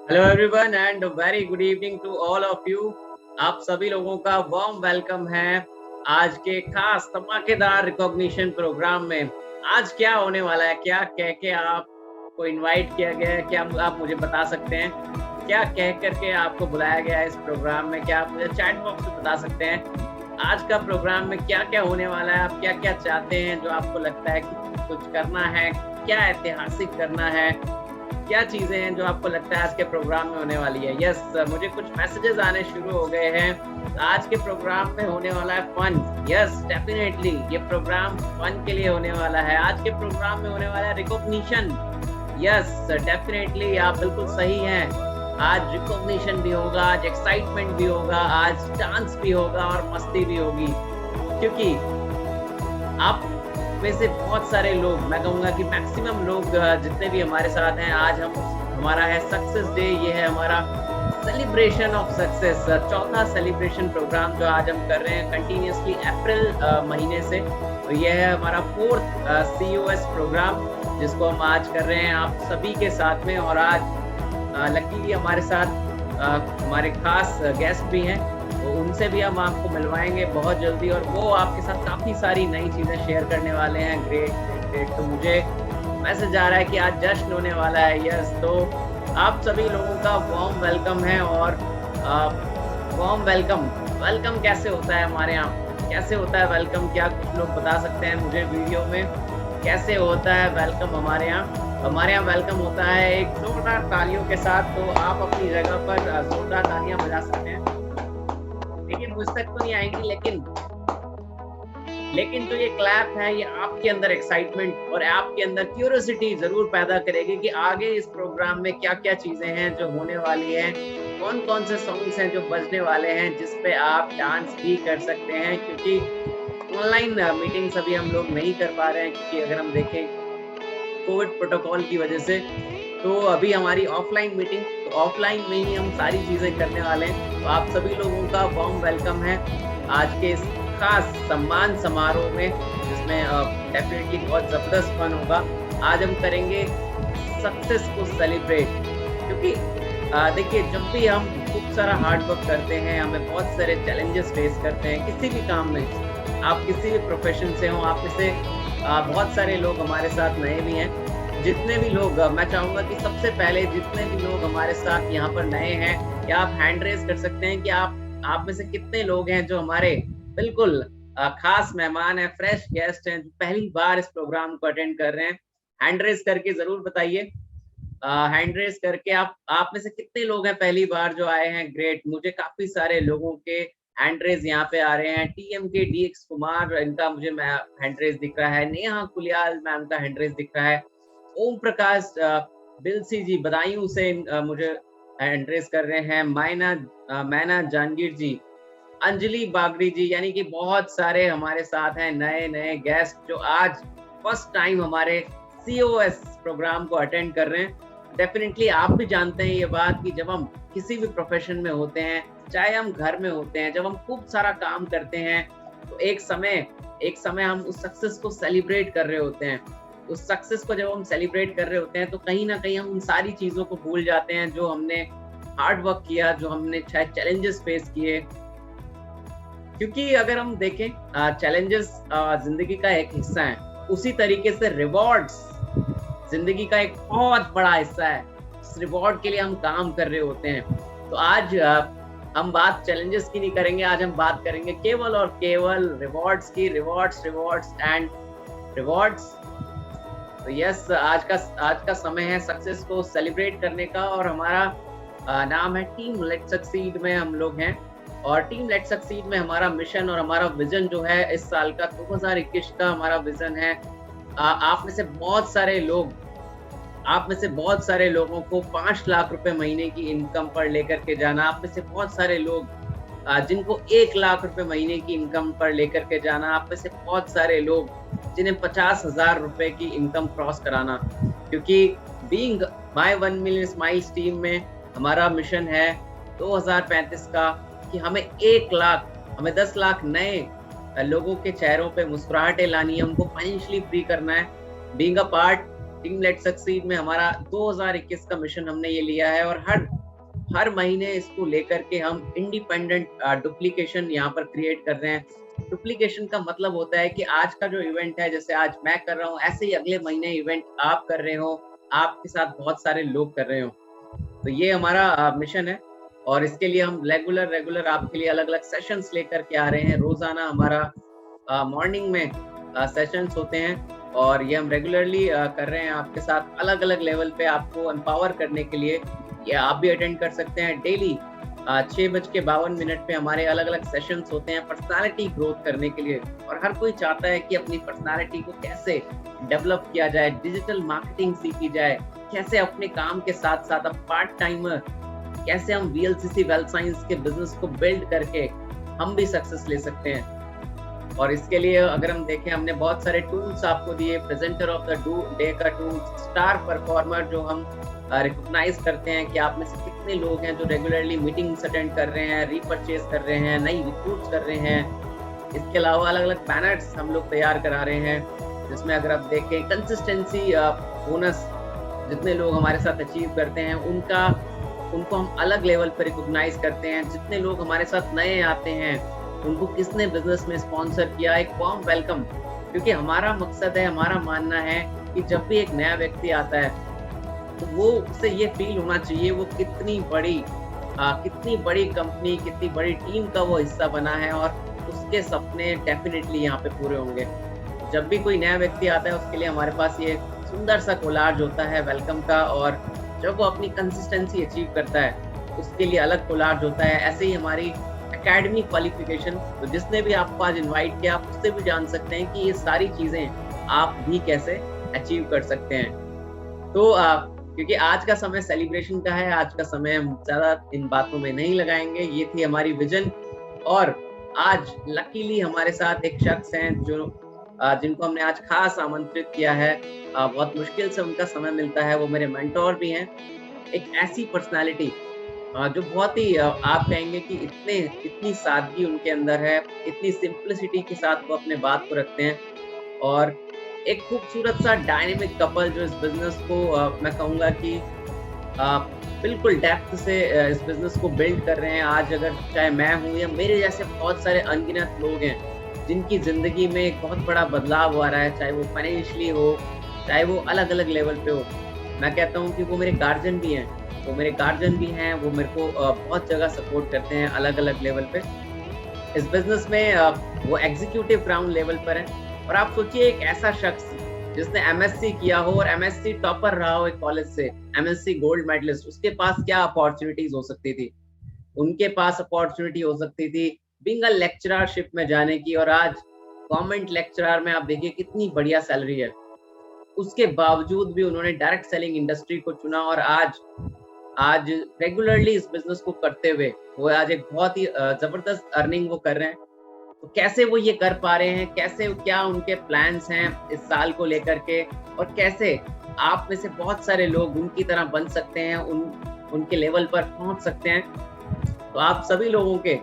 Hello everyone and very good evening to all of you. आप सभी लोगों का वार्म वेलकम है आज के खास धमाकेदार रिकॉग्निशन प्रोग्राम में। आज क्या होने वाला है, क्या कह के आपको इनवाइट किया गया है, क्या आप मुझे बता सकते हैं? क्या कह करके आपको बुलाया गया है इस प्रोग्राम में? क्या आप मुझे चैट बॉक्स में बता सकते हैं आज का प्रोग्राम में क्या क्या होने वाला है? आप क्या क्या चाहते हैं, जो आपको लगता है कि कुछ करना है, क्या ऐतिहासिक करना है, क्या चीजें हैं जो आपको लगता है आज के प्रोग्राम में होने वाली है? यस, मुझे कुछ मैसेजेस आने शुरू हो गए हैं। आज के प्रोग्राम में होने वाला है फन। यस, डेफिनेटली ये प्रोग्राम फन के लिए होने वाला है। आज के प्रोग्राम में होने वाला है रिकॉग्निशन। यस, डेफिनेटली आप बिल्कुल सही हैं। आज रिकॉग्निशन भी होगा, आज एक्साइटमेंट भी होगा, आज डांस भी होगा और मस्ती भी होगी, क्योंकि आप में से बहुत सारे लोग, मैं कहूँगा कि मैक्सिमम लोग जितने भी हमारे साथ हैं, आज हमारा है सक्सेस डे। ये है हमारा सेलिब्रेशन ऑफ सक्सेस, चौथा सेलिब्रेशन प्रोग्राम जो आज हम कर रहे हैं कंटिन्यूसली अप्रैल महीने से। तो ये है हमारा 4th COS प्रोग्राम जिसको हम आज कर रहे हैं आप सभी के साथ में। और आज लकीली हमारे साथ हमारे खास गेस्ट भी हैं, तो उनसे भी हम आपको मिलवाएंगे बहुत जल्दी और वो आपके साथ काफ़ी सारी नई चीज़ें शेयर करने वाले हैं। Great great great. तो मुझे मैसेज आ रहा है कि आज जश्न होने वाला है। यस, तो आप सभी लोगों का वार्म वेलकम है। और वार्म वेलकम कैसे होता है हमारे यहाँ, कैसे होता है वेलकम? क्या कुछ लोग बता सकते हैं मुझे वीडियो में कैसे होता है वेलकम हमारे यहाँ? हमारे यहाँ वेलकम होता है एक जोरदार तालियों के साथ। तो आप अपनी जगह पर जोरदार तालियां बजा सकते हैं। देखिए, मुझ तक तो नहीं आएंगी, लेकिन जो ये क्लैप है ये आपके अंदर एक्साइटमेंट और आपके अंदर क्यूरियोसिटी जरूर पैदा करेगी कि आगे इस प्रोग्राम में क्या क्या चीजें हैं जो होने वाली हैं, कौन कौन से सॉन्ग्स हैं जो बजने वाले हैं जिस पे आप डांस भी कर सकते हैं। क्योंकि ऑनलाइन मीटिंग्स अभी हम लोग नहीं कर पा रहे हैं, क्योंकि अगर हम देखें कोविड प्रोटोकॉल की वजह से, तो अभी हमारी ऑफलाइन मीटिंग, तो ऑफलाइन में ही हम सारी चीजें करने वाले हैं। तो आप सभी लोगों का वार्म वेलकम है आज के इस खास सम्मान समारोह में, जिसमें डेफिनेटली बहुत जबरदस्त फन होगा। आज हम करेंगे सक्सेस को सेलिब्रेट, क्योंकि देखिए, जब भी हम खूब सारा हार्ड वर्क करते हैं, हमें बहुत सारे चैलेंजेस फेस करते हैं किसी भी काम में, आप किसी भी प्रोफेशन से हो। आप में से बहुत सारे लोग हमारे साथ नए भी हैं। जितने भी लोग, मैं चाहूँगा कि सबसे पहले जितने भी लोग हमारे साथ यहाँ पर नए हैं, क्या आप हैंड रेज कर सकते हैं कि आप में से कितने लोग हैं जो हमारे बिल्कुल खास मेहमान हैं, फ्रेश गेस्ट हैं, जो पहली बार इस प्रोग्राम को अटेंड कर रहे हैं? हैंड रेज करके जरूर बताइए। हैंड रेज करके आप में से कितने लोग हैं पहली बार जो आए हैं? ग्रेट। मुझे काफी सारे लोगों के हैंड रेज यहाँ पे आ रहे हैं। TM के DX कुमार, इनका मुझे हैंड रेज दिख रहा है। नेहा कुलियाल मैम का हैंड रेज दिख रहा है। ओम प्रकाश बिलसी जी बदायूं से मुझे हैंड रेज कर रहे हैं। मैना जानगीर जी, अंजलि बागड़ी जी, यानी कि बहुत सारे हमारे साथ हैं नए नए गेस्ट जो आज फर्स्ट टाइम हमारे COS प्रोग्राम को अटेंड कर रहे हैं। डेफिनेटली आप भी जानते हैं ये बात कि जब हम किसी भी प्रोफेशन में होते हैं, चाहे हम घर में होते हैं, जब हम खूब सारा काम करते हैं, तो एक समय हम उस सक्सेस को सेलिब्रेट कर रहे होते हैं। उस सक्सेस को जब हम सेलिब्रेट कर रहे होते हैं, तो कहीं ना कहीं हम उन सारी चीजों को भूल जाते हैं जो हमने हार्ड वर्क किया, जो हमने शायद चैलेंजेस फेस किए। क्योंकि अगर हम देखें, चैलेंजेस जिंदगी का एक हिस्सा है, उसी तरीके से रिवॉर्ड्स जिंदगी का एक बहुत बड़ा हिस्सा है। इस रिवॉर्ड के लिए हम काम कर रहे होते हैं। तो आज हम बात चैलेंजेस की नहीं करेंगे, आज हम बात करेंगे केवल और केवल रिवॉर्ड्स की। Rewards and rewards. तो यस, आज का समय है सक्सेस को सेलिब्रेट करने का, और हमारा नाम है टीम लेट सक्सीड में हम लोग हैं। और टीम लेट सक्सीड में हमारा मिशन और हमारा विजन जो है इस साल का 2021 का हमारा विजन है, आप में से बहुत सारे लोगों को 5 लाख रुपए महीने की इनकम पर लेकर के जाना। आप में से बहुत सारे लोग जिनको 1 लाख रुपए महीने की इनकम पर लेकर के जाना। आप में से बहुत सारे लोग जिन्हें 50,000 रुपए की इनकम क्रॉस कराना। क्योंकि being my 1 million smiles team में हमारा मिशन है 2035 का, कि हमें 10 लाख नए लोगों के चेहरों पे मुस्कुराहटें लानी है, उनको फाइनेंशियली फ्री करना है। Being a part team let succeed में हमारा 2021 का मिशन हमने ये लिया है, और हर हर महीने इसको लेकर के हम इंडिपेंडेंट डुप्लीकेशन यहाँ पर क्रिएट कर रहे हैं। डुप्लीकेशन का मतलब होता है कि आज का जो इवेंट है, जैसे आज मैं कर रहा हूँ, ऐसे ही अगले महीने इवेंट आप कर रहे हो, आपके साथ बहुत सारे लोग कर रहे हो। तो ये हमारा मिशन है और इसके लिए हम रेगुलर आपके लिए अलग-अलग सेशंस लेकर के आ रहे हैं। रोज़ाना हमारा मॉर्निंग में सेशंस होते हैं और ये हम रेगुलरली कर रहे हैं आपके साथ अलग-अलग लेवल पे आपको एम्पावर करने के लिए। ये आप भी अटेंड कर सकते हैं डेली 6:52 पे हमारे अलग-अलग सेशंस होते हैं पर्सनैलिटी ग्रोथ करने के लिए। और हर कोई चाहता है कि अपनी पर्सनैलिटी को कैसे डेवलप किया जाए, डिजिटल मार्केटिंग सीखी जाए, कैसे अपने काम के साथ-साथ अब पार्ट टाइमर कैसे हम वीएलसीसी वेल्थ साइंस के बिजनेस को बिल्ड करके हम भी सक्सेस ले सकते हैं। और इसके लिए अगर हम देखें, हमने बहुत सारे टूल्स आपको दिए, प्रेजेंटर ऑफ द डे का टूल, स्टार परफॉर्मर जो हम रिकॉग्नाइज करते हैं कि आप में से कितने लोग हैं जो रेगुलरली मीटिंग्स अटेंड कर रहे हैं, रीपरचेज कर रहे हैं, नई रिक्रूट्स कर रहे हैं। इसके अलावा अलग-अलग बैनर्स हम लोग तैयार करा रहे हैं, जिसमें अगर आप देखें कंसिस्टेंसी बोनस जितने लोग हमारे साथ अचीव करते हैं उनको हम अलग लेवल पर रिकॉग्नाइज करते हैं। जितने लोग हमारे साथ नए आते हैं उनको किसने बिजनेस में स्पॉन्सर किया, एक वार्म वेलकम। क्योंकि हमारा मकसद है, हमारा मानना है कि जब भी एक नया व्यक्ति आता है तो वो उससे ये फील होना चाहिए वो कितनी बड़ी कंपनी, कितनी बड़ी टीम का वो हिस्सा बना है और उसके सपने डेफिनेटली यहाँ पे पूरे होंगे। जब भी कोई नया व्यक्ति आता है उसके लिए हमारे पास ये सुंदर सा कोलाज होता है वेलकम का, और जब वो अपनी कंसिस्टेंसी अचीव करता है उसके लिए अलग कोलाज होता है। ऐसे ही हमारी एकेडमिक क्वालिफिकेशन, तो जिसने भी आपको आज इनवाइट किया आप उससे भी जान सकते हैं कि ये सारी चीजें आप भी कैसे अचीव कर सकते हैं। तो क्योंकि आज का समय सेलिब्रेशन का है, आज का समय हम ज्यादा इन बातों में नहीं लगाएंगे। ये थी हमारी विजन। और आज लकीली हमारे साथ एक शख्स हैं जो जिनको हमने आज खास आमंत्रित किया है। बहुत मुश्किल से उनका समय मिलता है, वो मेरे मेंटोर भी हैं। एक ऐसी पर्सनालिटी जो बहुत ही आप कहेंगे कि इतनी सादगी उनके अंदर है, इतनी सिंप्लिसिटी के साथ वो अपने बात को रखते हैं, और एक खूबसूरत सा डायनेमिक कपल जो इस बिजनेस को मैं कहूँगा कि बिल्कुल डेप्थ से इस बिजनेस को बिल्ड कर रहे हैं। आज अगर चाहे मैं हूँ या मेरे जैसे बहुत सारे अनगिनत लोग हैं जिनकी ज़िंदगी में एक बहुत बड़ा बदलाव आ रहा है, चाहे वो फाइनेंशियली हो, चाहे वो अलग-अलग लेवल पे हो। मैं कहता हूँ कि वो मेरे गार्जियन भी हैं। वो मेरे को बहुत जगह सपोर्ट करते हैं अलग-अलग लेवल पे। इस बिजनेस में वो एग्जीक्यूटिव ग्राउंड लेवल पर है। और आप सोचिए एक ऐसा शख्स जिसने एमएससी किया हो और एमएससी टॉपर रहा हो एक कॉलेज से, एमएससी गोल्ड मेडलिस्ट, उसके पास क्या अपॉर्चुनिटीज हो सकती थी। उनके पास अपॉर्चुनिटी हो सकती थी बीइंग अ लेक्चररशिप में जाने की, और आज गवर्नमेंट लेक्चरर में आप देखिए कितनी बढ़िया सैलरी है। उसके बावजूद भी उन्होंने डायरेक्ट सेलिंग इंडस्ट्री को चुना और आज रेगुलरली इस बिजनेस को करते हुए वो आज एक बहुत ही जबरदस्त अर्निंग वो कर रहे हैं। तो कैसे वो ये कर पा रहे हैं, कैसे क्या उनके प्लान्स हैं इस साल को लेकर के, और कैसे आप में से बहुत सारे लोग उनकी तरह बन सकते हैं, उनके लेवल पर पहुंच सकते हैं। तो आप सभी लोगों के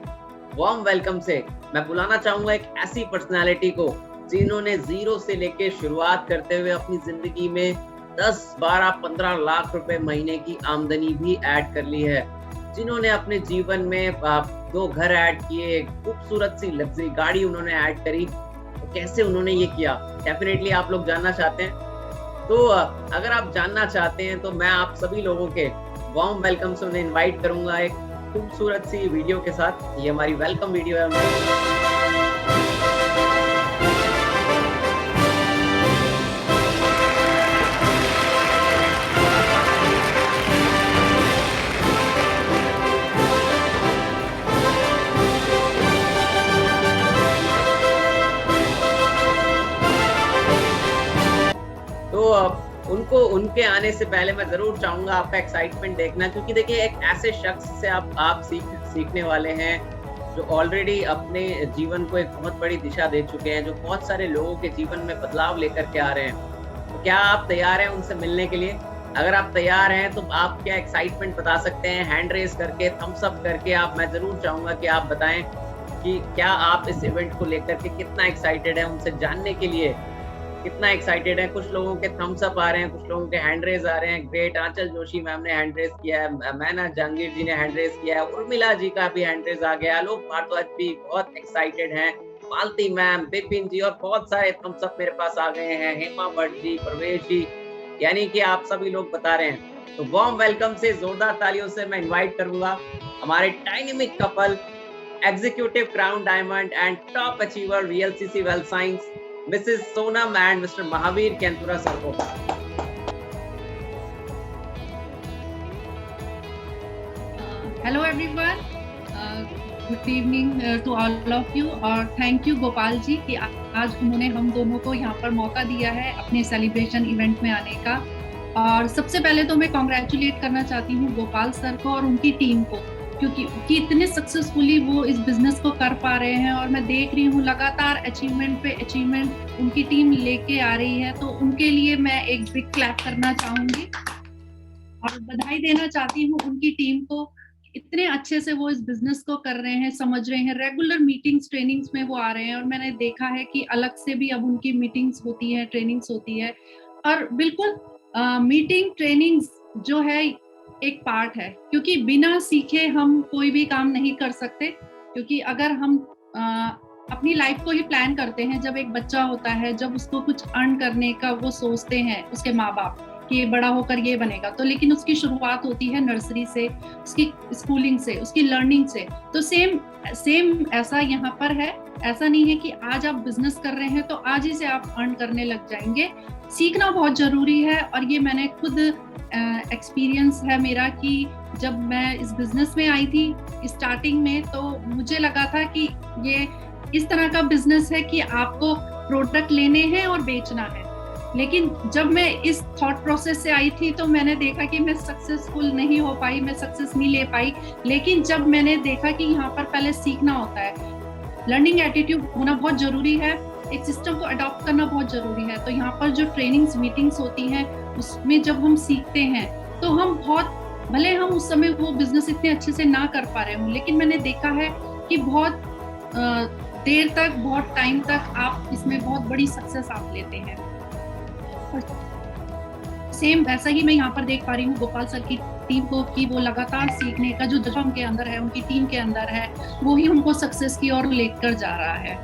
वार्म वेलकम से मैं बुलाना चाहूंगा एक ऐसी पर्सनालिटी को जिन्होंने जीरो से लेके शुरुआत करते हुए अपनी जिंदगी में 10, 12, 15 लाख रुपए महीने की आमदनी भी ऐड कर ली है, जिन्होंने अपने जीवन में 2 घर ऐड किए, खूबसूरत सी लग्जरी गाड़ी उन्होंने ऐड करी। तो कैसे उन्होंने ये किया, डेफिनेटली आप लोग जानना चाहते हैं। तो अगर आप जानना चाहते हैं तो मैं आप सभी लोगों के वार्म वेलकम से उन्हें इनवाइट करूंगा एक खूबसूरत सी वीडियो के साथ। ये हमारी वेलकम वीडियो है। तो उनके आने से पहले मैं जरूर चाहूंगा आपका एक्साइटमेंट देखना, क्योंकि देखिए एक ऐसे शख्स से आप सीखने वाले हैं जो ऑलरेडी अपने जीवन को एक बहुत बड़ी दिशा दे चुके हैं, जो बहुत सारे लोगों के जीवन में बदलाव लेकर के आ रहे हैं। तो क्या आप तैयार हैं उनसे मिलने के लिए? अगर आप तैयार हैं तो आप क्या एक्साइटमेंट बता सकते हैं हैंड रेस करके, थम्स अप करके। मैं जरूर चाहूंगा कि आप बताएं कि क्या आप इस इवेंट को लेकर के कितना एक्साइटेड है उनसे जानने के लिए कितना एक्साइटेड है। कुछ लोगों के थम्स अप आ रहे हैं, कुछ लोगों के हैंड रेज आ रहे हैं। ग्रेट, आंचल जोशी मैम ने हैंड रेज किया है, मैना जहांगीर जी ने हैंड रेज किया है, उर्मिला जी का भी हैंड रेज आ गया, आलोक भारद्वाज भी बहुत एक्साइटेड हैं, मालती मैम, बिपिन जी, और बहुत सारे थम्स अप मेरे पास आ गए हैं, हेमा भट्ट जी, प्रवेश जी, यानी कि आप सभी लोग बता रहे हैं। तो वार्म वेलकम से जोरदार तालियों से मैं इनवाइट करूंगा हमारे dynamic couple, executive crown diamond and top achiever VLCC wealth science, Mrs. Sonam and Mr. Mahavir Kentura sir को। Hello everyone, good evening to all of you और thank you गोपाल जी कि आज उन्होंने हम दोनों को यहाँ पर मौका दिया है अपने सेलिब्रेशन इवेंट में आने का। और सबसे पहले तो मैं कॉन्ग्रेचुलेट करना चाहती हूँ गोपाल सर को और उनकी टीम को, क्योंकि इतने सक्सेसफुली वो इस बिजनेस को कर पा रहे हैं और मैं देख रही हूँ लगातार अचीवमेंट पे अचीवमेंट उनकी टीम लेके आ रही है। तो उनके लिए मैं एक बिग क्लैप करना चाहूंगी और बधाई देना चाहती हूँ उनकी टीम को। इतने अच्छे से वो इस बिजनेस को कर रहे हैं, समझ रहे हैं, रेगुलर मीटिंग्स ट्रेनिंग्स में वो आ रहे हैं और मैंने देखा है कि अलग से भी अब उनकी मीटिंग्स होती है, ट्रेनिंग्स होती है। और बिल्कुल मीटिंग ट्रेनिंग्स जो है एक पार्ट है, क्योंकि बिना सीखे हम कोई भी काम नहीं कर सकते। क्योंकि अगर हम अपनी लाइफ को ही प्लान करते हैं, जब एक बच्चा होता है, जब उसको कुछ अर्न करने का वो सोचते हैं उसके माँ बाप कि बड़ा होकर ये बनेगा, तो लेकिन उसकी शुरुआत होती है नर्सरी से, उसकी स्कूलिंग से, उसकी लर्निंग से। तो सेम ऐसा यहाँ पर है। ऐसा नहीं है कि आज आप बिजनेस कर रहे हैं तो आज ही से आप अर्न करने लग जाएंगे। सीखना बहुत जरूरी है और ये मैंने खुद एक्सपीरियंस है मेरा कि जब मैं इस बिजनेस में आई थी स्टार्टिंग में, तो मुझे लगा था कि ये इस तरह का बिजनेस है कि आपको प्रोडक्ट लेने हैं और बेचना है। लेकिन जब मैं इस थॉट प्रोसेस से आई थी तो मैंने देखा कि मैं सक्सेसफुल नहीं हो पाई, मैं सक्सेस नहीं ले पाई। लेकिन जब मैंने देखा कि यहाँ पर पहले सीखना होता है, लर्निंग एटीट्यूड होना बहुत जरूरी है, एक सिस्टम को अडॉप्ट करना बहुत जरूरी है। तो यहाँ पर जो ट्रेनिंग्स मीटिंग्स होती हैं उसमें जब हम सीखते हैं तो हम बहुत, भले हम उस समय वो बिजनेस इतने अच्छे से ना कर पा रहे हों, लेकिन मैंने देखा है कि बहुत देर तक, बहुत टाइम तक आप इसमें बहुत बड़ी सक्सेस आप लेते हैं। सेम वैसा ही मैं यहाँ पर देख पा रही हूँ गोपाल सर की टीम को कि वो लगातार सीखने का जो जज्बा उनके अंदर है, उनकी टीम के अंदर है, वो ही उनको सक्सेस की ओर लेकर जा रहा है।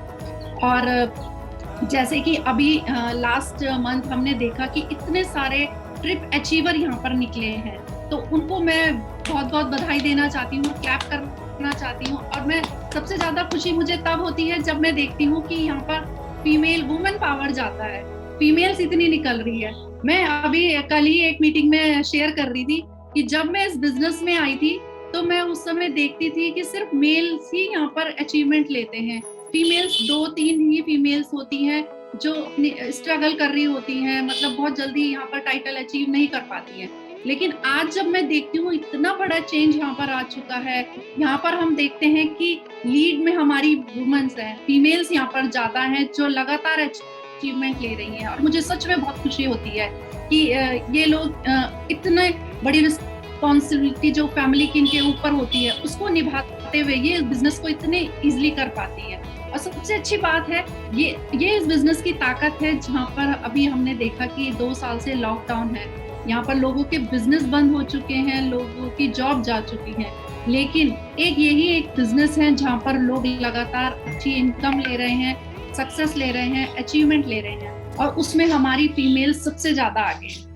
और जैसे कि अभी लास्ट मंथ हमने देखा कि इतने सारे ट्रिप अचीवर यहाँ पर निकले हैं, तो उनको मैं बहुत बहुत बधाई देना चाहती हूँ, क्लैप करना चाहती हूँ। और मैं सबसे ज्यादा खुशी मुझे तब होती है जब मैं देखती हूँ कि यहाँ पर फीमेल वुमेन पावर जाता है, फीमेल्स इतनी निकल रही है। मैं अभी कल ही एक मीटिंग में शेयर कर रही थी कि जब मैं इस बिजनेस में आई थी तो मैं उस समय देखती थी कि सिर्फ मेल्स ही यहाँ पर अचीवमेंट लेते हैं, फीमेल्स 2-3 ही फीमेल्स होती हैं जो अपनी स्ट्रगल कर रही होती हैं, मतलब बहुत जल्दी यहाँ पर टाइटल अचीव नहीं कर पाती हैं। लेकिन आज जब मैं देखती हूँ इतना बड़ा चेंज यहाँ पर आ चुका है। यहाँ पर हम देखते हैं कि लीड में हमारी वुमेन्स हैं, फीमेल्स यहाँ पर ज्यादा हैं जो लगातार अचीवमेंट ले रही हैं। और मुझे सच में बहुत खुशी होती है कि ये लोग इतने बड़ी रिस्पॉन्सिबिलिटी जो फैमिली की इनके ऊपर होती है उसको निभाते हुए ये बिजनेस को इतने इजीली कर पाती है। और सबसे अच्छी बात है ये इस बिजनेस की ताकत है, जहाँ पर अभी हमने देखा कि 2 साल से लॉकडाउन है, यहाँ पर लोगों के बिजनेस बंद हो चुके हैं, लोगों की जॉब जा चुकी है, लेकिन यही एक बिजनेस है जहाँ पर लोग लगातार अच्छी इनकम ले रहे हैं, सक्सेस ले रहे हैं, अचीवमेंट ले रहे हैं, और उसमें हमारी फीमेल सबसे ज्यादा आगे है।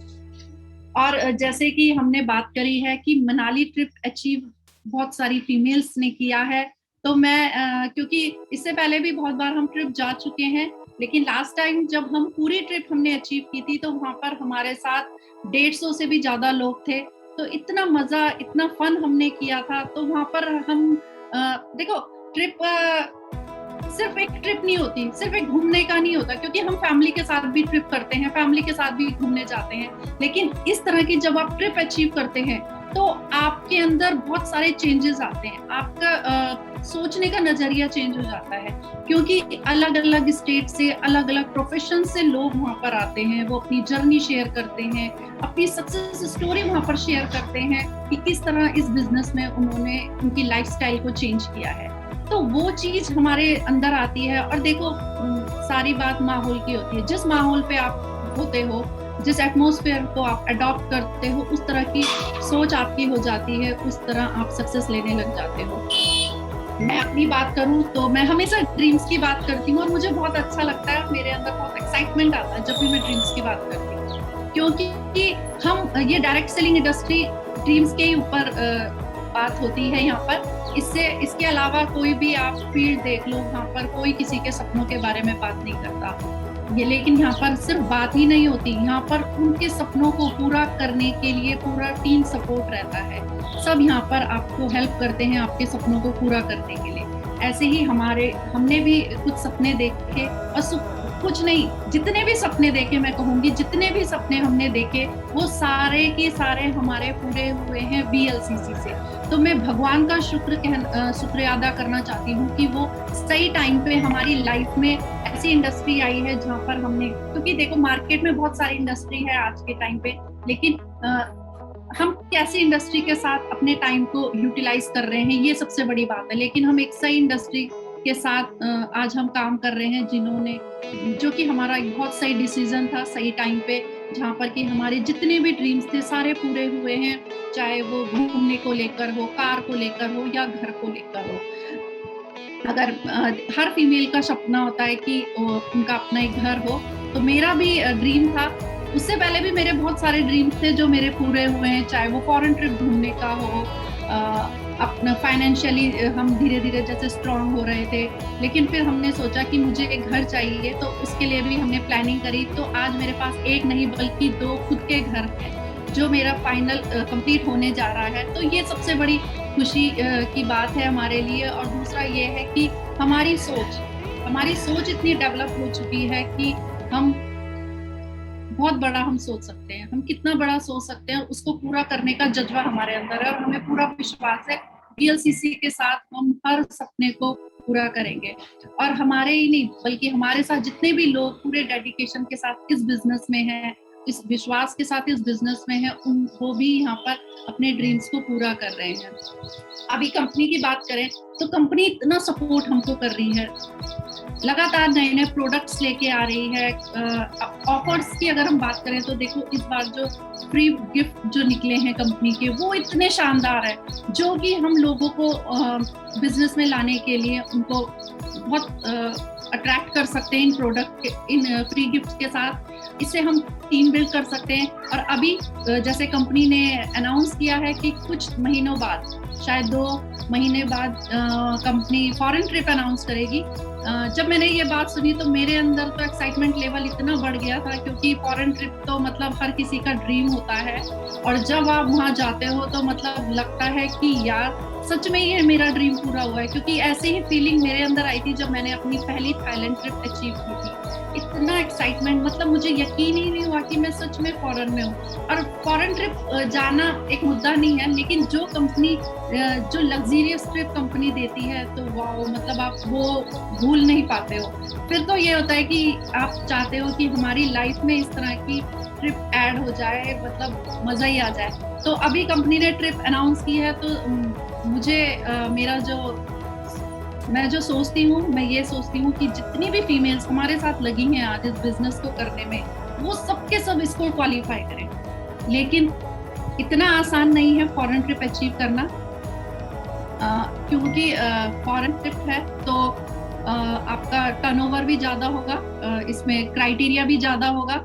और जैसे कि हमने बात करी है कि मनाली ट्रिप अचीव बहुत सारी फीमेल्स ने किया है, तो मैं क्योंकि इससे पहले भी बहुत बार हम ट्रिप जा चुके हैं, लेकिन लास्ट टाइम जब हम पूरी ट्रिप हमने अचीव की थी तो वहाँ पर हमारे साथ 150 से भी ज्यादा लोग थे। तो इतना मजा, इतना फन हमने किया था। तो वहाँ पर हम देखो, ट्रिप सिर्फ एक ट्रिप नहीं होती, सिर्फ एक घूमने का नहीं होता, क्योंकि हम फैमिली के साथ भी ट्रिप करते हैं, फैमिली के साथ भी घूमने जाते हैं। लेकिन इस तरह की जब आप ट्रिप अचीव करते हैं तो आपके अंदर बहुत सारे चेंजेस आते हैं, आपका सोचने का नजरिया चेंज हो जाता है, क्योंकि अलग अलग स्टेट से, अलग अलग प्रोफेशन से लोग वहाँ पर आते हैं, वो अपनी जर्नी शेयर करते हैं, अपनी सक्सेस स्टोरी वहाँ पर शेयर करते हैं कि किस तरह इस बिजनेस में उन्होंने उनकी लाइफस्टाइल को चेंज किया है। तो वो चीज हमारे अंदर आती है। और देखो, सारी बात माहौल की होती है। जिस माहौल पे आप होते हो, जिस एटमॉस्फेयर को आप अडॉप्ट करते हो, उस तरह की सोच आपकी हो जाती है, उस तरह आप सक्सेस लेने लग जाते हो। मैं अपनी बात करूं तो मैं हमेशा ड्रीम्स की बात करती हूँ और मुझे बहुत अच्छा लगता है, मेरे अंदर बहुत एक्साइटमेंट आता है जब भी मैं ड्रीम्स की बात करती हूँ, क्योंकि हम ये डायरेक्ट सेलिंग इंडस्ट्री ड्रीम्स के ही ऊपर बात होती है यहाँ पर। इसके अलावा कोई भी आप फील्ड देख लो, यहाँ पर कोई किसी के सपनों के बारे में बात नहीं करता ये। लेकिन यहाँ पर सिर्फ बात ही नहीं होती, यहाँ पर उनके सपनों को पूरा करने के लिए पूरा टीम सपोर्ट रहता है। सब यहाँ पर आपको हेल्प करते हैं आपके सपनों को पूरा करने के लिए। ऐसे ही हमने भी कुछ सपने देखे, और कुछ नहीं, जितने भी सपने देखे, मैं कहूँगी जितने भी सपने हमने देखे वो सारे के सारे हमारे पूरे हुए हैं VLCC से। तो मैं भगवान का शुक्रिया अदा करना चाहती हूँ कि वो सही टाइम पे हमारी लाइफ में ऐसी इंडस्ट्री आई है जहाँ पर हमने, क्योंकि देखो मार्केट में बहुत सारी इंडस्ट्री है आज के टाइम पे, लेकिन हम कैसी इंडस्ट्री के साथ अपने टाइम को यूटिलाइज कर रहे हैं ये सबसे बड़ी बात है। लेकिन हम एक सही इंडस्ट्री के साथ आज हम काम कर रहे हैं, जो कि हमारा बहुत सही डिसीजन था सही टाइम पे, जहाँ पर कि हमारे जितने भी ड्रीम्स थे सारे पूरे हुए हैं, चाहे वो घूमने को लेकर हो, कार को लेकर हो या घर को लेकर हो। अगर हर फीमेल का सपना होता है कि उनका अपना एक घर हो, तो मेरा भी ड्रीम था। उससे पहले भी मेरे बहुत सारे ड्रीम्स थे जो मेरे पूरे हुए हैं, चाहे वो फॉरेन ट्रिप घूमने का हो, अपना फाइनेंशियली हम धीरे धीरे जैसे स्ट्रांग हो रहे थे, लेकिन फिर हमने सोचा कि मुझे एक घर चाहिए, तो उसके लिए भी हमने प्लानिंग करी। तो आज मेरे पास एक नहीं बल्कि 2 खुद के घर हैं जो मेरा फाइनल कंप्लीट होने जा रहा है। तो ये सबसे बड़ी खुशी की बात है हमारे लिए। और दूसरा ये है कि हमारी सोच इतनी डेवलप हो चुकी है कि हम बहुत बड़ा हम सोच सकते हैं, हम कितना बड़ा सोच सकते हैं, उसको पूरा करने का जज्बा हमारे अंदर है और हमें पूरा विश्वास है VLCC के साथ हम हर सपने को पूरा करेंगे। और हमारे ही नहीं बल्कि हमारे साथ जितने भी लोग पूरे डेडिकेशन के साथ इस बिजनेस में हैं, इस विश्वास के साथ इस बिजनेस में है, वो भी यहाँ पर अपने ड्रीम्स को पूरा कर रहे हैं। अभी कंपनी की बात करें तो कंपनी इतना सपोर्ट हमको कर रही है, लगातार नए नए प्रोडक्ट्स लेके आ रही है। ऑफर्स की अगर हम बात करें तो देखो इस बार जो फ्री गिफ्ट जो निकले हैं कंपनी के वो इतने शानदार है, जो कि हम लोगों को बिजनेस में लाने के लिए उनको बहुत अट्रैक्ट कर सकते हैं इन प्रोडक्ट इन फ्री गिफ्ट के साथ। इससे हम टीम बिल्ड कर सकते हैं। और अभी जैसे कंपनी ने अनाउंस किया है कि कुछ महीनों बाद, शायद 2 महीने बाद कंपनी फॉरेन ट्रिप अनाउंस करेगी। जब मैंने ये बात सुनी तो मेरे अंदर तो एक्साइटमेंट लेवल इतना बढ़ गया था, क्योंकि फॉरेन ट्रिप तो मतलब हर किसी का ड्रीम होता है, और जब आप वहाँ जाते हो तो मतलब लगता है कि यार सच में ये मेरा ड्रीम पूरा हुआ है। क्योंकि ऐसे ही फीलिंग मेरे अंदर आई थी जब मैंने अपनी पहली थाईलैंड ट्रिप अचीव की थी। इतना एक्साइटमेंट, मतलब मुझे यकीन ही नहीं हुआ कि मैं सच में फॉरेन में हूँ। और फॉरेन ट्रिप जाना एक मुद्दा नहीं है, लेकिन जो कंपनी जो लग्जरियस ट्रिप कंपनी देती है तो वाओ, मतलब आप वो भूल नहीं पाते हो। फिर तो ये होता है कि आप चाहते हो कि हमारी लाइफ में इस तरह की ट्रिप ऐड हो जाए, मतलब मजा ही आ जाए। तो अभी कंपनी ने ट्रिप अनाउंस की है, तो मुझे मैं जो सोचती हूँ, मैं ये सोचती हूँ कि जितनी भी फीमेल्स हमारे साथ लगी हैं आज इस बिजनेस को करने में, वो सबके सब इसको क्वालिफाई करें। लेकिन इतना आसान नहीं है फॉरेन ट्रिप अचीव करना, क्योंकि फॉरेन ट्रिप है तो आपका टर्नओवर भी ज़्यादा होगा, इसमें क्राइटेरिया भी ज़्यादा होगा।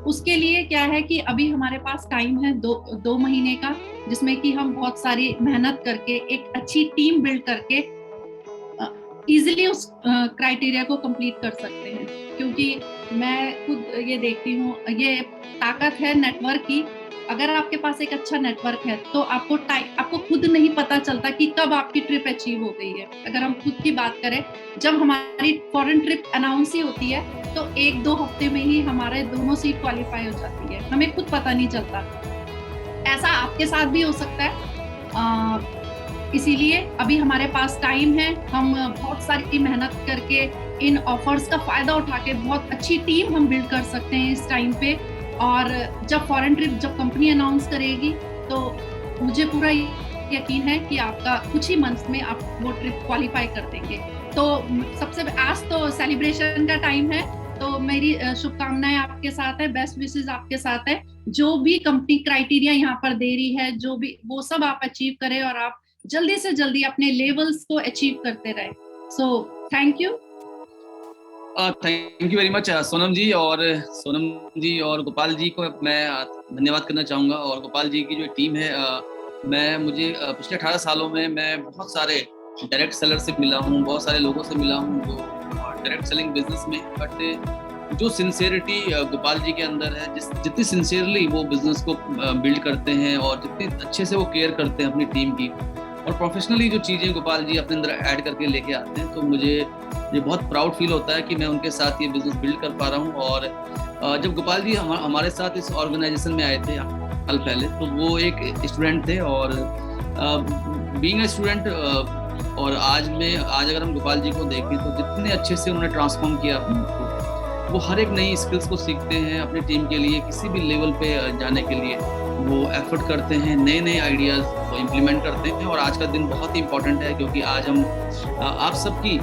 उसके लिए क्या है कि अभी हमारे पास टाइम है 2 महीने का, जिसमें कि हम बहुत सारी मेहनत करके एक अच्छी टीम बिल्ड करके इजीली उस क्राइटेरिया को कंप्लीट कर सकते हैं। क्योंकि मैं खुद ये देखती हूँ, ये ताकत है नेटवर्क की। अगर आपके पास एक अच्छा नेटवर्क है तो आपको खुद नहीं पता चलता कि कब आपकी ट्रिप अचीव हो गई है। अगर हम खुद की बात करें, जब हमारी फॉरेन ट्रिप अनाउंस ही होती है तो 1-2 हफ्ते में ही हमारे दोनों सीट क्वालिफाई हो जाती है, हमें खुद पता नहीं चलता। ऐसा आपके साथ भी हो सकता है। इसीलिए अभी हमारे पास टाइम है, हम बहुत सारी मेहनत करके इन ऑफर्स का फायदा उठा के बहुत अच्छी टीम हम बिल्ड कर सकते हैं इस टाइम पे। और जब फॉरेन ट्रिप जब कंपनी अनाउंस करेगी तो मुझे पूरा यकीन है कि आपका कुछ ही मंथ्स में आप वो ट्रिप क्वालिफाई कर देंगे। तो सबसे आज तो सेलिब्रेशन का टाइम है, तो मेरी शुभकामनाएं आपके साथ है, बेस्ट विशेस आपके साथ है। जो भी कंपनी क्राइटेरिया यहाँ पर दे रही है, जो भी वो सब आप अचीव करें और आप जल्दी से जल्दी अपने लेवल्स को अचीव करते रहे। So thank you. Thank you very much Sonam ji और गोपाल जी को मैं धन्यवाद करना चाहूँगा। और गोपाल जी की जो टीम है, मुझे पिछले 18 सालों में मैं बहुत सारे डायरेक्ट सेलर से मिला हूँ, बहुत सारे लोगों से मिला हूँ जो डायरेक्ट सेलिंग बिजनेस में, बट जो सिंसियरिटी गोपाल जी के अंदर है, जितनी सिंसियरली वो बिजनेस को बिल्ड करते हैं और जितनी अच्छे से वो केयर करते हैं अपनी टीम की, और प्रोफेशनली जो चीज़ें गोपाल जी अपने अंदर ऐड करके लेके आते हैं, तो मुझे ये बहुत प्राउड फील होता है कि मैं उनके साथ ये बिजनेस बिल्ड कर पा रहा हूँ। और जब गोपाल जी हमारे साथ इस ऑर्गेनाइजेशन में आए थे साल पहले, तो वो एक स्टूडेंट थे, और बीइंग अ स्टूडेंट और आज अगर हम गोपाल जी को देखें तो जितने अच्छे से उन्होंने ट्रांसफॉर्म किया अपने को, वो हर एक नई स्किल्स को सीखते हैं अपनी टीम के लिए, किसी भी लेवल पे जाने के लिए वो एफर्ट करते हैं, नए नए आइडियाज़ वो इम्प्लीमेंट करते हैं। और आज का दिन बहुत ही इंपॉर्टेंट है, क्योंकि आज हम आप सबकी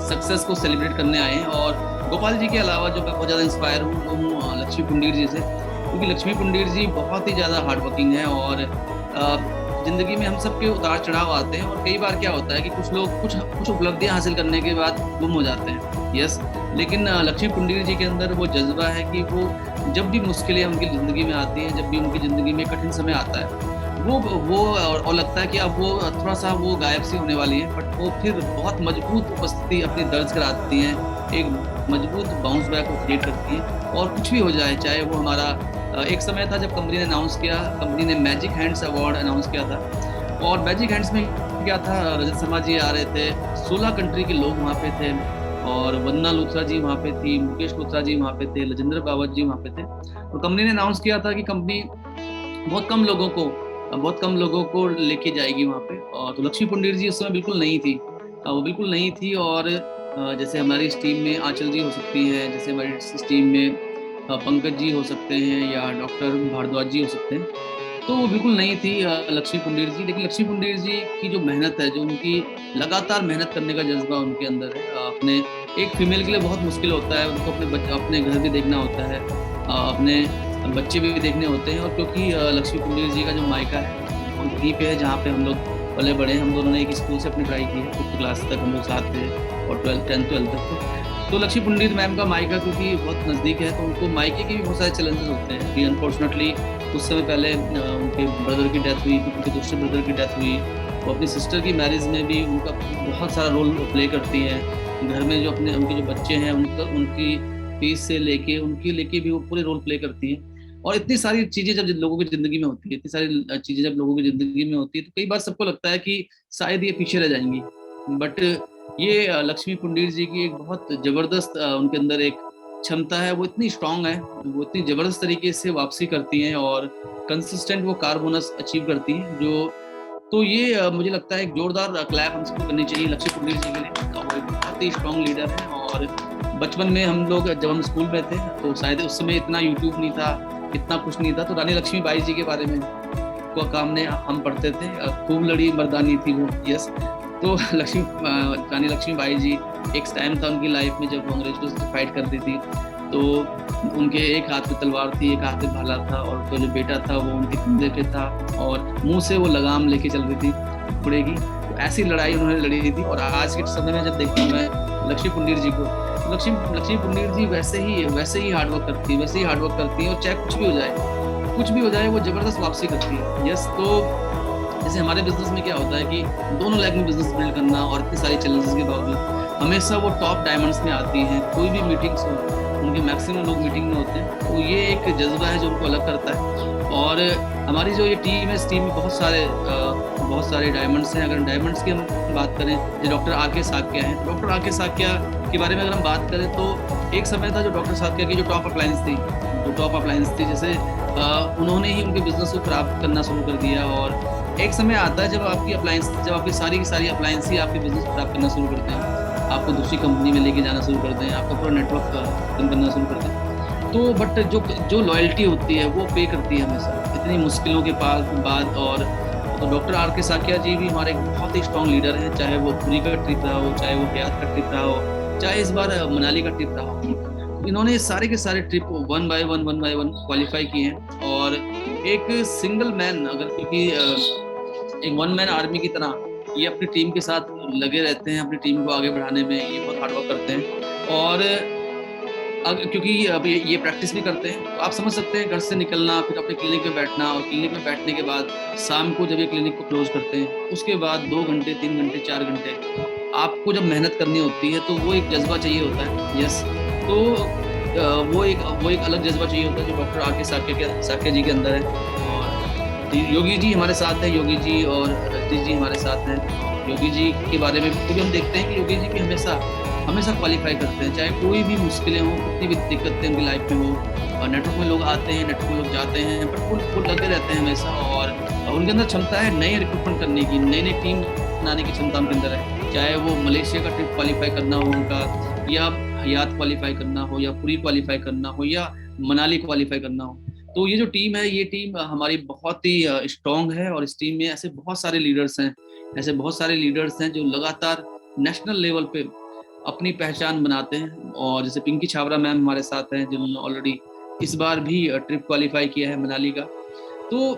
सक्सेस को सेलिब्रेट करने आए हैं। और गोपाल जी के अलावा जो मैं बहुत ज़्यादा इंस्पायर हूँ वो हूँ लक्ष्मी पुंडीर जी से, क्योंकि लक्ष्मी पुंडीर जी बहुत ही ज़्यादा हार्ड वर्किंग है, और ज़िंदगी में हम सबके उतार चढ़ाव आते हैं, और कई बार क्या होता है कि कुछ लोग कुछ उपलब्धियां हासिल करने के बाद गुम हो जाते हैं, यस। लेकिन लक्ष्मी पुंडीर जी के अंदर वो जज्बा है कि वो जब भी मुश्किलें उनकी ज़िंदगी में आती हैं, जब भी उनकी ज़िंदगी में कठिन समय आता है, वो और लगता है कि अब वो थोड़ा सा वो गायब सी होने वाली है, बट वो फिर बहुत मजबूत उपस्थिति अपनी दर्ज कराती हैं, एक मजबूत बाउंस बैक को क्रिएट करती हैं। और कुछ भी हो जाए, चाहे वो हमारा एक समय था जब कंपनी ने अनाउंस किया, कंपनी ने मैजिक हैंड्स अवार्ड अनाउंस किया था, और मैजिक हैंड्स में क्या था, रजत शर्मा जी आ रहे थे, 16 कंट्री के लोग वहाँ पे थे, और वंदना लूथरा जी वहाँ पे थी, मुकेश लूथरा जी वहाँ पे थे, लजिंदर बावत जी वहाँ पे थे। और कंपनी ने अनाउंस किया था कि कंपनी बहुत कम लोगों को लेके जाएगी वहाँ पे। और तो लक्ष्मी पुंडीर जी उस समय बिल्कुल नहीं थी, वो बिल्कुल नहीं थी। और जैसे हमारी इस टीम में आंचल जी हो सकती है, जैसे हमारी इस टीम में पंकज जी हो सकते हैं, या डॉक्टर भारद्वाज जी हो सकते हैं, तो वो बिल्कुल नहीं थी लक्ष्मी पुंडीर जी। लेकिन लक्ष्मी पुंडीर जी की जो मेहनत है, जो उनकी लगातार मेहनत करने का जज्बा उनके अंदर है, अपने एक फीमेल के लिए बहुत मुश्किल होता है, उनको अपने घर भी देखना होता है, अपने बच्चे भी देखने होते हैं। और क्योंकि लक्ष्मी पुंडीर जी का जो मायका है वहीं पे है जहाँ पे हम लोग पले बड़े हैं। हम दोनों ने एक स्कूल से अपनी पढ़ाई की है, 5th क्लास तक हम लोग साथ थे, और 10th-12th तक। तो लक्ष्मी पुंडीर मैम का मायका क्योंकि बहुत नज़दीक है, तो उनको मायके के भी बहुत सारे चैलेंजेस होते हैं कि अनफॉर्चुनेटली कुछ समय पहले उनके ब्रदर की डेथ हुई, उनके दूसरे ब्रदर की डेथ हुई। वो अपनी सिस्टर की मैरिज में भी उनका बहुत सारा रोल प्ले करती हैं। घर में जो उनके जो बच्चे हैं उनकी फीस से लेके भी वो पूरे रोल प्ले करती हैं। और इतनी सारी चीज़ें जब लोगों की ज़िंदगी में होती है, इतनी सारी चीज़ें जब लोगों की ज़िंदगी में होती है, तो कई बार सबको लगता है कि शायद ये पीछे रह जाएंगी, बट ये लक्ष्मी पुंडीर जी की एक बहुत ज़बरदस्त उनके अंदर एक क्षमता है, वो इतनी स्ट्रांग है, वो इतनी ज़बरदस्त तरीके से वापसी करती हैं और कंसिस्टेंट वो कार बोनस अचीव करती हैं। तो ये मुझे लगता है एक जोरदार क्लैप हम सबको करनी चाहिए लक्ष्मी पुंडीर जी के लिए। वो एक बहुत ही स्ट्रांग लीडर है। और बचपन में हम लोग जब हम स्कूल में थे, तो शायद उस समय इतना यूट्यूब नहीं था, इतना कुछ नहीं था, तो रानी लक्ष्मीबाई जी के बारे में को काम ने हम पढ़ते थे। खूब लड़ी मर्दानी थी वो, यस। तो रानी लक्ष्मीबाई जी एक टाइम था उनकी लाइफ में जब वो अंग्रेजों से फाइट करती थी, तो उनके एक हाथ में तलवार थी, एक हाथ में भाला था, और तो जो बेटा था वो उनके कंधे पे था, और मुंह से वो लगाम लेके चल रही थी घोड़े की। तो ऐसी लड़ाई उन्होंने लड़ी थी। और आज के समय में जब देखता हूँ मैं लक्ष्मी पुंडीर जी को, लक्ष्मी पुंडीर जी वैसे ही हार्डवर्क करती है, और चाहे कुछ भी हो जाए वो जबरदस्त वापसी करती है, यस। तो जैसे हमारे बिजनेस में क्या होता है कि दोनों लेग में बिजनेस बिल्ड करना, और इतने सारे चैलेंजेस के बावजूद हमेशा वो टॉप डायमंड्स में आती हैं। कोई भी मीटिंग्स हो, उनके मैक्सिमम लोग मीटिंग में होते हैं, तो ये एक जज्बा है जो उनको अलग करता है। और हमारी जो ये टीम है, इस टीम में बहुत सारे डायमंड्स हैं। अगर डायमंड्स की हम बात करें, जो डॉक्टर आके साक्या हैं, डॉक्टर आके साक्या के बारे में अगर हम बात करें, तो एक समय था जो डॉक्टर साक्या की जो टॉप अप्लायंस थी, जैसे उन्होंने ही उनके बिजनेस को खराब करना शुरू कर दिया। और एक समय आता है जब आपकी सारी की सारी अप्लायंस ही आपके बिजनेस को खराब करना शुरू करते हैं, आपको दूसरी कंपनी में लेके जाना शुरू करते हैं, आपका पूरा नेटवर्क खत्म करना शुरू करते हैं। तो बट जो लॉयल्टी होती है वो पे करती है हमेशा, इतनी मुश्किलों के बाद। और तो डॉक्टर आर के साकिया जी भी हमारे बहुत ही स्ट्रॉन्ग लीडर हैं, चाहे वो पुरी का ट्रिप रहा हो, चाहे वो हयात का ट्रिप रहा हो, चाहे इस बार मनाली का ट्रिप रहा हो। इन्होंने सारे के सारे trip one by one qualify किए हैं। और एक सिंगल मैन, अगर क्योंकि एक वन मैन आर्मी की तरह ये अपनी टीम के साथ लगे रहते हैं, अपनी टीम को आगे बढ़ाने में ये बहुत हार्डवर्क करते हैं। और क्योंकि अब ये प्रैक्टिस भी करते हैं, तो आप समझ सकते हैं घर से निकलना, फिर अपने क्लिनिक में बैठना, और क्लिनिक में बैठने के बाद शाम को जब ये क्लिनिक को क्लोज करते हैं, उसके बाद 2 घंटे 3 घंटे 4 घंटे आपको जब मेहनत करनी होती है, तो वो एक जज्बा चाहिए होता है। यस, तो वो एक अलग जज्बा चाहिए होता है जो डॉक्टर आर के साकिया जी के अंदर है। और योगी जी हमारे साथ हैं, योगी जी और रजनीश जी हमारे साथ हैं। योगी जी के बारे में भी हम देखते हैं कि योगी जी भी हमेशा क्वालिफाई करते हैं, चाहे कोई भी मुश्किलें हों, कितनी भी दिक्कतें उनकी लाइफ में हो। और नेटवर्क में लोग आते हैं, नेटवर्क में लोग जाते हैं, बट वो लगे रहते हैं हमेशा। और उनके अंदर क्षमता है नए रिक्रूटमेंट करने की, नई टीम बनाने की क्षमता उनके अंदर है। चाहे वो मलेशिया का ट्रिप क्वालिफाई करना हो उनका, या हयात क्वालिफाई करना हो, या पुरी क्वालिफाई करना हो, या मनाली क्वालिफाई करना हो। तो ये जो टीम है, ये टीम हमारी बहुत ही स्ट्रॉन्ग है। और इस टीम में ऐसे बहुत सारे लीडर्स हैं जो लगातार नेशनल लेवल पे अपनी पहचान बनाते हैं। और जैसे पिंकी छाबरा मैम हमारे साथ हैं, जिन्होंने ऑलरेडी इस बार भी ट्रिप क्वालिफाई किया है मनाली का। तो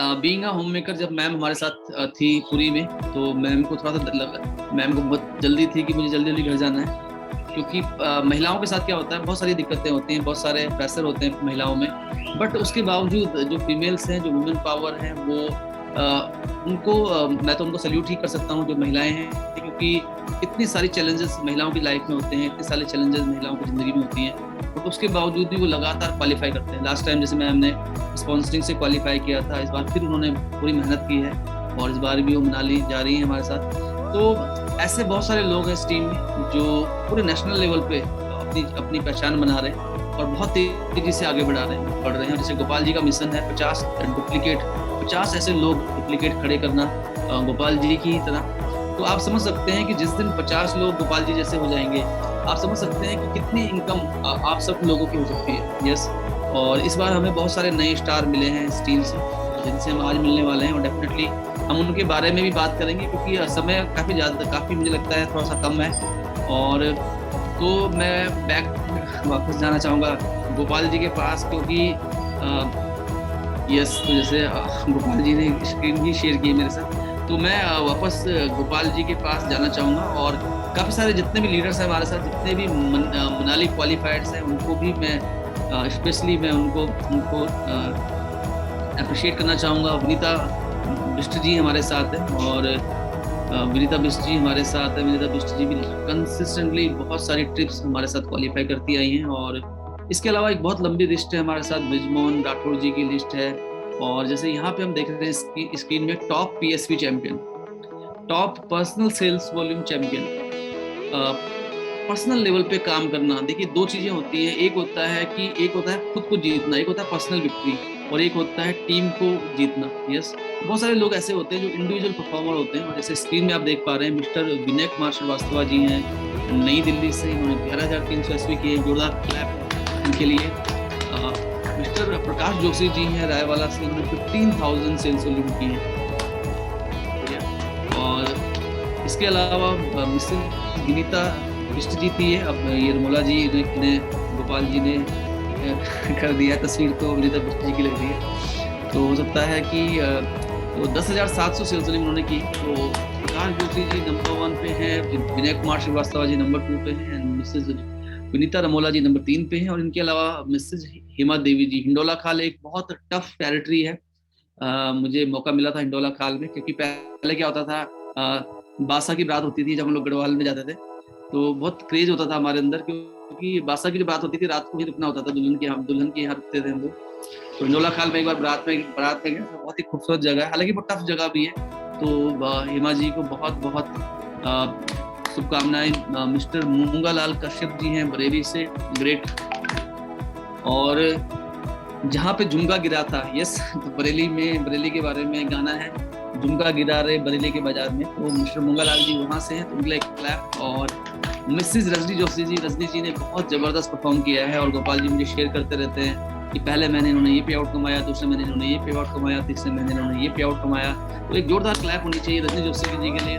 बीइंग अ होम मेकर, जब मैम हमारे साथ थी पुरी में, तो मैम को थोड़ा सा लगा, मैम को बहुत जल्दी थी कि मुझे जल्दी घर जाना है, क्योंकि महिलाओं के साथ क्या होता है, बहुत सारी दिक्कतें होती हैं, बहुत सारे प्रेशर होते हैं महिलाओं में। बट उसके बावजूद जो फीमेल्स हैं, जो वुमेन पावर है, वो उनको मैं तो उनको सल्यूट ही कर सकता हूँ, जो महिलाएं हैं, क्योंकि इतनी सारी चैलेंजेस महिलाओं की लाइफ में होते हैं, इतने सारे चैलेंजेस महिलाओं की ज़िंदगी में होती हैं, बट उसके बावजूद भी वो लगातार क्वालिफाई करते हैं। लास्ट टाइम जैसे मैम ने स्पॉन्सरिंग से क्वालिफाई किया था, इस बार फिर उन्होंने पूरी मेहनत की है, और इस बार भी वो मनाली जा रही हैं हमारे साथ। तो ऐसे बहुत सारे लोग हैं इस टीम में जो पूरे नेशनल लेवल पे अपनी पहचान बना रहे हैं, और बहुत तेजी से आगे बढ़ रहे हैं। जैसे गोपाल जी का मिशन है 50 ऐसे लोग डुप्लीकेट खड़े करना, गोपाल जी की तरह। तो आप समझ सकते हैं कि जिस दिन 50 लोग गोपाल जी जैसे हो जाएंगे, आप समझ सकते हैं कि कितनी इनकम आप सब लोगों की हो सकती है। यस, और इस बार हमें बहुत सारे नए स्टार मिले हैं इस टीम से, जिनसे हम आज मिलने वाले हैं, और डेफिनेटली हम उनके बारे में भी बात करेंगे, क्योंकि समय काफ़ी मुझे लगता है थोड़ा सा कम है। और तो मैं बैक वापस जाना चाहूँगा गोपाल जी के पास, क्योंकि यस, तो जैसे गोपाल जी ने स्क्रीन भी शेयर की मेरे साथ, तो मैं वापस गोपाल जी के पास जाना चाहूँगा। और काफ़ी सारे जितने भी लीडर्स हैं हमारे साथ, जितने भी मनाली क्वालिफाइड्स हैं, उनको भी मैं स्पेशली मैं उनको अप्रिशिएट करना चाहूँगा। विनीता बिष्ट जी हमारे साथ हैं, और विनीता बिष्ट जी हमारे साथ है। विनीता बिष्ट जी भी कंसिस्टेंटली बहुत सारी ट्रिप्स हमारे साथ क्वालिफाई करती आई हैं। और इसके अलावा एक बहुत लंबी लिस्ट है हमारे साथ, ब्रिजमोहन राठौड़ जी की लिस्ट है। और जैसे यहाँ पे हम देख रहे हैं स्क्रीन में, top PSV champion, top personal sales volume champion, personal level पे काम करना। देखिए, 2 चीजें होती हैं, एक होता है खुद को जीतना, एक होता है पर्सनल विक्ट्री, और एक होता है टीम को जीतना। यस, बहुत सारे लोग ऐसे होते हैं जो इंडिविजुअल परफॉर्मर होते हैं, और जैसे स्क्रीन में आप देख पा रहे हैं मिस्टर विनय कुमार श्रीवास्तव जी हैं, नई दिल्ली से, इन्होंने 11,300 SV किए, जोरदार क्लैप इनके लिए। मिस्टर प्रकाश जोशी जी हैं रायवाला से, इन्होंने 15,000 सेल्स वॉल्यूम की है। और इसके अलावा मिसेस विनीता बिष्ट जी थी, अब ये रमोला जी ने गोपाल जी ने कर दिया तस्वीर, तो विनीता बिष्ट जी की लग रही है। तो हो सकता है कि तो 10,700 सेल्स वॉल्यूम उन्होंने की। तो प्रकाश जोशी जी नंबर 1 पे हैं, विनय कुमार श्रीवास्तव जी नंबर 2 पे हैं, मिसेज विनीता रमोला जी नंबर 3 पे हैं। और इनके अलावा मिसेज हिमा देवी जी, हिंडोला खाल एक बहुत टफ टेरिटरी है। मुझे मौका मिला था हिंडोला खाल में, क्योंकि पहले क्या होता था, बासा की बात होती थी जब हम लोग गढ़वाल में जाते थे, तो बहुत क्रेज होता था हमारे अंदर, क्योंकि बासा की जो बात होती थी रात को ही रुकना होता था, दुल्हन के यहाँ रुकते थे हम लोग। तो हिंडोला खाल में एक बार बारात में गए, बहुत ही खूबसूरत जगह है, हालांकि बहुत टफ जगह भी है। तो हिमा जी को बहुत शुभकामनाएं। मिस्टर मूंगालाल कश्यप जी हैं बरेली से, ग्रेट। और जहाँ पे झुमका गिरा था, यस, तो बरेली के बारे में गाना है, झुमका गिरा रहे बरेली के बाजार में, तो मिस्टर मूंगालाल जी वहाँ से हैं, तो उनके लिए एक क्लैप। और मिसेज रजनी जोशी जी ने बहुत ज़बरदस्त परफॉर्म किया है, और गोपाल जी मुझे शेयर करते रहते हैं कि पहले महीने इन्होंने ये पे आउट कमाया, दूसरे महीने इन्होंने ये पे आउट कमाया, तीसरे महीने इन्होंने ये पे आउट कमाया। तो एक जोरदार क्लैप होनी चाहिए रजनी जोशी जी के लिए,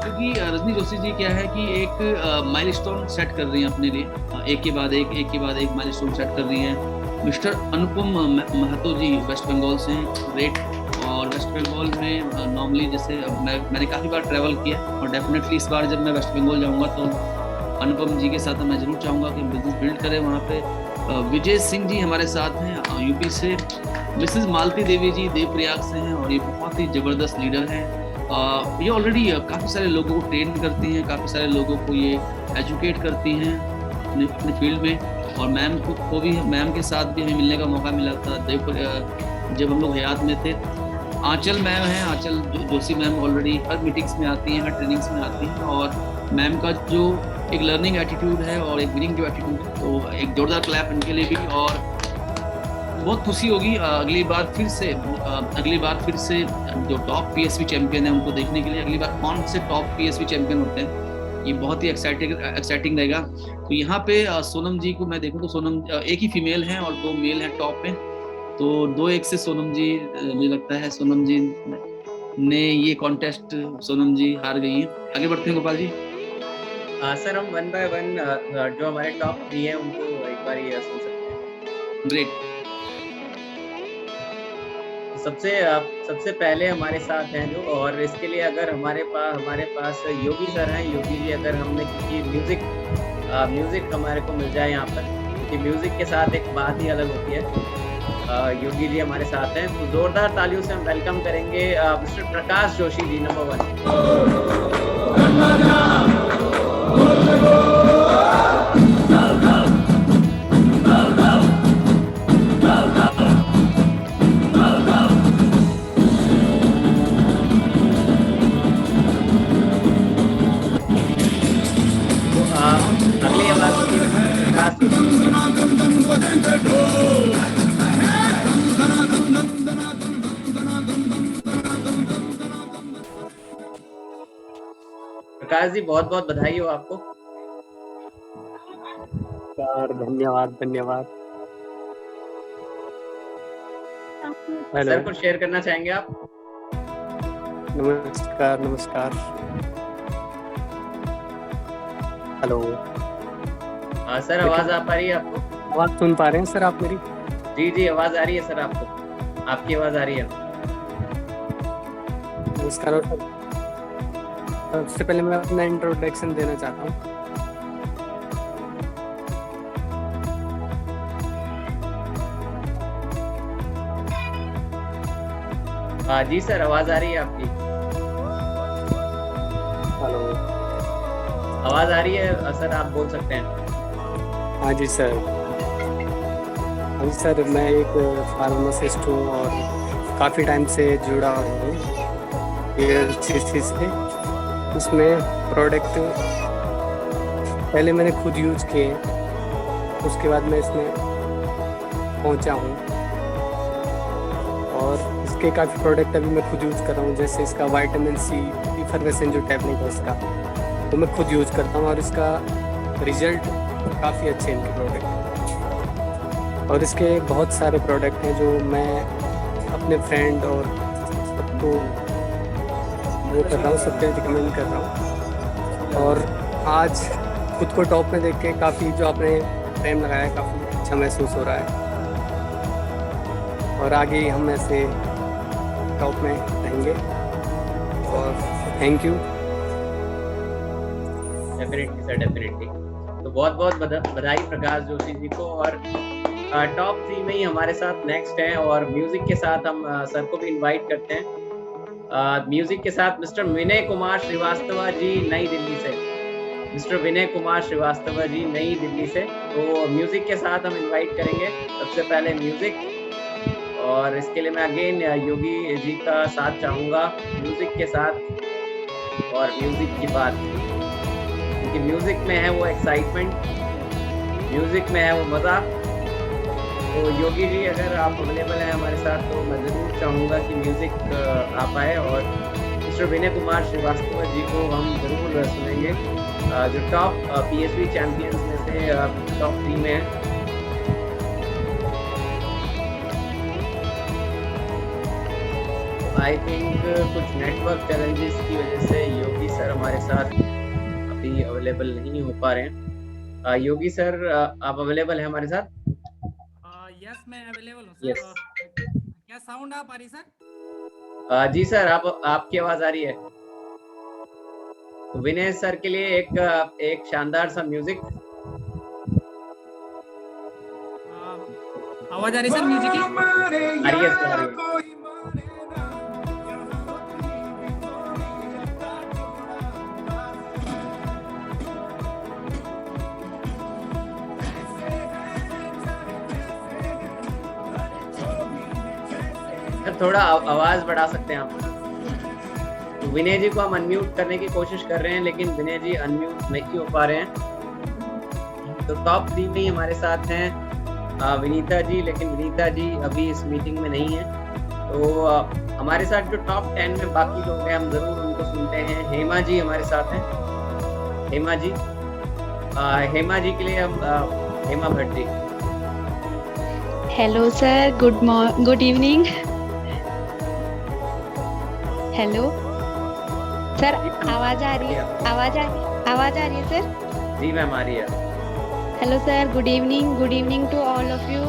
क्योंकि रजनी जोशी जी क्या है कि एक माइलस्टोन सेट कर रही हैं अपने लिए, एक के बाद एक माइलस्टोन सेट कर रही हैं। मिस्टर अनुपम महतो जी वेस्ट बंगाल से हैं, ग्रेट। और वेस्ट बंगाल में नॉर्मली जैसे मैंने काफ़ी बार ट्रैवल किया, और डेफिनेटली इस बार जब मैं वेस्ट बंगाल जाऊँगा तो अनुपम जी के साथ मैं ज़रूर चाहूँगा कि बिजनेस बिल्ड करें वहाँ पे। विजय सिंह जी हमारे साथ हैं यूपी से। मिसेस मालती देवी जी देवप्रयाग से हैं, और ये बहुत ही ज़बरदस्त लीडर हैं। ये ऑलरेडी काफ़ी सारे लोगों को ट्रेन करती हैं, काफ़ी सारे लोगों को ये एजुकेट करती हैं अपने फील्ड में। और मैम को भी, मैम के साथ भी हमें मिलने का मौका मिला था जब हम लोग हयात में थे। आंचल मैम हैं, आंचल जोशी मैम ऑलरेडी हर मीटिंग्स में आती हैं, हर ट्रेनिंग्स में आती हैं, और मैम का जो एक लर्निंग एटीट्यूड है और एक विनिंग जो एटीट्यूड है, तो एक जोरदार क्लैप इनके लिए भी। और बहुत खुशी होगी अगली बार फिर से जो टॉप पीएसवी चैंपियन है उनको देखने के लिए। अगली बार कौन से टॉप पीएसवी चैंपियन होते हैं, ये बहुत ही एक्साइटिंग रहेगा। तो यहाँ पे सोनम जी को मैं देखूँ तो सोनम एक ही फीमेल हैं और 2 मेल हैं टॉप में, तो 2-1 से सोनम जी, मुझे लगता है सोनम जी ने ये कॉन्टेस्ट सोनम जी हार गई हैं। आगे बढ़ते हैं गोपाल जी। सर हम 1 बाय 1 जो हमारे टॉप 3 हैं उनको एक बार ये सुन सकते हैं। ग्रेट। सबसे पहले हमारे साथ हैं जो, और इसके लिए अगर हमारे पास योगी सर हैं। योगी जी अगर हमने, क्योंकि म्यूजिक हमारे को मिल जाए यहाँ पर, क्योंकि म्यूजिक के साथ एक बात ही अलग होती है। योगी जी हमारे साथ हैं, तो जोरदार तालियों से हम वेलकम करेंगे मिस्टर प्रकाश जोशी जी, नंबर 1। अगली आवाज प्रकाश जी, बहुत बहुत बधाई हो आपको। धन्यवाद। सर कुछ शेयर करना चाहेंगे आप? नमस्कार। हेलो। सर आवाज आ पा रही है आपको? आवाज सुन पा रहे हैं सर आप मेरी? जी आवाज आ रही है सर आपको, आपकी आवाज आ रही है। नमस्कार। सबसे पहले मैं अपना इंट्रोडक्शन देना चाहता हूँ। हाँ जी सर, आवाज आ रही है आपकी। हेलो। आवाज आ रही है सर, आप बोल सकते हैं। हाँ जी सर। मैं एक फार्मासिस्ट हूँ और काफ़ी टाइम से जुड़ा हूँ एयरसीसी से। उसमें प्रोडक्ट पहले मैंने खुद यूज किए, उसके बाद मैं इसमें पहुँचा हूँ, और इसके काफ़ी प्रोडक्ट अभी मैं खुद यूज़ कर रहा हूँ। जैसे इसका विटामिन सी इफरवेसेंट जो टैबलेट है इसका, तो मैं खुद यूज़ करता हूँ, और इसका रिजल्ट काफ़ी अच्छे हैं इनके प्रोडक्ट। और इसके बहुत सारे प्रोडक्ट हैं जो मैं अपने फ्रेंड और सबको वो कर रहा हूँ, सबके रिकमेंड कर रहा हूँ। और आज खुद को टॉप में देख के काफ़ी जो आपने टाइम लगाया है, काफ़ी अच्छा महसूस हो रहा है, और आगे हम ऐसे टॉप में रहेंगे। और thank you. Definitely sir, definitely. तो बहुत बहुत बधाई प्रकाश जोशी जी को। और टॉप 3 में ही हमारे साथ नेक्स्ट है, और म्यूजिक के साथ हम सर को भी इनवाइट करते हैं। म्यूजिक के साथ मिस्टर विनय कुमार श्रीवास्तव जी नई दिल्ली से। मिस्टर विनय कुमार श्रीवास्तव जी नई दिल्ली से। तो म्यूजिक के साथ हम इनवाइट करेंगे सबसे पहले म्यूजिक, और इसके लिए मैं अगेन योगी जी का साथ चाहूँगा म्यूजिक के साथ। और म्यूजिक की बात, क्योंकि म्यूजिक में है वो एक्साइटमेंट, म्यूजिक में है वो मज़ा। तो योगी जी अगर आप अवेलेबल हैं हमारे साथ, तो मैं ज़रूर चाहूँगा कि म्यूज़िक आ पाए, और मिस्टर विनय कुमार श्रीवास्तव जी को हम ज़रूर सुनेंगे, जो टॉप पीएसवी चैंपियंस में से टॉप 3 में है। आई थिंक कुछ नेटवर्क चैलेंजेस की वजह से योगी सर हमारे साथ अभी अवेलेबल नहीं हो पा रहे हैं। योगी सर आप अवेलेबल हैं हमारे साथ? यस मैं अवेलेबल हूँ सर। Yes. क्या साउंड आ पा रही सर? जी सर, आपकी आवाज आ रही है। तो विनय सर के लिए एक शानदार सा म्यूजिक। आवाज आ रही सर म्यूजिक की? आ रही है सर, आ रही है। थोड़ा आवाज बढ़ा सकते हैं आप। तो विनय जी को हम अनम्यूट करने की कोशिश कर रहे हैं, लेकिन विनय जी अनम्यूट नहीं हो पा रहे हैं। तो टॉप 3 में हमारे साथ हैं विनीता जी, लेकिन विनीता जी अभी इस मीटिंग में नहीं है। तो हमारे साथ जो टॉप 10 में बाकी लोग हैं, हम जरूर उनको सुनते हैं। हेमा जी हमारे साथ हैं। हेमा जी, हेमा जी के लिए हम Hema Bhatt ji. Hello sir, good evening. Hello sir, आवाज आ रही है? आवाज आ रही है सर? जी मैम आ रही है। Hello sir, good evening to all of you.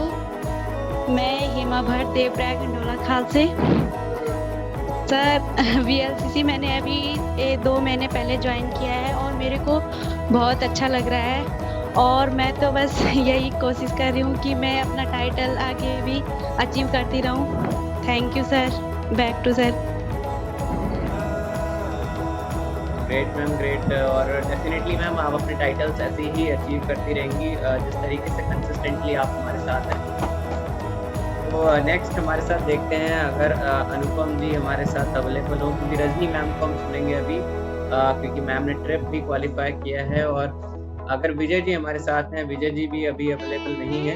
मैं हेमा भट्ट, देवप्रयाग गंडोला खाल से। सर VLCC मैंने अभी 2 महीने पहले ज्वाइन किया है और मेरे को बहुत अच्छा लग रहा है, और मैं तो बस यही कोशिश कर रही हूँ कि मैं अपना टाइटल आगे भी अचीव करती रहूँ। Thank you sir. Back to sir. Great ma'am, great. और डेफिनेटली मैम आप अपने टाइटल्स ऐसे ही अचीव करती रहेंगी जिस तरीके से कंसिस्टेंटली आप हमारे साथ हैं। तो नेक्स्ट हमारे साथ देखते हैं अगर अनुपम जी हमारे साथ अवेलेबल हो, क्योंकि रजनी मैम को हम सुनेंगे अभी क्योंकि मैम ने ट्रिप भी क्वालिफाई किया है। और अगर विजय जी हमारे साथ हैं, विजय जी भी अभी अवेलेबल नहीं है।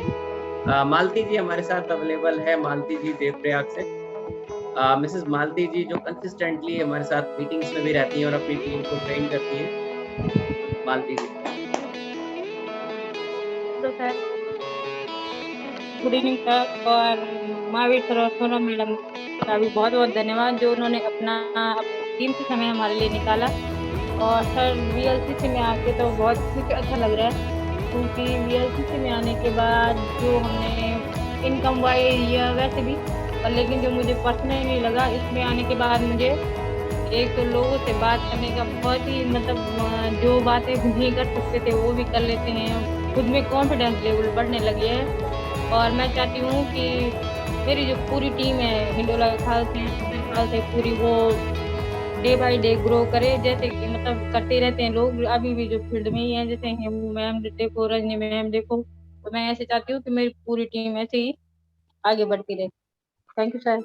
मालती जी हमारे साथ अवेलेबल है, मालती जी देवप्रयाग से। मिसेस मालती जी जो कंसिस्टेंटली हमारे साथ मीटिंग्स में भी रहती हैं और अपनी टीम को ट्रेन करती हैं। Malti ji. Hello sir, good evening sir. और महावीर सर और सोनम मैडम का भी बहुत बहुत धन्यवाद जो उन्होंने अपना कीमती समय हमारे लिए निकाला। और सर VLCC में आके तो बहुत कुछ अच्छा लग रहा है, क्योंकि VLCC में आने के बाद जो हमने इनकम वाइज या वैसे भी, और लेकिन जो मुझे पर्सनली लगा इसमें आने के बाद मुझे एक तो लोगों से बात करने का बहुत ही मतलब जो बातें नहीं कर सकते थे वो भी कर लेते हैं। खुद में कॉन्फिडेंस लेवल बढ़ने लगी है। और मैं चाहती हूँ कि मेरी जो पूरी टीम है हिंडोला खाल से पूरी, वो डे बाय डे ग्रो करे, जैसे कि मतलब करते रहते हैं लोग अभी भी जो फील्ड में ही है, जैसे हेमू मैम देखो, रजनी मैम देखो। तो मैं ऐसे चाहती हूँ कि मेरी पूरी टीम ऐसे ही आगे बढ़ती रहे। Thank you sir.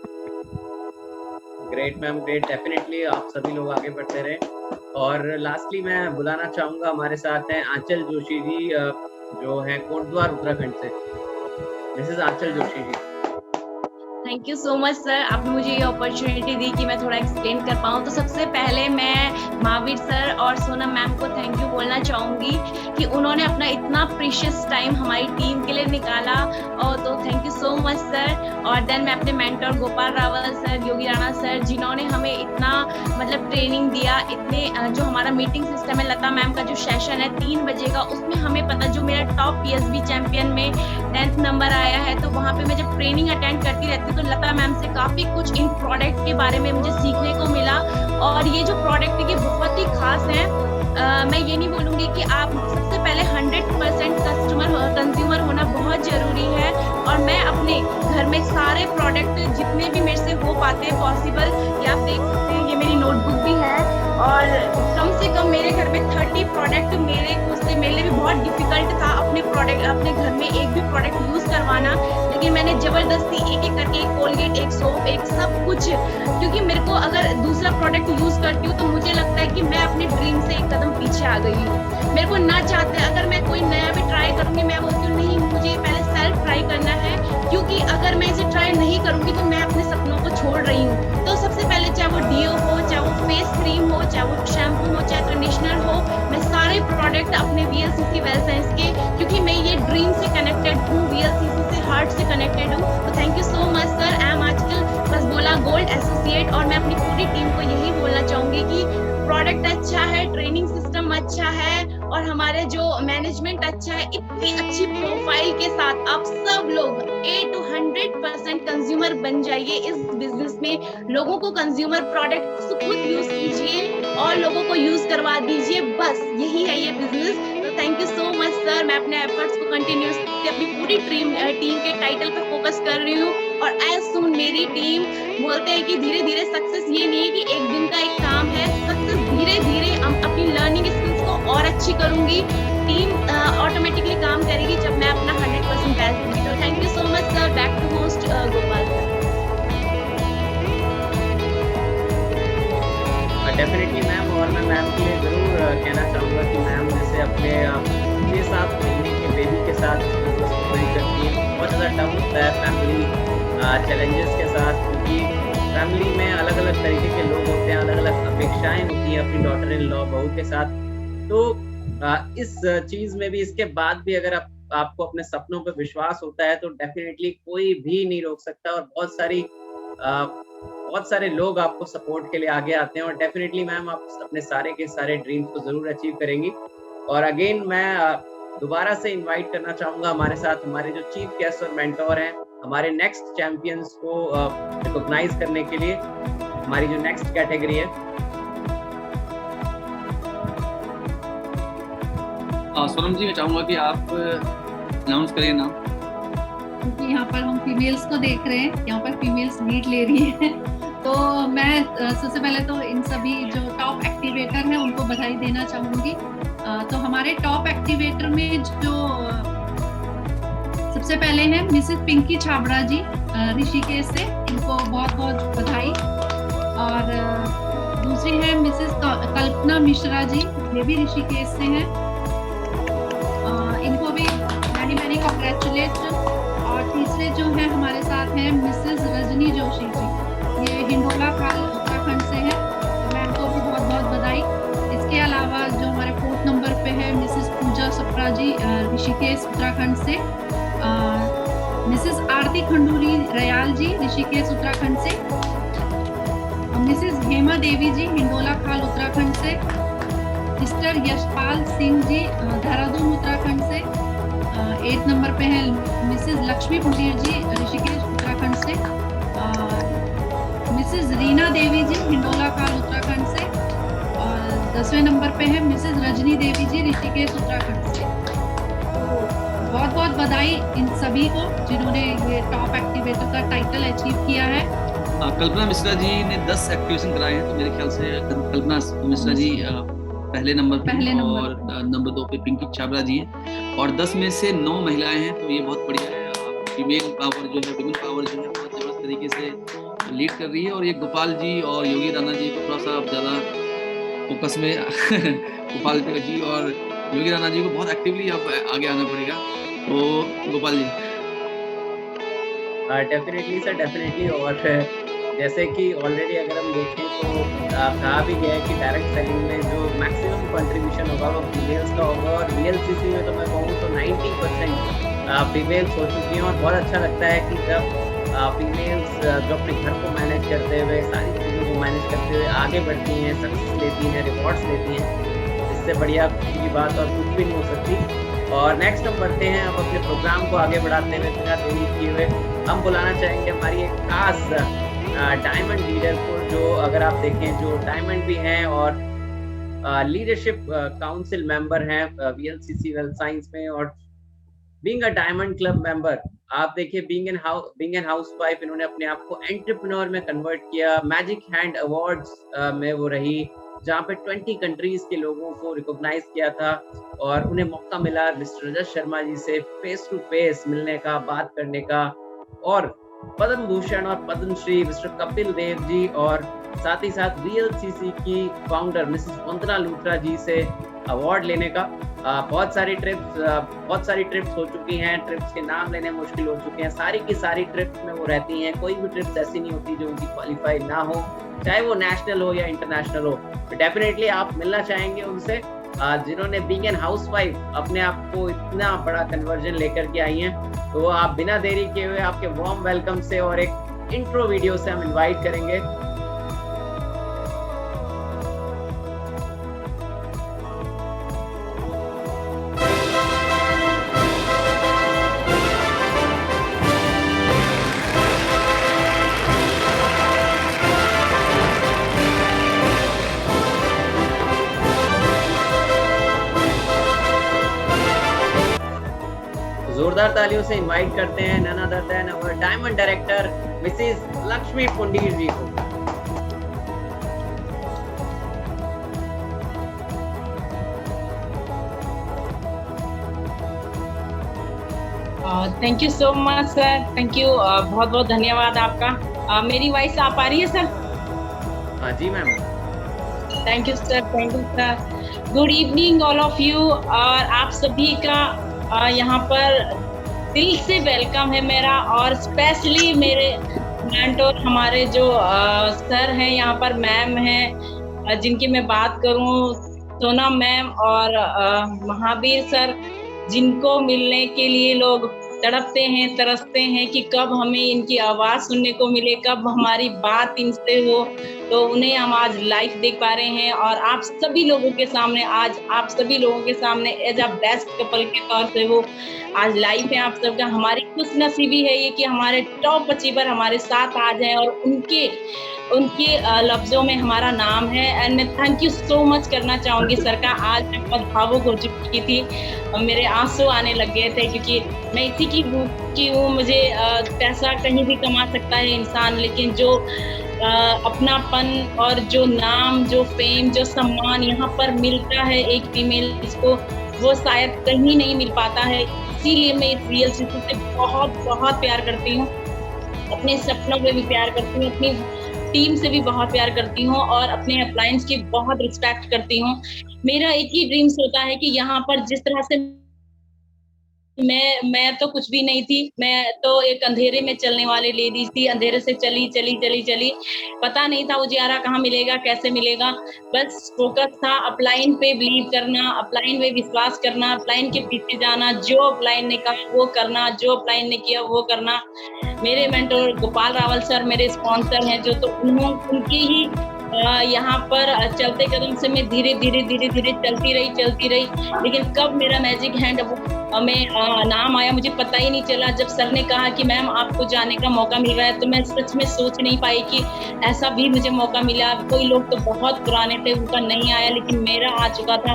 Great ma'am, great. Definitely आप सभी लोग आगे बढ़ते रहे। और लास्टली मैं बुलाना चाहूँगा हमारे साथ हैं आंचल जोशी जी जो हैं कोटद्वार उत्तराखंड से। This is Anchal Joshi ji. Thank you so much sir, आपने मुझे ये अपॉर्चुनिटी दी कि मैं थोड़ा एक्सप्लेन कर पाऊँ। तो सबसे पहले मैं महावीर सर और सोनम मैम को थैंक यू बोलना चाहूँगी कि उन्होंने अपना इतना प्रीशियस टाइम हमारी टीम के लिए निकाला, और तो thank you so much sir. और देन मैं अपने मेंटर गोपाल रावल सर, योगी राणा सर, जिन्होंने हमें इतना मतलब ट्रेनिंग दिया। इतने जो हमारा मीटिंग सिस्टम है, लता मैम का जो सेशन है 3 बजे का, उसमें हमें पता जो मेरा टॉप PSB चैंपियन में 10th नंबर आया है, तो वहाँ पे मैं जब ट्रेनिंग अटेंड करती रहती तो लता मैम से काफी कुछ इन प्रोडक्ट के बारे में मुझे सीखने को मिला। और ये जो प्रोडक्ट है ये बहुत ही खास है। मैं ये नहीं बोलूंगी कि आप सबसे पहले 100% कंज्यूमर होना बहुत जरूरी है। और मैं अपने घर में सारे प्रोडक्ट जितने भी मेरे से हो पाते हैं पॉसिबल, ये आप देख सकते हैं, ये मेरी नोटबुक भी है। और कम से कम मेरे घर में 30 प्रोडक्ट मेरे लिए भी बहुत डिफिकल्ट था अपने घर में एक भी प्रोडक्ट यूज करवाना, लेकिन मैंने जबरदस्ती एक एक करके, एक कोलगेट, एक सोप, एक सब कुछ, क्योंकि मेरे को अगर दूसरा प्रोडक्ट यूज करती हूँ तो मुझे लगता है कि मैं अपने ड्रीम से एक कदम पीछे आ गई हूँ। मेरे को ना चाहते अगर मैं कोई नया भी ट्राई करूंगी, मैं बोलती हूँ नहीं, मुझे पहले सेल्फ ट्राई करना है, क्योंकि अगर मैं इसे ट्राई नहीं करूंगी तो मैं अपने सपनों को छोड़ रही हूँ। तो सबसे पहले चाहे वो डीओ हो, चाहे वो फेस क्रीम हो, चाहे वो शैम्पू हो, चाहे कंडीशनर हो, मैं सारे प्रोडक्ट अपने VLCC वेल साइंस के, क्योंकि मैं ये ड्रीम से कनेक्टेड हूँ, VLCC से हार्ट से कनेक्टेड हूँ। तो thank you so much sir. I am आजकल बस बोला गोल्ड एसोसिएट, और पूरी टीम को यही बोलना चाहूंगी कि प्रोडक्ट अच्छा है, ट्रेनिंग सिस्टम अच्छा है और हमारे जो मैनेजमेंट अच्छा है, इतनी अच्छी प्रोफाइल के साथ आप सब लोग 8 to 100% कंज्यूमर बन जाइए इस बिजनेस में। लोगों को कंज्यूमर प्रोडक्ट खुद यूज कीजिए और लोगों को यूज करवा दीजिए, बस यही है ये बिजनेस। तो thank you so much sir. मैं अपने एफर्ट्स को कंटिन्यूसली अपनी पूरी टीम के टाइटल पे फोकस कर रही हूँ और एज सून मेरी टीम बोलते हैं कि धीरे धीरे सक्सेस ये नहीं है कि एक दिन का एक काम है, सक्सेस धीरे धीरे हम अपनी लर्निंग स्किल्स को और अच्छी करूंगी, टीम ऑटोमेटिकली काम करेगी जब मैं अपना 100% बेस्ट दूंगी। तो thank you so much sir. Back to host Gopal sir. Definitely ma'am, और मैं मैम के लिए ज़रूर कहना चाहूँगा कि मैम जैसे अपने 6-7 महीने के बेबी के साथ बिजनेस को बिल्ड करती है। बहुत ज़्यादा टफ होता है फैमिली चैलेंजेस के साथ, क्योंकि फैमिली में अलग अलग तरीके के लोग होते हैं, अलग अलग अपेक्षाएं होती हैं अपनी डॉटर इन लॉ बहू के साथ। तो इस चीज़ में भी, इसके बाद भी अगर आपको अपने सपनों पर विश्वास होता है तो डेफिनेटली कोई भी नहीं रोक सकता, और बहुत सारे लोग आपको सपोर्ट के लिए आगे आते हैं। और डेफिनेटली मैम आप अपने सारे के सारे ड्रीम्स को जरूर अचीव करेंगी। और अगेन मैं दोबारा से इनवाइट करना चाहूंगा हमारे साथ हमारे जो चीफ गेस्ट और मेंटोर हैं, हमारे नेक्स्ट चैंपियंस को रिकॉग्नाइज करने के लिए, हमारी जो नेक्स्ट कैटेगरी है। सोनम जी, मैं चाहूंगा कि आप अनाउंस करिए नाम। क्योंकि यहाँ पर हम फीमेल्स को देख रहे हैं, यहाँ पर फीमेल्स लीड ले रही हैं, तो मैं सबसे पहले तो इन सभी जो टॉप एक्टिवेटर हैं उनको बधाई देना चाहूंगी। तो हमारे टॉप एक्टिवेटर में जो सबसे पहले हैं मिसेस पिंकी छाबड़ा जी ऋषिकेश से, इनको बहुत बहुत बधाई। और दूसरी है मिसेस कल्पना मिश्रा जी, ये भी ऋषिकेश से हैं, इनको भी मैनी कांग्रेचुलेशन। और तीसरे जो है हमारे साथ हैं मिसेस रजनी जोशी जी, ये हिंडोला खाल उत्तराखंड से है, मैं इनको भी बहुत बहुत बधाई। इसके अलावा जो हमारे 4th नंबर पे है मिसेस पूजा सप्रा जी ऋषिकेश उत्तराखंड से, मिसेस आरती खंडूरी रयाल जी ऋषिकेश उत्तराखंड से, मिसेस हेमा देवी जी हिंडोला खाल उत्तराखंड से, मिस्टर यशपाल सिंह जी देहरादून उत्तराखंड से, 8th नंबर पे है मिसेस लक्ष्मी पुंडीर जी ऋषिकेश उत्तराखंड से, मिसेस रीना देवी जी हिंडोला खाल उत्तराखंड से, और 10वें नंबर पे है मिसेस रजनी देवी जी ऋषिकेश उत्तराखंड से। बहुत बहुत बधाई इन सभी को जिन्होंने ये टॉप एक्टिवेटर का टाइटल अचीव किया है। कल्पना मिश्रा जी ने 10 एक्टिवेशन कराए हैं, तो मेरे ख्याल से कल्पना मिश्रा जी पहले नंबर पे और नंबर 2 पे पिंकी छाबड़ा जी हैं, और 10 में से 9 महिलाएं हैं, तो ये बहुत बढ़िया है। फीमेल पावर जो है, वुमेन पावर जो है बहुत जबरदस्त तरीके से लीड कर रही है। और ये गोपाल जी और योगी राणा जी को थोड़ा सा ज़्यादा फोकस में गोपाल जी और योगी राणा जी को बहुत एक्टिवली अब आगे आना पड़ेगा। तो Gopal ji. Definitely sir, definitely. और जैसे कि ऑलरेडी अगर हम देखें तो कहा भी गया है कि डायरेक्ट सेलिंग में जो मैक्सिमम कंट्रीब्यूशन होगा वो फीमेल्स का होगा, और VLCC में तो मैं कहूँ तो 90% फीमेल्स हो चुकी हैं। और बहुत अच्छा लगता है कि जब फीमेल्स जो अपने घर को मैनेज करते हुए, सारी चीज़ों को मैनेज करते हुए आगे बढ़ती हैं, सक्सेस लेती हैं, रिवॉर्ड्स लेती हैं, इससे बढ़िया खुशी की बात और कुछ भी नहीं हो सकती। और नेक्स्ट हम बढ़ते हैं, अब अपने प्रोग्राम को आगे बढ़ाते हुए बिना देरी किए हुए हम बुलाना चाहेंगे हमारी एक खास डायमंड लीडर को, जो अगर आप देखें जो डायमंड भी हैं और लीडरशिप काउंसिल मेंबर हैं VLCC वेल्थ साइंस में, और being a diamond club member, आप देखिए बीइंग एन हाउसवाइफ, इन्होंने अपने आप को एंटरप्रेन्योर में कन्वर्ट किया। मैजिक हैंड अवार्ड्स में वो रही, जहाँ पे 20 कंट्रीज के लोगों को रिकॉग्नाइज किया था, और उन्हें मौका मिला मिस्टर रजत शर्मा जी से फेस टू फेस मिलने का, बात करने का, और पद्म भूषण और पद्मश्री मिस्टर कपिल देव जी, और साथ ही साथ VLCC की फाउंडर मिसेस वंदना लूथरा जी से अवार्ड लेने का। बहुत सारी ट्रिप्स हो चुकी हैं, ट्रिप्स के नाम लेने मुश्किल हो चुके हैं, सारी की सारी ट्रिप्स में वो रहती हैं, कोई भी ट्रिप्स ऐसी नहीं होती जो उनकी क्वालिफाई ना हो, चाहे वो नेशनल हो या इंटरनेशनल हो। तो डेफिनेटली आप मिलना चाहेंगे उनसे, जिन्होंने बीइंग एन हाउसवाइफ अपने आप को इतना बड़ा कन्वर्जन लेकर के आई हैं। तो आप बिना देरी किए हुए आपके वार्म वेलकम से और एक इंट्रो वीडियो से हम इनवाइट करेंगे जोरदार तालियों से इनवाइट करते हैं none other than our diamond director mrs Lakshmi Pundir ji को। Thank you so much sir, thank you, बहुत बहुत धन्यवाद आपका। मेरी वॉइस आ पा रही है सर? हाँ जी ma'am. Thank you sir, thank you sir. Good evening all of you, और आप सभी का यहाँ पर दिल से वेलकम है मेरा, और स्पेशली मेरे मेंटोर हमारे जो सर हैं यहाँ पर, मैम हैं जिनकी मैं बात करूँ, सोनम मैम और महावीर सर, जिनको मिलने के लिए लोग तड़पते हैं, तरसते हैं कि कब हमें इनकी आवाज़ सुनने को मिले, कब हमारी बात इनसे हो। तो उन्हें हम आज लाइव देख पा रहे हैं, और आप सभी लोगों के सामने आज आप सभी लोगों के सामने एज अ बेस्ट कपल के तौर पे वो आज लाइव है आप सबका। हमारी खुशनसीबी है ये कि हमारे टॉप अचीवर हमारे साथ आज हैं, और उनके लफ्जों में हमारा नाम है। एंड मैं थैंक यू सो मच करना चाहूँगी सर का। आज मैं बहुत भावुक हो चुकी थी, मेरे आंसू आने लग गए थे, क्योंकि मैं इसी की भूख की हूँ। मुझे पैसा कहीं भी कमा सकता है इंसान, लेकिन जो अपनापन और जो नाम, जो फेम, जो सम्मान यहाँ पर मिलता है एक फीमेल को, वो शायद कहीं नहीं मिल पाता है। इसीलिए मैं इस रियल सिटी से बहुत बहुत प्यार करती हूँ, अपने सपनों में भी प्यार करती हूँ, अपनी टीम से भी बहुत प्यार करती हूँ, और अपने अपलायंस की बहुत रिस्पेक्ट करती हूँ। मेरा एक ही ड्रीम्स होता है कि यहाँ पर जिस तरह से मैं तो कुछ भी नहीं थी, मैं तो एक अंधेरे में चलने वाली लेडीज थी। अंधेरे से चली, पता नहीं था उजियारा कहाँ मिलेगा, कैसे मिलेगा। बस फोकस था अपलाइन पे बिलीव करना, अपलाइन पे विश्वास करना, अपलाइन के पीछे जाना, जो अपलाइन ने कहा वो करना, जो अपलाइन ने किया वो करना। मेरे मेंटर गोपाल रावल सर मेरे स्पॉन्सर हैं जो, तो उनकी ही यहाँ पर चलते कदम से मैं धीरे धीरे चलती रही, लेकिन कब मेरा मैजिक हैंड में नाम आया मुझे पता ही नहीं चला। जब सर ने कहा कि मैम आपको जाने का मौका मिल रहा है, तो मैं सच में सोच नहीं पाई कि ऐसा भी मुझे मौका मिला। कोई लोग तो बहुत पुराने थे, उनका नहीं आया, लेकिन मेरा आ चुका था।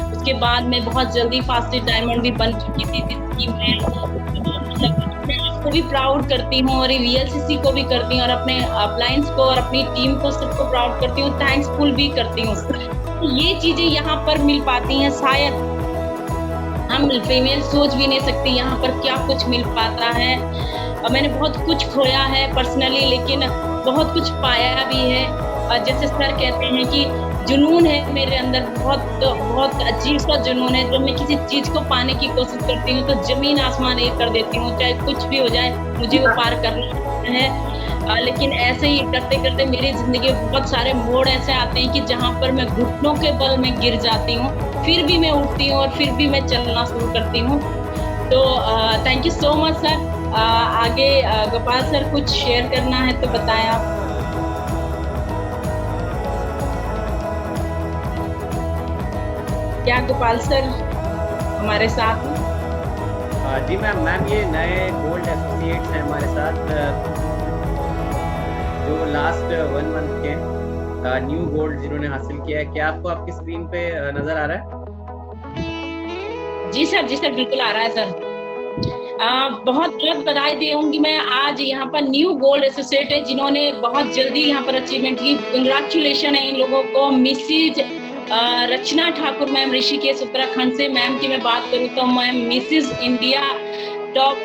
उसके बाद मैं बहुत जल्दी फास्टेस्ट डायमंड भी बन चुकी थी, जिसकी मैं आपको भी प्राउड करती हूँ, और VLCC को भी करती हूँ, और अपने अपलायंस को और अपनी टीम को सबको प्राउड करती हूँ, थैंक्सफुल भी करती हूँ। ये चीजें यहाँ पर मिल पाती हैं, शायद हम फीमेल सोच भी नहीं सकती यहाँ पर क्या कुछ मिल पाता है। मैंने बहुत कुछ खोया है पर्सनली, लेकिन बहुत कुछ पाया भी है। और जैसे सर कहते हैं कि जुनून है मेरे अंदर, बहुत अजीब सा जुनून है। जब मैं किसी चीज को पाने की कोशिश करती हूँ तो जमीन आसमान एक कर देती हूँ, चाहे कुछ भी हो जाए मुझे वो पार करना है। लेकिन ऐसे ही करते करते मेरी जिंदगी में बहुत सारे मोड़ ऐसे आते हैं कि जहाँ पर मैं घुटनों के बल में गिर जाती हूँ, फिर भी मैं उठती हूँ और फिर भी मैं चलना शुरू करती हूँ। तो thank you so much sir. आगे गोपाल सर कुछ शेयर करना है तो बताएं आप। क्या गोपाल सर हमारे साथ हैं? जी मैम ये नए गोल्ड एसोसिएट्स हैं हमारे साथ, जो लास्ट 1 मंथ के न्यू गोल्ड जिन्होंने हासिल किया है। क्या आपको आपकी स्क्रीन पे नजर आ रहा है? जी सर बिल्कुल आ रहा है सर। बहुत बहुत बधाई दूंगी मैं। आज यहाँ पर न्यू गोल्ड एसोसिएट है जिन्होंने बहुत जल्दी यहाँ पर अचीवमेंट की। कंग्रेचुलेशन है इन लोगों को। मिसिज रचना ठाकुर मैम ऋषिकेश उत्तराखंड से, मैम की मैं बात करूँ तो मैम मिसिज इंडिया टॉप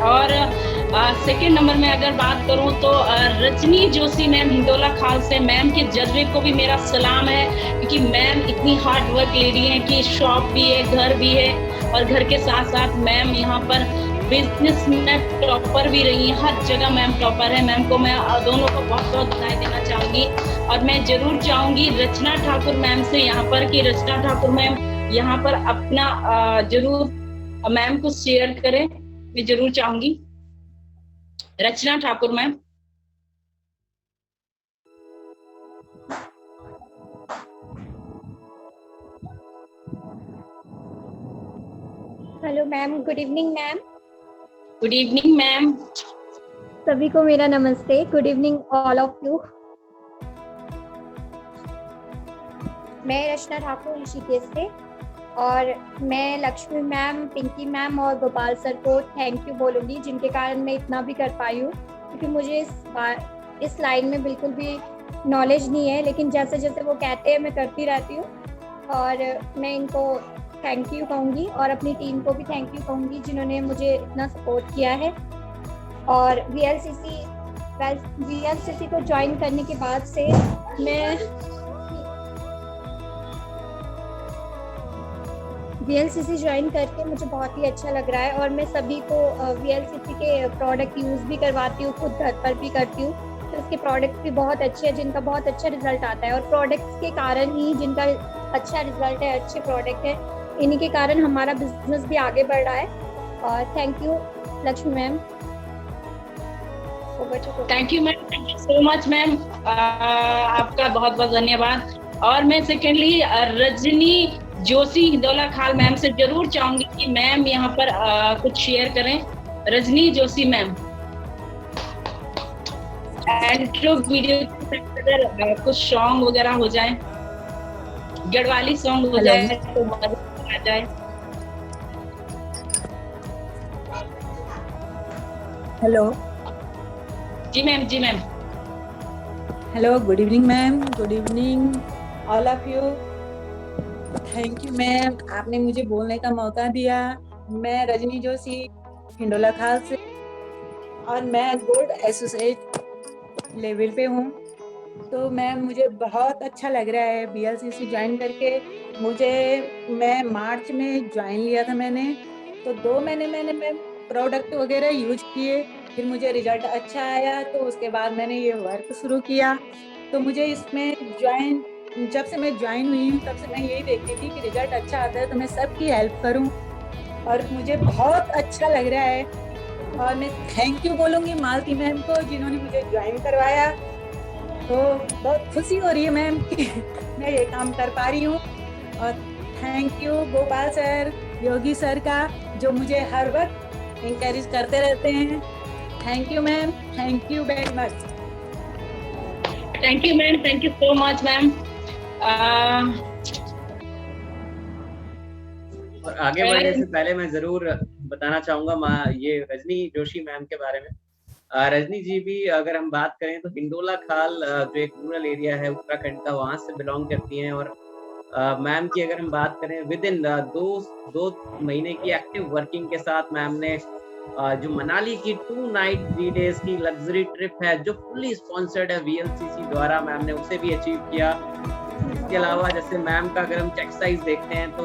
और सेकेंड नंबर में अगर बात करूं तो रजनी जोशी मैम हिंदोला खाल से, मैम के जज्बे को भी मेरा सलाम है, क्योंकि मैम इतनी हार्ड वर्क लेडी हैं कि शॉप भी है, घर भी है, और घर के साथ साथ मैम यहाँ पर बिजनेस में टॉपर भी रही है। हर जगह मैम टॉपर है। मैम को मैं दोनों को बहुत बहुत बधाई देना चाहूंगी। और मैं जरूर चाहूंगी रचना ठाकुर मैम से यहाँ पर कि रचना ठाकुर मैम यहाँ पर अपना जरूर मैम को शेयर करें। मैं जरूर चाहूंगी Rachna Thakur ma'am. Hello ma'am, good evening ma'am. Good evening ma'am. सभी को मेरा नमस्ते। Good evening all of you. मैं रचना ठाकुर ऋषिकेश से, और मैं लक्ष्मी मैम, पिंकी मैम और गोपाल सर को थैंक यू बोलूँगी, जिनके कारण मैं इतना भी कर पाई हूँ, क्योंकि मुझे इस लाइन में बिल्कुल भी नॉलेज नहीं है, लेकिन जैसे जैसे वो कहते हैं मैं करती रहती हूँ। और मैं इनको थैंक यू कहूँगी और अपनी टीम को भी थैंक यू कहूँगी, जिन्होंने मुझे इतना सपोर्ट किया है। और VLCC को ज्वाइन करने के बाद से मैं VLCC ज्वाइन करके मुझे बहुत ही अच्छा लग रहा है, और मैं सभी को VLCC के प्रोडक्ट यूज़ भी करवाती हूँ, खुद घर पर भी करती हूँ। तो इसके प्रोडक्ट भी बहुत अच्छे हैं, जिनका बहुत अच्छा रिजल्ट आता है, और प्रोडक्ट्स के कारण ही जिनका अच्छा रिजल्ट है, अच्छे प्रोडक्ट है, इन्हीं के कारण हमारा बिजनेस भी आगे बढ़ रहा है। और thank you Lakshmi ma'am. Thank you ma'am, thank you so much ma'am, आपका बहुत बहुत धन्यवाद। और मैं सेकेंडली रजनी जोशी हिंडोला खाल मैम से जरूर चाहूंगी कि मैम यहाँ पर कुछ शेयर करें। Rajni Joshi ma'am, intro video अगर कुछ सॉन्ग वगैरह हो जाए, गढ़वाली सॉन्ग हो जाए तो आ जाए। हेलो जी मैम, जी ma'am. Hello, good evening ma'am, good evening all of you. Thank you ma'am, आपने मुझे बोलने का मौका दिया। मैं रजनी जोशी हिंडोला खाल से, और मैं गोल्ड एसोसिएट लेवल पे हूँ। तो मैम मुझे बहुत अच्छा लग रहा है VLCC ज्वाइन करके। मैं मार्च में ज्वाइन लिया था मैंने, तो 2 महीने मैंने प्रोडक्ट वगैरह यूज किए, फिर मुझे रिजल्ट अच्छा आया, तो उसके बाद मैंने ये वर्क शुरू किया। तो मुझे इसमें जब से मैं ज्वाइन हुई हूँ तब से मैं यही देखती थी कि रिजल्ट अच्छा आता है तो मैं सबकी हेल्प करूँ, और मुझे बहुत अच्छा लग रहा है। और मैं थैंक यू बोलूँगी मालती मैम को, जिन्होंने मुझे ज्वाइन करवाया। तो बहुत खुशी हो रही है मैम कि मैं ये काम कर पा रही हूँ। और thank you Gopal sir, Yogi sir का, जो मुझे हर वक्त इंकरेज करते रहते हैं। Thank you ma'am, thank you very much. Thank you ma'am, thank you so much ma'am. और आगे बढ़ने से पहले मैं जरूर बताना चाहूंगा ये रजनी जोशी मैम के बारे में। रजनी जी भी अगर हम बात करें तो हिंडोला खाल जो एक रूरल एरिया है उत्तराखंड का, वहां से बिलोंग करती हैं। और मैम की अगर हम बात करें, विद इन 2 महीने की एक्टिव वर्किंग के साथ मैम ने जो मनाली की 2 नाइट 3 डेज की लग्जरी ट्रिप है, जो फुल्ली स्पॉन्सर्ड है VLCC द्वारा, मैम ने उसे भी अचीव किया। इसके अलावा जैसे मैम का अगर हम चेक साइज देखते हैं तो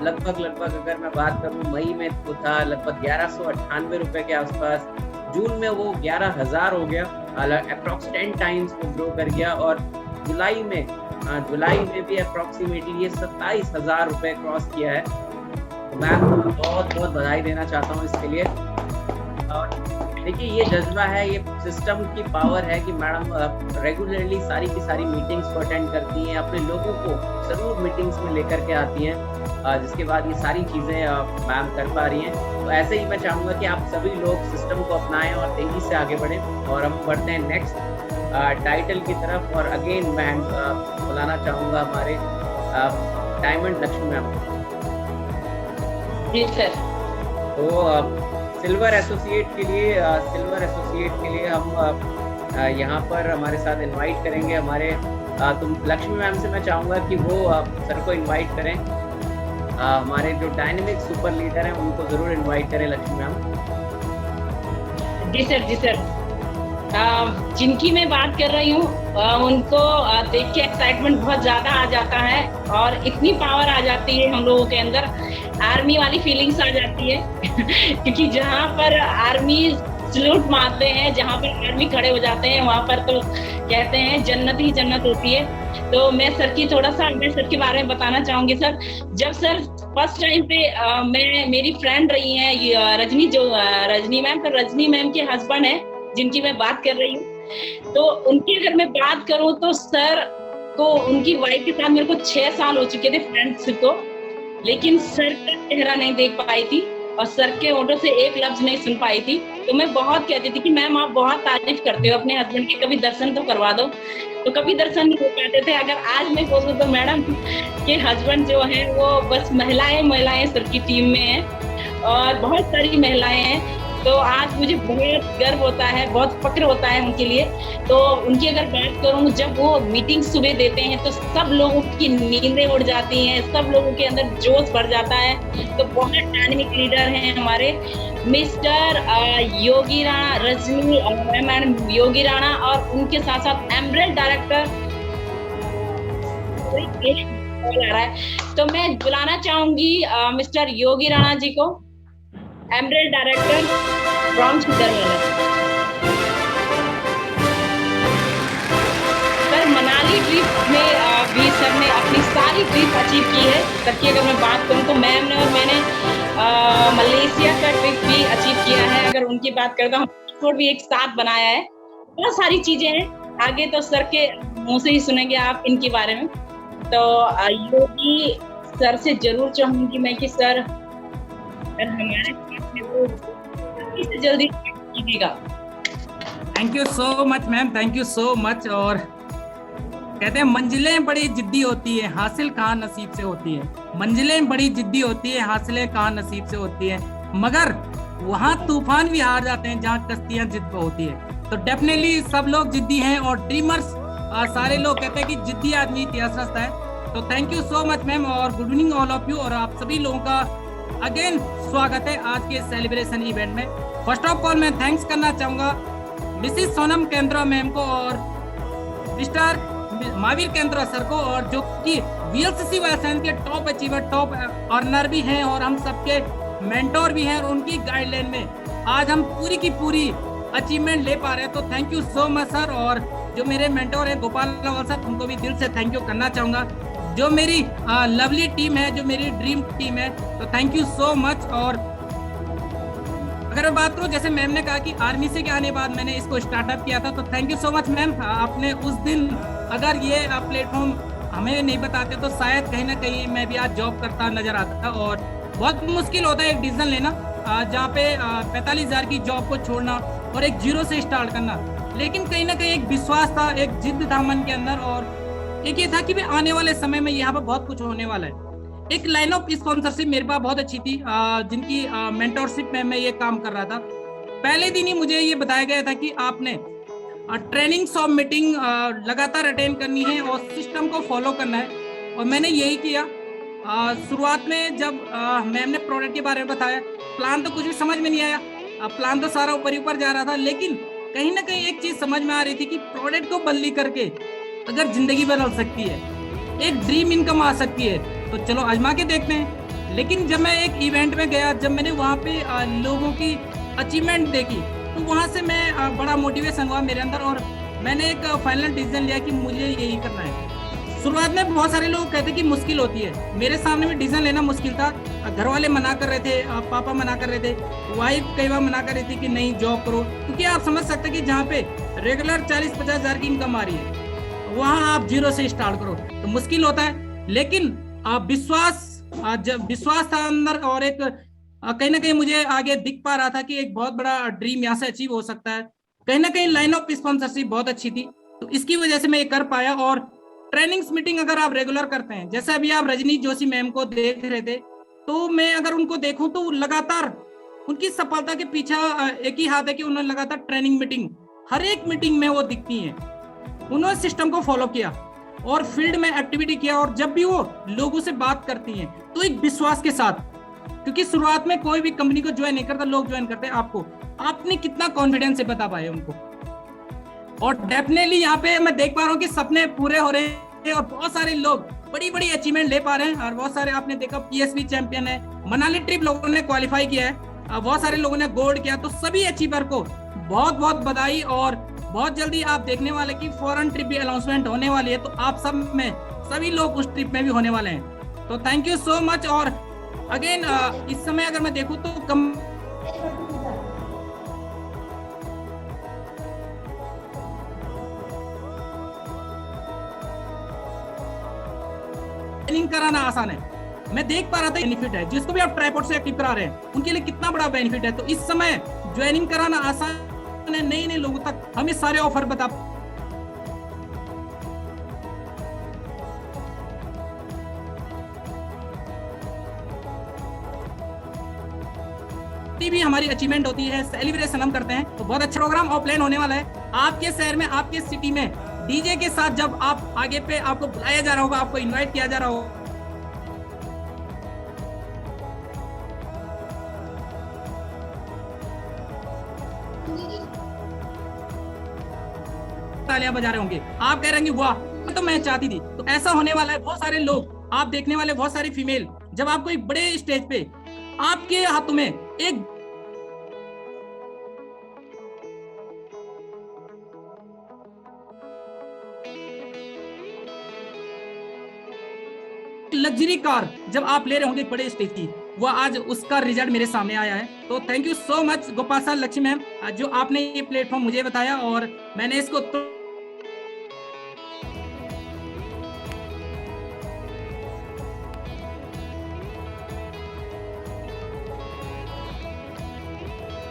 लगभग अगर मैं बात करूं, मई में तो था लगभग 1198 रुपए के आसपास, जून में वो 11,000 हो गया, अप्रॉक्स 10 टाइम्स वो ग्रो कर गया। और जुलाई में भी अप्रॉक्सीमेटली ये 27,000 रुपए क्रॉस किया है। तो मैम को बहुत बहुत बधाई देना चाहता हूँ इसके लिए। और देखिए, ये जज्बा है, ये सिस्टम की पावर है कि मैडम रेगुलरली सारी की सारी मीटिंग्स को अटेंड करती हैं, अपने लोगों को जरूर मीटिंग्स में लेकर के आती हैं, जिसके बाद ये सारी चीज़ें मैम कर पा रही हैं। तो ऐसे ही मैं चाहूँगा कि आप सभी लोग सिस्टम को अपनाएं और तेज़ी से आगे बढ़ें। और हम बढ़ते हैं नेक्स्ट टाइटल की तरफ। और अगेन मैं बुलाना चाहूँगा हमारे डायमंड लक्ष्मी मैम। जी सर। तो सिल्वर एसोसिएट के लिए हम यहाँ पर हमारे साथ इनवाइट करेंगे हमारे लक्ष्मी मैम से मैं चाहूँगा कि वो सर को इनवाइट करें। हमारे जो डायनेमिक सुपर लीडर हैं उनको जरूर इनवाइट करें लक्ष्मी मैम। जी सर, जी सर। जिनकी मैं बात कर रही हूँ उनको देख के एक्साइटमेंट बहुत ज्यादा आ जाता है, और इतनी पावर आ जाती है हम लोगों के अंदर, आर्मी वाली फीलिंग्स आ जाती है क्योंकि जहाँ पर आर्मी सलूट मारते हैं, जहाँ पर आर्मी खड़े हो जाते हैं, वहाँ पर तो कहते हैं जन्नत ही जन्नत होती है। तो मैं सर के बारे में बताना चाहूंगी। सर, जब सर फर्स्ट टाइम पे मेरी फ्रेंड रही है रजनी मैम, तो रजनी मैम के हस्बैंड है जिनकी मैं बात कर रही हूँ। तो उनकी अगर मैं बात करूँ तो सर को, उनकी वाइफ के साथ मेरे को 6 साल हो चुके थे फ्रेंडशिप को, लेकिन सर का चेहरा नहीं देख पाई थी और सर के ओठों से एक लफ्ज नहीं सुन पाई थी। तो मैं बहुत कहती थी कि मैम आप बहुत तारीफ करते हो अपने हस्बैंड की, कभी दर्शन तो करवा दो, तो कभी दर्शन नहीं हो पाते थे। अगर आज मैं बोलूँ तो मैडम के हस्बैंड जो है वो बस महिलाएं सर की टीम में है और बहुत सारी महिलाएं हैं, तो आज मुझे बहुत गर्व होता है, बहुत फक्र होता है उनके लिए। तो उनकी अगर बात करूँ, जब वो मीटिंग सुबह देते हैं तो सब लोगों की नींदें उड़ जाती हैं, सब लोगों के अंदर जोश भर जाता है। तो बहुत डायनेमिक लीडर हैं हमारे मिस्टर योगी राणा, रजनी मैडम योगी राणा, और उनके साथ साथ एमरेल्ड डायरेक्टर आ रहा है, तो मैं बुलाना चाहूंगी मिस्टर योगी राणा जी को, emerald director from Switzerland. Sir Manali trip में भी सर ने अपनी सारी ट्रिप अचीव की है। सर की अगर मैं बात करूं तो मैम ने और मैंने मलेशिया का ट्रिप भी अचीव किया है। अगर उनकी बात करें तो हम भी एक साथ बनाया है। बहुत सारी चीजें हैं, आगे तो सर के मुंह से ही सुनेंगे आप इनके बारे में। तो योगी सर से जरूर चाहूंगी मैं कि सर हमारे से जल्दी कीजिएगा। Thank you so much ma'am, thank you so much. और कहते हैं मंजिलें बड़ी जिद्दी होती है, हासिल कहाँ नसीब से होती है। मंजिलें बड़ी जिद्दी होती है, हासिलें कहाँ नसीब से होती है, मगर वहाँ तूफान भी हार जाते हैं जहाँ कश्तियाँ जिद पे होती है। तो डेफिनेटली सब लोग जिद्दी हैं और ड्रीमर्स सारे लोग कहते हैं कि जिद्दी आदमी इतिहास रचता है। तो thank you so much ma'am और good evening all of you. और आप सभी लोगों का अगेन स्वागत है आज के सेलिब्रेशन इवेंट में। फर्स्ट ऑफ ऑल मैं थैंक्स करना चाहूंगा मिसिस सोनम केंद्रा मैम को और मिस्टर महावीर केंद्रा सर को, और जो कि VLCC वायरसेना के टॉप अचीवर, टॉप अर्नर भी हैं और हम सबके मेंटोर भी हैं, और उनकी गाइडलाइन में आज हम पूरी की पूरी अचीवमेंट ले पा रहे हैं। तो thank you so much sir. और जो मेरे मेंटोर हैं गोपाल रावल सर, उनको भी दिल से थैंक यू करना चाहूंगा। जो मेरी लवली टीम है, जो मेरी ड्रीम टीम है, तो थैंक यू सो मच। और अगर मैं बात करूं, जैसे मैम ने कहा कि आर्मी से के आने बाद मैंने इसको स्टार्टअप किया था, तो thank you so much ma'am. आपने उस दिन अगर ये प्लेटफॉर्म हमें नहीं बताते तो शायद कहीं ना कहीं मैं भी आज जॉब करता नजर आता था। और बहुत मुश्किल होता है एक डिसीजन लेना जहाँ पे 45,000 की जॉब को छोड़ना और एक जीरो से स्टार्ट करना, लेकिन कहीं ना कहीं एक विश्वास था, एक जिद था मन के अंदर, और एक ये था कि आने वाले समय में यहाँ पर बहुत कुछ होने वाला है। एक लाइन ऑफ स्पॉन्सरशिप मेरे पास बहुत अच्छी थी, जिनकी मेंटोरशिप में मैं ये काम कर रहा था। पहले दिन ही मुझे ये बताया गया था कि आपने ट्रेनिंग सॉफ मीटिंग लगातार अटेंड करनी है और सिस्टम को फॉलो करना है, और मैंने यही किया। शुरुआत में जब मैम ने प्रोडक्ट के बारे में बताया, प्लान तो कुछ भी समझ में नहीं आया, प्लान तो सारा ऊपर ही ऊपर जा रहा था, लेकिन कहीं ना कहीं एक चीज समझ में आ रही थी कि प्रोडक्ट को बदली करके अगर जिंदगी बदल सकती है, एक ड्रीम इनकम आ सकती है, तो चलो आजमा के देखते हैं। लेकिन जब मैं एक इवेंट में गया, जब मैंने वहाँ पे लोगों की अचीवमेंट देखी, तो वहाँ से मैं बड़ा मोटिवेशन हुआ मेरे अंदर, और मैंने एक फाइनल डिसीजन लिया कि मुझे यही करना है। शुरुआत में बहुत सारे लोग कहते कि मुश्किल होती है, मेरे सामने भी डिसीजन लेना मुश्किल था। घर वाले मना कर रहे थे, पापा मना कर रहे थे, वाइफ कई बार मना कर रही थी कि नहीं जॉब करो, क्योंकि आप समझ सकते कि जहाँ पे रेगुलर 40-50 हज़ार की इनकम आ रही है, वहाँ आप जीरो से स्टार्ट करो तो मुश्किल होता है। लेकिन जब विश्वास था अंदर, और एक कहीं ना कहीं मुझे आगे दिख पा रहा था कि एक बहुत बड़ा ड्रीम यहाँ से अचीव हो सकता है। कहीं ना कहीं लाइन ऑफ स्पॉन्सरशिप बहुत अच्छी थी, तो इसकी वजह से मैं ये कर पाया। और ट्रेनिंग्स मीटिंग अगर आप रेगुलर करते हैं, जैसे अभी आप रजनी जोशी मैम को देख रहे थे, तो मैं अगर उनको देखूं तो लगातार उनकी सफलता के पीछे एक ही हाथ है कि उन्होंने लगातार ट्रेनिंग मीटिंग, हर एक मीटिंग में वो दिखती हैं। उन्होंने सिस्टम को फॉलो किया और फील्ड में एक्टिविटी किया, और जब भी वो लोगों से बात करती हैं तो एक विश्वास के साथ, क्योंकि शुरुआत में कोई भी कंपनी को ज्वाइन नहीं करता, लोग ज्वाइन करते हैं आपको। आपने कितना कॉन्फिडेंस से बता पाए उनको, और डेफिनेटली यहाँ पे मैं देख पा रहा हूँ कि सपने पूरे हो रहे हैं और बहुत सारे लोग बड़ी बड़ी अचीवमेंट ले पा रहे हैं। और बहुत सारे आपने देखा PSV चैंपियन है, मनाली ट्रिप लोगों ने क्वालिफाई किया है, बहुत सारे लोगों ने गोल्ड किया। तो सभी अचीवर को बहुत बहुत बधाई, और बहुत जल्दी आप देखने वाले कि फॉरेन ट्रिप भी अनाउंसमेंट होने वाली है, तो आप सब में सभी लोग उस ट्रिप में भी होने वाले हैं। तो थैंक यू सो मच। और अगेन इस समय अगर मैं देखूं तो ट्रेनिंग कराना आसान है, मैं देख पा रहा था बेनिफिट है। जिसको भी आप ट्राइपॉड से एक्टिव करा रहे हैं उनके लिए कितना बड़ा बेनिफिट है। तो इस समय ज्वाइनिंग कराना आसान है, नए नए लोगों तक हम ये सारे ऑफर बता भी हमारी अचीवमेंट होती है, सेलिब्रेशन हम करते हैं। तो बहुत अच्छा प्रोग्राम और प्लान होने वाला है आपके शहर में, आपके सिटी में डीजे के साथ। जब आप आगे पे आपको बुलाया जा रहा होगा, आपको इनवाइट किया जा रहा होगा, तालियां बजा रहे होंगे, आप कह रहे होंगे वाह तो मैं चाहती थी। तो ऐसा होने वाला है। बहुत सारे लोग आप देखने वाले, बहुत सारी फीमेल, जब आपको एक बड़े स्टेज पे आपके हाथों में एक लग्जरी कार जब आप ले रहे होंगे बड़े स्टेज की, वो आज उसका रिजल्ट मेरे सामने आया है। तो thank you so much Gopal sir, Lakshmi ma'am, जो आपने ये प्लेटफॉर्म मुझे बताया और मैंने इसको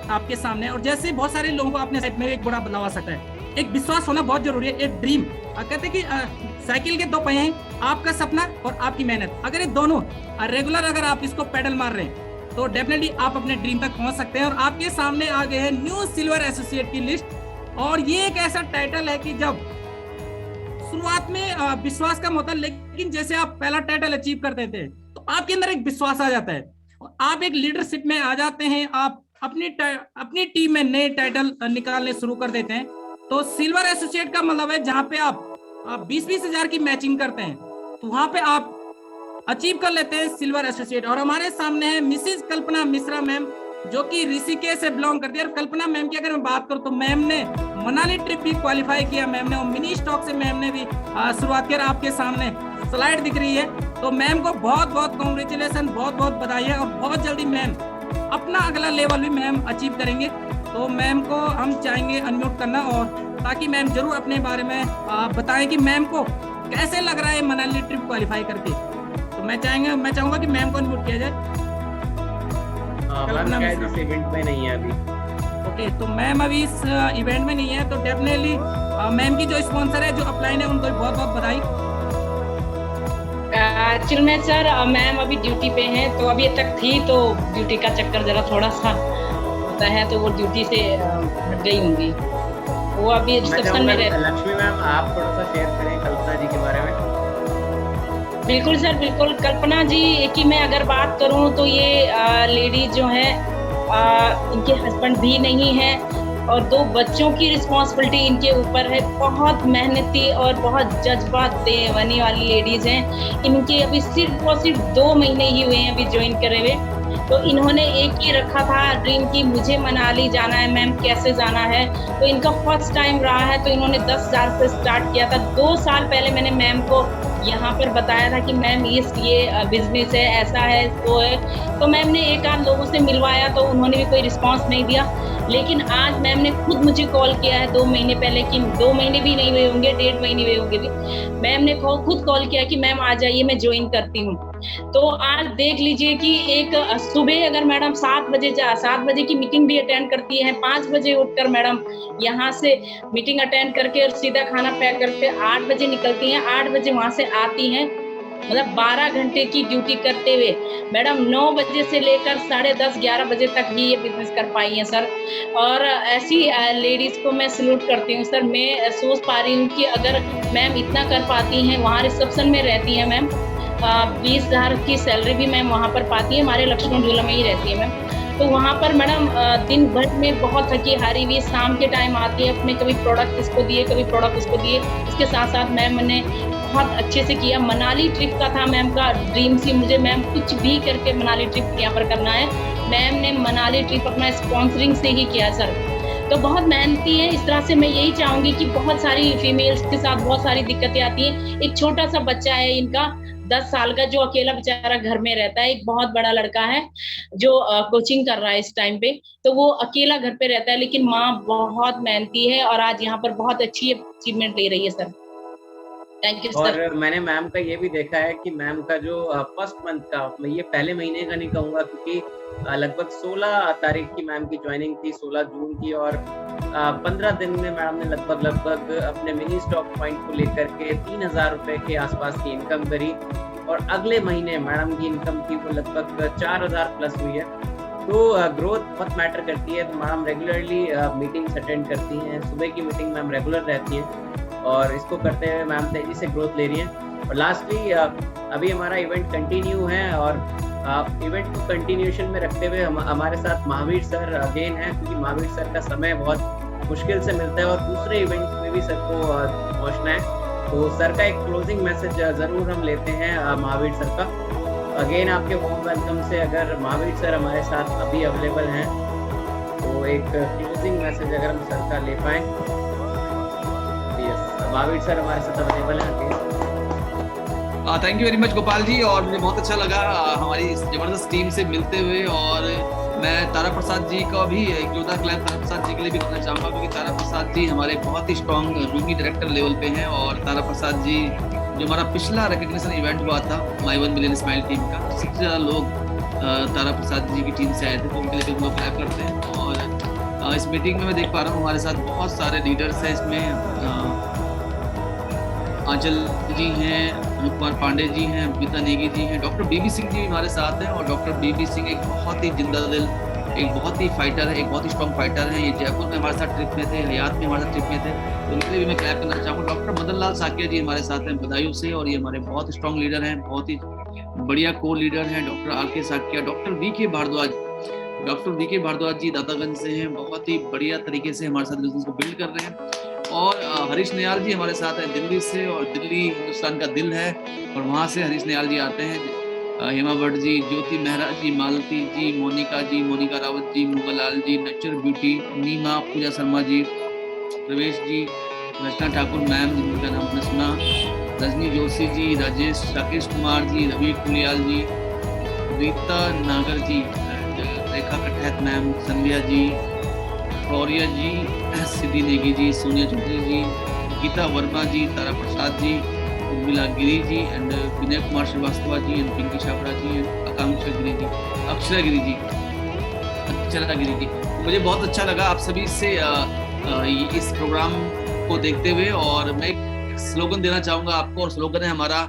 आपके सामने। और जैसे बहुत सारे लोगों को अपने साइड में एक बड़ा बदलाव आ सकता है। एक विश्वास होना बहुत जरूरी है। एक ड्रीम, कहते हैं कि साइकिल के दो पहिए हैं, आपका सपना और आपकी मेहनत। अगर ये दोनों रेगुलर अगर आप इसको पेडल मार रहे हैं तो डेफिनेटली आप अपने ड्रीम तक पहुंच सकते हैं। और आपके सामने आ गए हैं न्यू सिल्वर एसोसिएट की लिस्ट। और ये एक ऐसा टाइटल है कि जब शुरुआत में विश्वास कम होता है, लेकिन जैसे आप पहला टाइटल अचीव करते थे तो आपके अंदर एक विश्वास आ जाता है और आप एक लीडरशिप में आ जाते हैं। आप अपनी टीम में नए टाइटल निकालने शुरू कर देते हैं। तो सिल्वर एसोसिएट का मतलब है जहां पे आप 20-20 हजार की मैचिंग करते हैं, तो वहां पे आप अचीव कर लेते हैं सिल्वर एसोसिएट। और हमारे सामने है मिसेज कल्पना मिश्रा मैम, जो कि ऋषिकेश से बिलोंग करती है। और कल्पना मैम की अगर मैं बात करूं तो मैम ने मनाली ट्रिप भी क्वालिफाई किया मैम ने, और मिनी स्टॉक से मैम ने भी शुरुआत कर। आपके सामने स्लाइड दिख रही है। तो मैम को बहुत बहुत कॉन्ग्रेचुलेसन, बहुत बहुत बधाई है। और बहुत जल्दी मैम अपना अगला लेवल भी मैम अचीव करेंगे। तो मैम को हम चाहेंगे अनम्यूट करना, और ताकि मैम जरूर अपने बारे में बताएं कि मैम को कैसे लग रहा है मनाली ट्रिप क्वालिफाई करके। तो मैं चाहूंगा कि मैम को अनम्यूट किया जाए। मैम इस इवेंट में नहीं है अभी। ओके, तो मैम अभी इस इवेंट में नहीं है। तो डेफिनेटली मैम की जो स्पॉन्सर है, जो अपलाइन है, उनको बहुत बहुत बधाई। एक्चुअल में सर मैम अभी ड्यूटी पे हैं, तो अभी तक थी तो ड्यूटी का चक्कर जरा थोड़ा सा होता है, तो वो ड्यूटी से हट गई होंगी। वो अभी रिसेप्शन में रहती। लक्ष्मी मैम, आप थोड़ा सा शेयर करें कल्पना जी के बारे में। बिल्कुल सर, बिल्कुल। कल्पना जी की मैं अगर बात करूं तो ये लेडी जो है, इनके हस्बैंड भी नहीं है और 2 बच्चों की रिस्पॉन्सिबिलिटी इनके ऊपर है। बहुत मेहनती और बहुत जज्बात देने वाली लेडीज हैं। इनके अभी सिर्फ और सिर्फ 2 महीने ही हुए हैं अभी ज्वाइन करे हुए। तो इन्होंने एक ही रखा था ड्रीम की, मुझे मनाली जाना है मैम, कैसे जाना है। तो इनका फर्स्ट टाइम रहा है, तो इन्होंने 10,000 से स्टार्ट किया था। 2 साल पहले मैंने मैम को यहाँ पर बताया था कि मैम ये बिजनेस है, ऐसा है, वो है। तो मैम ने एक आध लोगों से मिलवाया, तो उन्होंने भी कोई रिस्पांस नहीं दिया। लेकिन आज मैम ने खुद मुझे कॉल किया है 2 महीने पहले, कि 2 महीने भी नहीं हुए होंगे, 1.5 महीने हुए होंगे भी। मैम ने खुद कॉल किया कि मैम आ जाइए, मैं ज्वाइन करती हूँ। तो आज देख लीजिए कि एक सुबह अगर मैडम 7 बजे की मीटिंग भी अटेंड करती है, 5 बजे उठकर मैडम यहाँ से मीटिंग अटेंड करके और सीधा खाना पैक करके 8 बजे निकलती हैं, 8 बजे वहाँ से आती हैं। मतलब 12 घंटे की ड्यूटी करते हुए मैडम 9 बजे से लेकर 10:30-11 बजे तक ही ये बिजनेस कर पाई हैं सर। और ऐसी लेडीज को मैं सैल्यूट करती हूँ सर। मैं सोच पा रही हूँ कि अगर मैम इतना कर पाती हैं, वहाँ रिसेप्शन में रहती हैं मैम, 20,000 की सैलरी भी मैम वहाँ पर पाती है, हमारे लक्ष्मण झूला में ही रहती है मैम। तो वहाँ पर मैडम दिन भर में बहुत थकी हारी हुई, शाम के टाइम आती है, अपने कभी प्रोडक्ट इसको दिए, कभी प्रोडक्ट उसको दिए। इसके साथ साथ मैम ने बहुत अच्छे से किया। मनाली ट्रिप का था मैम का ड्रीम सी, मुझे मैम कुछ भी करके मनाली ट्रिप यहाँ पर करना है। मैम ने मनाली ट्रिप अपना स्पॉन्सरिंग से ही किया सर। तो बहुत मेहनती है। इस तरह से मैं यही चाहूँगी कि बहुत सारी फीमेल्स के साथ बहुत सारी दिक्कतें आती हैं। एक छोटा सा बच्चा है इनका 10 साल का, जो अकेला बेचारा घर में रहता है। एक बहुत बड़ा लड़का है जो कोचिंग कर रहा है इस टाइम पे, तो वो अकेला घर पे रहता है, लेकिन माँ बहुत मेहनती है और आज यहाँ पर बहुत अच्छी अचीवमेंट ले रही है सर। थैंक यू और सर। मैंने मैम का ये भी देखा है कि मैम का जो फर्स्ट मंथ का, मैं ये पहले महीने का नहीं कहूँगा क्योंकि लगभग 16 तारीख की मैम की ज्वाइनिंग थी, 16 जून की, और 15 दिन में मैडम ने लगभग अपने मिनी स्टॉक पॉइंट को लेकर के 3000 रुपए के आसपास की इनकम करी, और अगले महीने मैडम की इनकम थी वो लगभग 4000 प्लस हुई है। तो ग्रोथ बहुत मैटर करती है। तो मैडम रेगुलरली मीटिंग्स अटेंड करती हैं, सुबह की मीटिंग मैम रेगुलर रहती हैं, और इसको करते हुए मैम तेजी से ग्रोथ ले रही हैं। और लास्टली अभी हमारा इवेंट कंटिन्यू है, और इवेंट को कंटिन्यूएशन में रखते हुए हमारे साथ महावीर सर अगेन हैं, क्योंकि महावीर सर का समय बहुत मुश्किल से मिलता है और दूसरे इवेंट में भी सर को पहुँचना है। तो सर का एक क्लोजिंग मैसेज ज़रूर हम लेते हैं महावीर सर का। अगेन आपके वार्म वेलकम से, अगर महावीर सर हमारे साथ अभी अवेलेबल हैं तो एक क्लोजिंग मैसेज अगर हम सर का ले पाएँ। यस, महावीर सर हमारे साथ अवेलेबल हैं। Thank you very much Gopal ji, और मुझे बहुत अच्छा लगा हमारी इस जबरदस्त टीम से मिलते हुए। और मैं तारा प्रसाद जी का भी एक जोरदार क्लैप तारा प्रसाद जी के लिए भी करना चाहूँगा, क्योंकि तारा प्रसाद जी हमारे बहुत ही स्ट्रॉन्ग रूमी डायरेक्टर लेवल पे हैं। और तारा प्रसाद जी जो हमारा पिछला रिकग्निशन इवेंट हुआ था माई 1 मिलियन स्माइल टीम का, सबसे ज़्यादा लोग तारा प्रसाद जी की टीम से आए थे, तो उनके लिए भी हम लोग क्लैप करते हैं। और इस मीटिंग में मैं देख पा रहा हूँ हमारे साथ बहुत सारे लीडर्स हैं। इसमें आंचल जी हैं, अनूप कुमार पांडे जी हैं, बीता नेगी जी हैं, डॉक्टर बीबी सिंह जी हमारे साथ हैं। और डॉक्टर बीबी सिंह एक बहुत ही जिंदा दिल, एक बहुत ही फाइटर है, एक बहुत ही स्ट्रॉन्ग फाइटर है। ये जयपुर में हमारे साथ ट्रिप में थे, हयात में हमारे साथ ट्रिप में थे, तो उनके लिए भी मैं क्लैप करना चाहूँगा। डॉक्टर मदन लाल साकिया जी हमारे साथ हैं बदायूं से, और ये हमारे बहुत स्ट्रॉन्ग लीडर हैं, बहुत ही बढ़िया को लीडर हैं। डॉक्टर आर के साकिया, डॉक्टर वी के भारद्वाज जी दातागंज से हैं, बहुत ही बढ़िया तरीके से हमारे साथ बिजनेस को बिल्ड कर रहे हैं। और हरीश नयाल जी हमारे साथ हैं दिल्ली से, और दिल्ली हिंदुस्तान का दिल है, और वहाँ से हरीश नयाल जी आते हैं। हेमा भट्ट जी, ज्योति मेहरा जी, मालती जी, मोनिका रावत जी, मुगलाल जी, नेचर ब्यूटी, नीमा, पूजा शर्मा जी, प्रवेश जी, रचना ठाकुर मैम जिनका नाम हमने सुना, रजनी जोशी जी, राकेश कुमार जी, रवि कुलियाल जी, रीता नागर जी, रेखा कटहत ma'am, Sandhya ji, Gauriya ji, Siddhi Negi ji, Sonia Chaudhary ji, Geeta Verma ji, Tara Prasad ji, Urmila Giri ji, and Vinay Kumar Srivastava ji, and Pinky Chhabra ji, and Akanksha Giri ji, Akshara Giri ji. मुझे बहुत अच्छा लगा आप सभी से इस प्रोग्राम को देखते हुए, और मैं एक स्लोगन देना चाहूँगा आपको, और स्लोगन है हमारा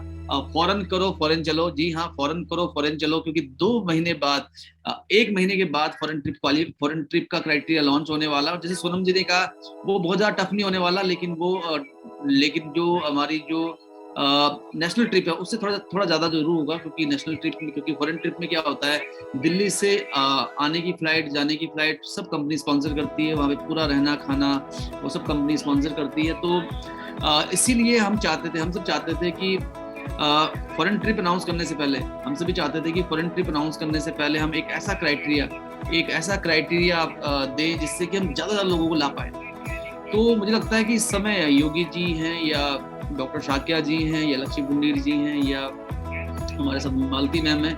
फॉरेन करो फॉरेन चलो। जी हाँ, फॉरेन करो फॉरेन चलो, क्योंकि 2 महीने बाद, 1 महीने के बाद फॉरेन ट्रिप का क्राइटेरिया लॉन्च होने वाला। और जैसे सोनम जी ने कहा, वो बहुत ज्यादा टफ नहीं होने वाला, लेकिन जो हमारी जो नेशनल ट्रिप है उससे थोड़ा ज्यादा जरूर होगा, क्योंकि फॉरेन ट्रिप में क्या होता है, दिल्ली से आने की फ्लाइट, जाने की फ्लाइट सब कंपनी स्पॉन्सर करती है, वहाँ पे पूरा रहना खाना वो सब कंपनी स्पॉन्सर करती है। तो इसीलिए हम सब चाहते थे कि फॉरेन ट्रिप अनाउंस करने से पहले हम एक ऐसा क्राइटेरिया दें जिससे कि हम ज्यादा लोगों को ला पाए। तो मुझे लगता है कि इस समय योगी जी हैं, या डॉक्टर शाकिया जी हैं, या लक्ष्मी गुंडीर जी हैं, या हमारे साथ मालती मैम है,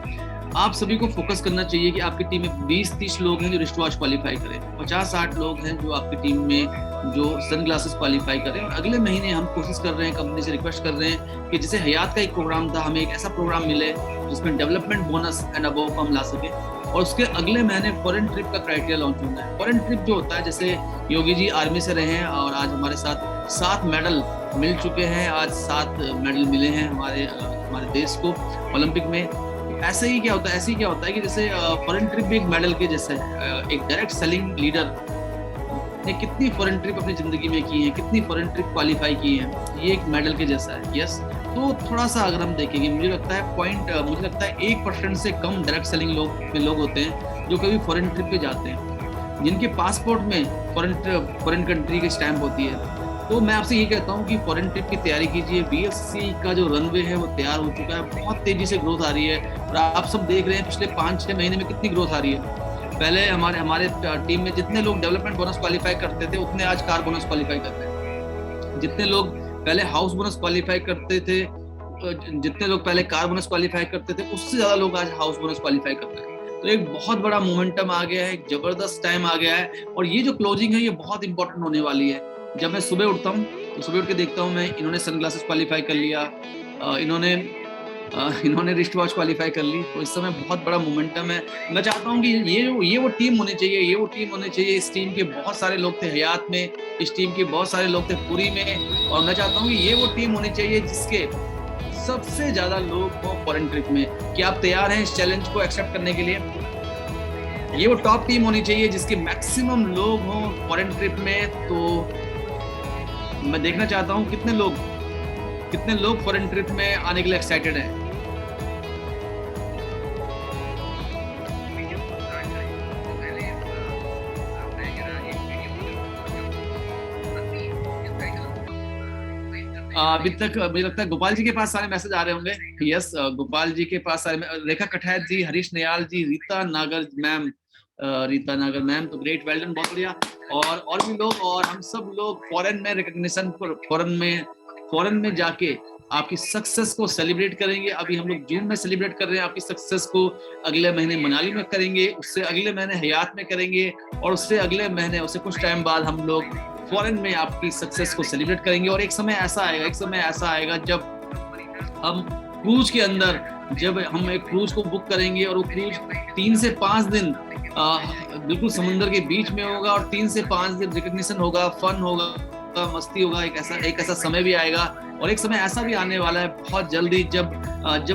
आप सभी को फोकस करना चाहिए कि आपकी टीम में 20-30 लोग हैं जो रिस्टवॉच क्वालिफाई करें, 50-60 लोग हैं जो आपकी टीम में जो सनग्लासेस क्वालिफाई करें। और अगले महीने हम कोशिश कर रहे हैं, कंपनी से रिक्वेस्ट कर रहे हैं कि जैसे हयात का एक प्रोग्राम था, हमें एक ऐसा प्रोग्राम मिले जिसमें डेवलपमेंट बोनस एंड अबव को हम ला सके। और उसके अगले महीने फॉरेन ट्रिप का क्राइटेरिया लॉन्च होना है। फॉरेन ट्रिप जो होता है, जैसे योगी जी आर्मी से रहे हैं और आज हमारे साथ 7 मेडल मिल चुके हैं, आज 7 मेडल मिले हैं हमारे देश को ओलंपिक में। ऐसे ही क्या होता है कि जैसे फॉरेन ट्रिप भी एक मेडल के जैसे है। एक डायरेक्ट सेलिंग लीडर ने कितनी फॉरेन ट्रिप अपनी जिंदगी में की है, कितनी फॉरेन ट्रिप क्वालिफाई की है, ये एक मेडल के जैसा है। यस, तो थोड़ा सा अगर हम देखेंगे, मुझे लगता है 1% से कम डायरेक्ट सेलिंग लोग होते हैं जो कभी फॉरेन ट्रिप पे जाते हैं, जिनके पासपोर्ट में फॉरेन कंट्री की स्टैंप होती है। तो मैं आपसे ये कहता हूँ कि फॉरेन ट्रिप की तैयारी कीजिए। BFC का जो रनवे है वो तैयार हो चुका है, बहुत तेजी से ग्रोथ आ रही है, और आप सब देख रहे हैं पिछले 5-6 महीने में कितनी ग्रोथ आ रही है। पहले हमारे टीम में जितने लोग डेवलपमेंट बोनस क्वालिफाई करते थे, उतने आज कार बोनस क्वालिफाई करते हैं। जितने लोग पहले हाउस बोनस क्वालिफाई करते थे, जितने लोग पहले कार बोनस क्वालिफाई करते थे, उससे ज्यादा लोग आज हाउस बोनस क्वालिफाई करते हैं। तो एक बहुत बड़ा मोमेंटम आ गया है, एक जबरदस्त टाइम आ गया है, और ये जो क्लोजिंग है ये बहुत इंपॉर्टेंट होने वाली है। जब मैं सुबह उठता हूँ तो सुबह उठ के देखता हूँ मैं, इन्होंने सनग्लासेस क्वालिफाई कर लिया, इन्होंने रिस्ट वॉच क्वालिफाई कर ली। तो इस समय बहुत बड़ा मोमेंटम है। मैं चाहता हूँ कि ये वो टीम होनी चाहिए, ये वो टीम होनी चाहिए। इस टीम के बहुत सारे लोग थे हयात में, इस टीम के बहुत सारे लोग थे पुरी में, और मैं चाहता हूँ कि ये वो टीम होनी चाहिए जिसके सबसे ज्यादा लोग हो फॉरेन ट्रिप में। क्या आप तैयार हैं इस चैलेंज को एक्सेप्ट करने के लिए? ये वो टॉप टीम होनी चाहिए जिसके मैक्सिमम लोग हों फॉरेन ट्रिप में। तो मैं देखना चाहता हूँ कितने लोग फॉरेन ट्रिप में आने के लिए एक्साइटेड हैं। अभी तक मुझे लगता है गोपाल जी के पास सारे मैसेज आ रहे होंगे। यस, गोपाल जी के पास सारे, रेखा कठैत जी, हरीश नयाल जी, रीता नागर मैम, तो ग्रेट, वेल डन, बहुत बढ़िया। और भी लोग, और हम सब लोग फॉरेन में रिकॉग्निशन, फॉरेन में जाके आपकी सक्सेस को सेलिब्रेट करेंगे। अभी हम लोग जून में सेलिब्रेट कर रहे हैं आपकी सक्सेस को, अगले महीने मनाली में करेंगे, उससे अगले महीने हयात में करेंगे, और उससे अगले महीने, उससे कुछ टाइम बाद हम लोग फॉरेन में आपकी सक्सेस को सेलिब्रेट करेंगे। और एक समय ऐसा आएगा जब हम क्रूज के अंदर, जब हम एक क्रूज को बुक करेंगे और वो क्रूज 3 से 5 दिन बिल्कुल समुद्र के बीच में होगा, और 3 से 5 दिन रिकॉग्निशन होगा, फन होगा, मस्ती होगा। एक ऐसा समय भी आएगा, और एक समय ऐसा भी आने वाला है बहुत जल्दी जब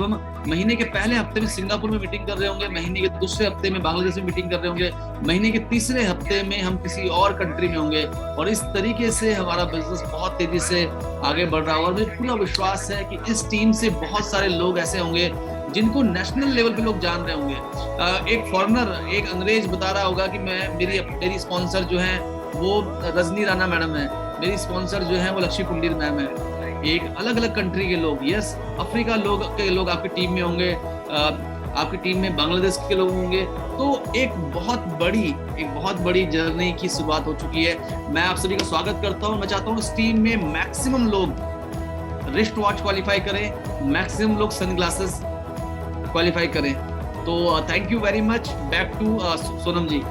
हम महीने के पहले हफ्ते में सिंगापुर में मीटिंग कर रहे होंगे, महीने के दूसरे हफ्ते में बांग्लादेश में मीटिंग कर रहे होंगे, महीने के तीसरे हफ्ते में हम किसी और कंट्री में होंगे, और इस तरीके से हमारा बिजनेस बहुत तेजी से आगे बढ़ रहा होगा। और मुझे पूरा विश्वास है कि इस टीम से बहुत सारे लोग ऐसे होंगे जिनको नेशनल लेवल पे लोग जान रहे होंगे। एक फॉरेनर, एक अंग्रेज बता रहा होगा कि मेरी स्पॉन्सर जो है वो रजनी राणा मैडम है, मेरी स्पॉन्सर जो है वो लक्ष्मी कुंडीर मैम है। एक अलग अलग कंट्री के लोग, यस, अफ्रीका के लोग आपकी टीम में होंगे, आपकी टीम में बांग्लादेश के लोग होंगे। तो एक बहुत बड़ी जर्नी की शुरुआत हो चुकी है। मैं आप सभी का स्वागत करता हूँ। मैं चाहता हूँ इस टीम में मैक्सिमम लोग रिस्ट वॉच क्वालिफाई करें, मैक्सिमम लोग सनग्लासेस क्वालिफाई करें। तो thank you very much. Back to Sonam ji.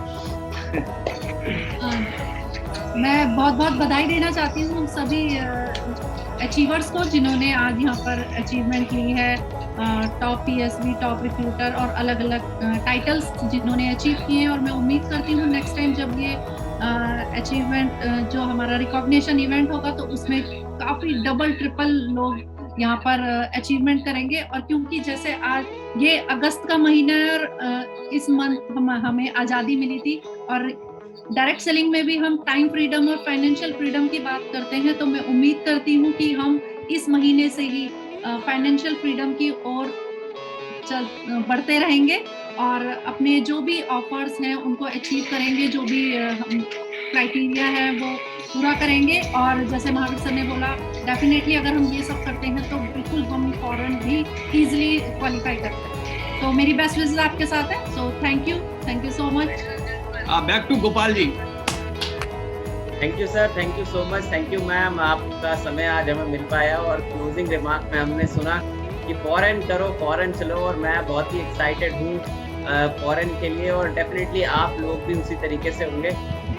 मैं बहुत बहुत बधाई देना चाहती हूँ उन सभी अचीवर्स को जिन्होंने आज यहाँ पर अचीवमेंट ली है, टॉप PSV, टॉप रिक्रूटर और अलग अलग टाइटल्स जिन्होंने अचीव किए हैं। और मैं उम्मीद करती हूँ नेक्स्ट टाइम जब ये अचीवमेंट जो हमारा रिकॉग्निशन इवेंट होगा तो उसमें काफ़ी डबल ट्रिपल लोग यहाँ पर अचीवमेंट करेंगे। और क्योंकि जैसे आज ये अगस्त का महीना है और इस मंथ हमें आज़ादी मिली थी, और डायरेक्ट सेलिंग में भी हम टाइम फ्रीडम और फाइनेंशियल फ्रीडम की बात करते हैं, तो मैं उम्मीद करती हूँ कि हम इस महीने से ही फाइनेंशियल फ्रीडम की ओर बढ़ते रहेंगे और अपने जो भी ऑफर्स हैं उनको अचीव करेंगे, जो भी क्राइटेरिया है वो पूरा करेंगे। और जैसे महावीर सर ने बोला, डेफिनेटली अगर हम ये सब करते हैं तो बिल्कुल हम फॉरेन भी इजीली क्वालिफाई करते हैं। तो मेरी बेस्ट विशेस आपके साथ है। So thank you so much. Back to Gopal ji. Thank you sir, thank you so much, thank you ma'am. आपका समय आज हमें मिल पाया और क्लोजिंग रिमार्क में हमने सुना कि फॉरेन करो, फॉरेन चलो, और मैं बहुत ही एक्साइटेड हूँ फॉरेन के लिए, और डेफिनेटली आप लोग भी उसी तरीके से होंगे।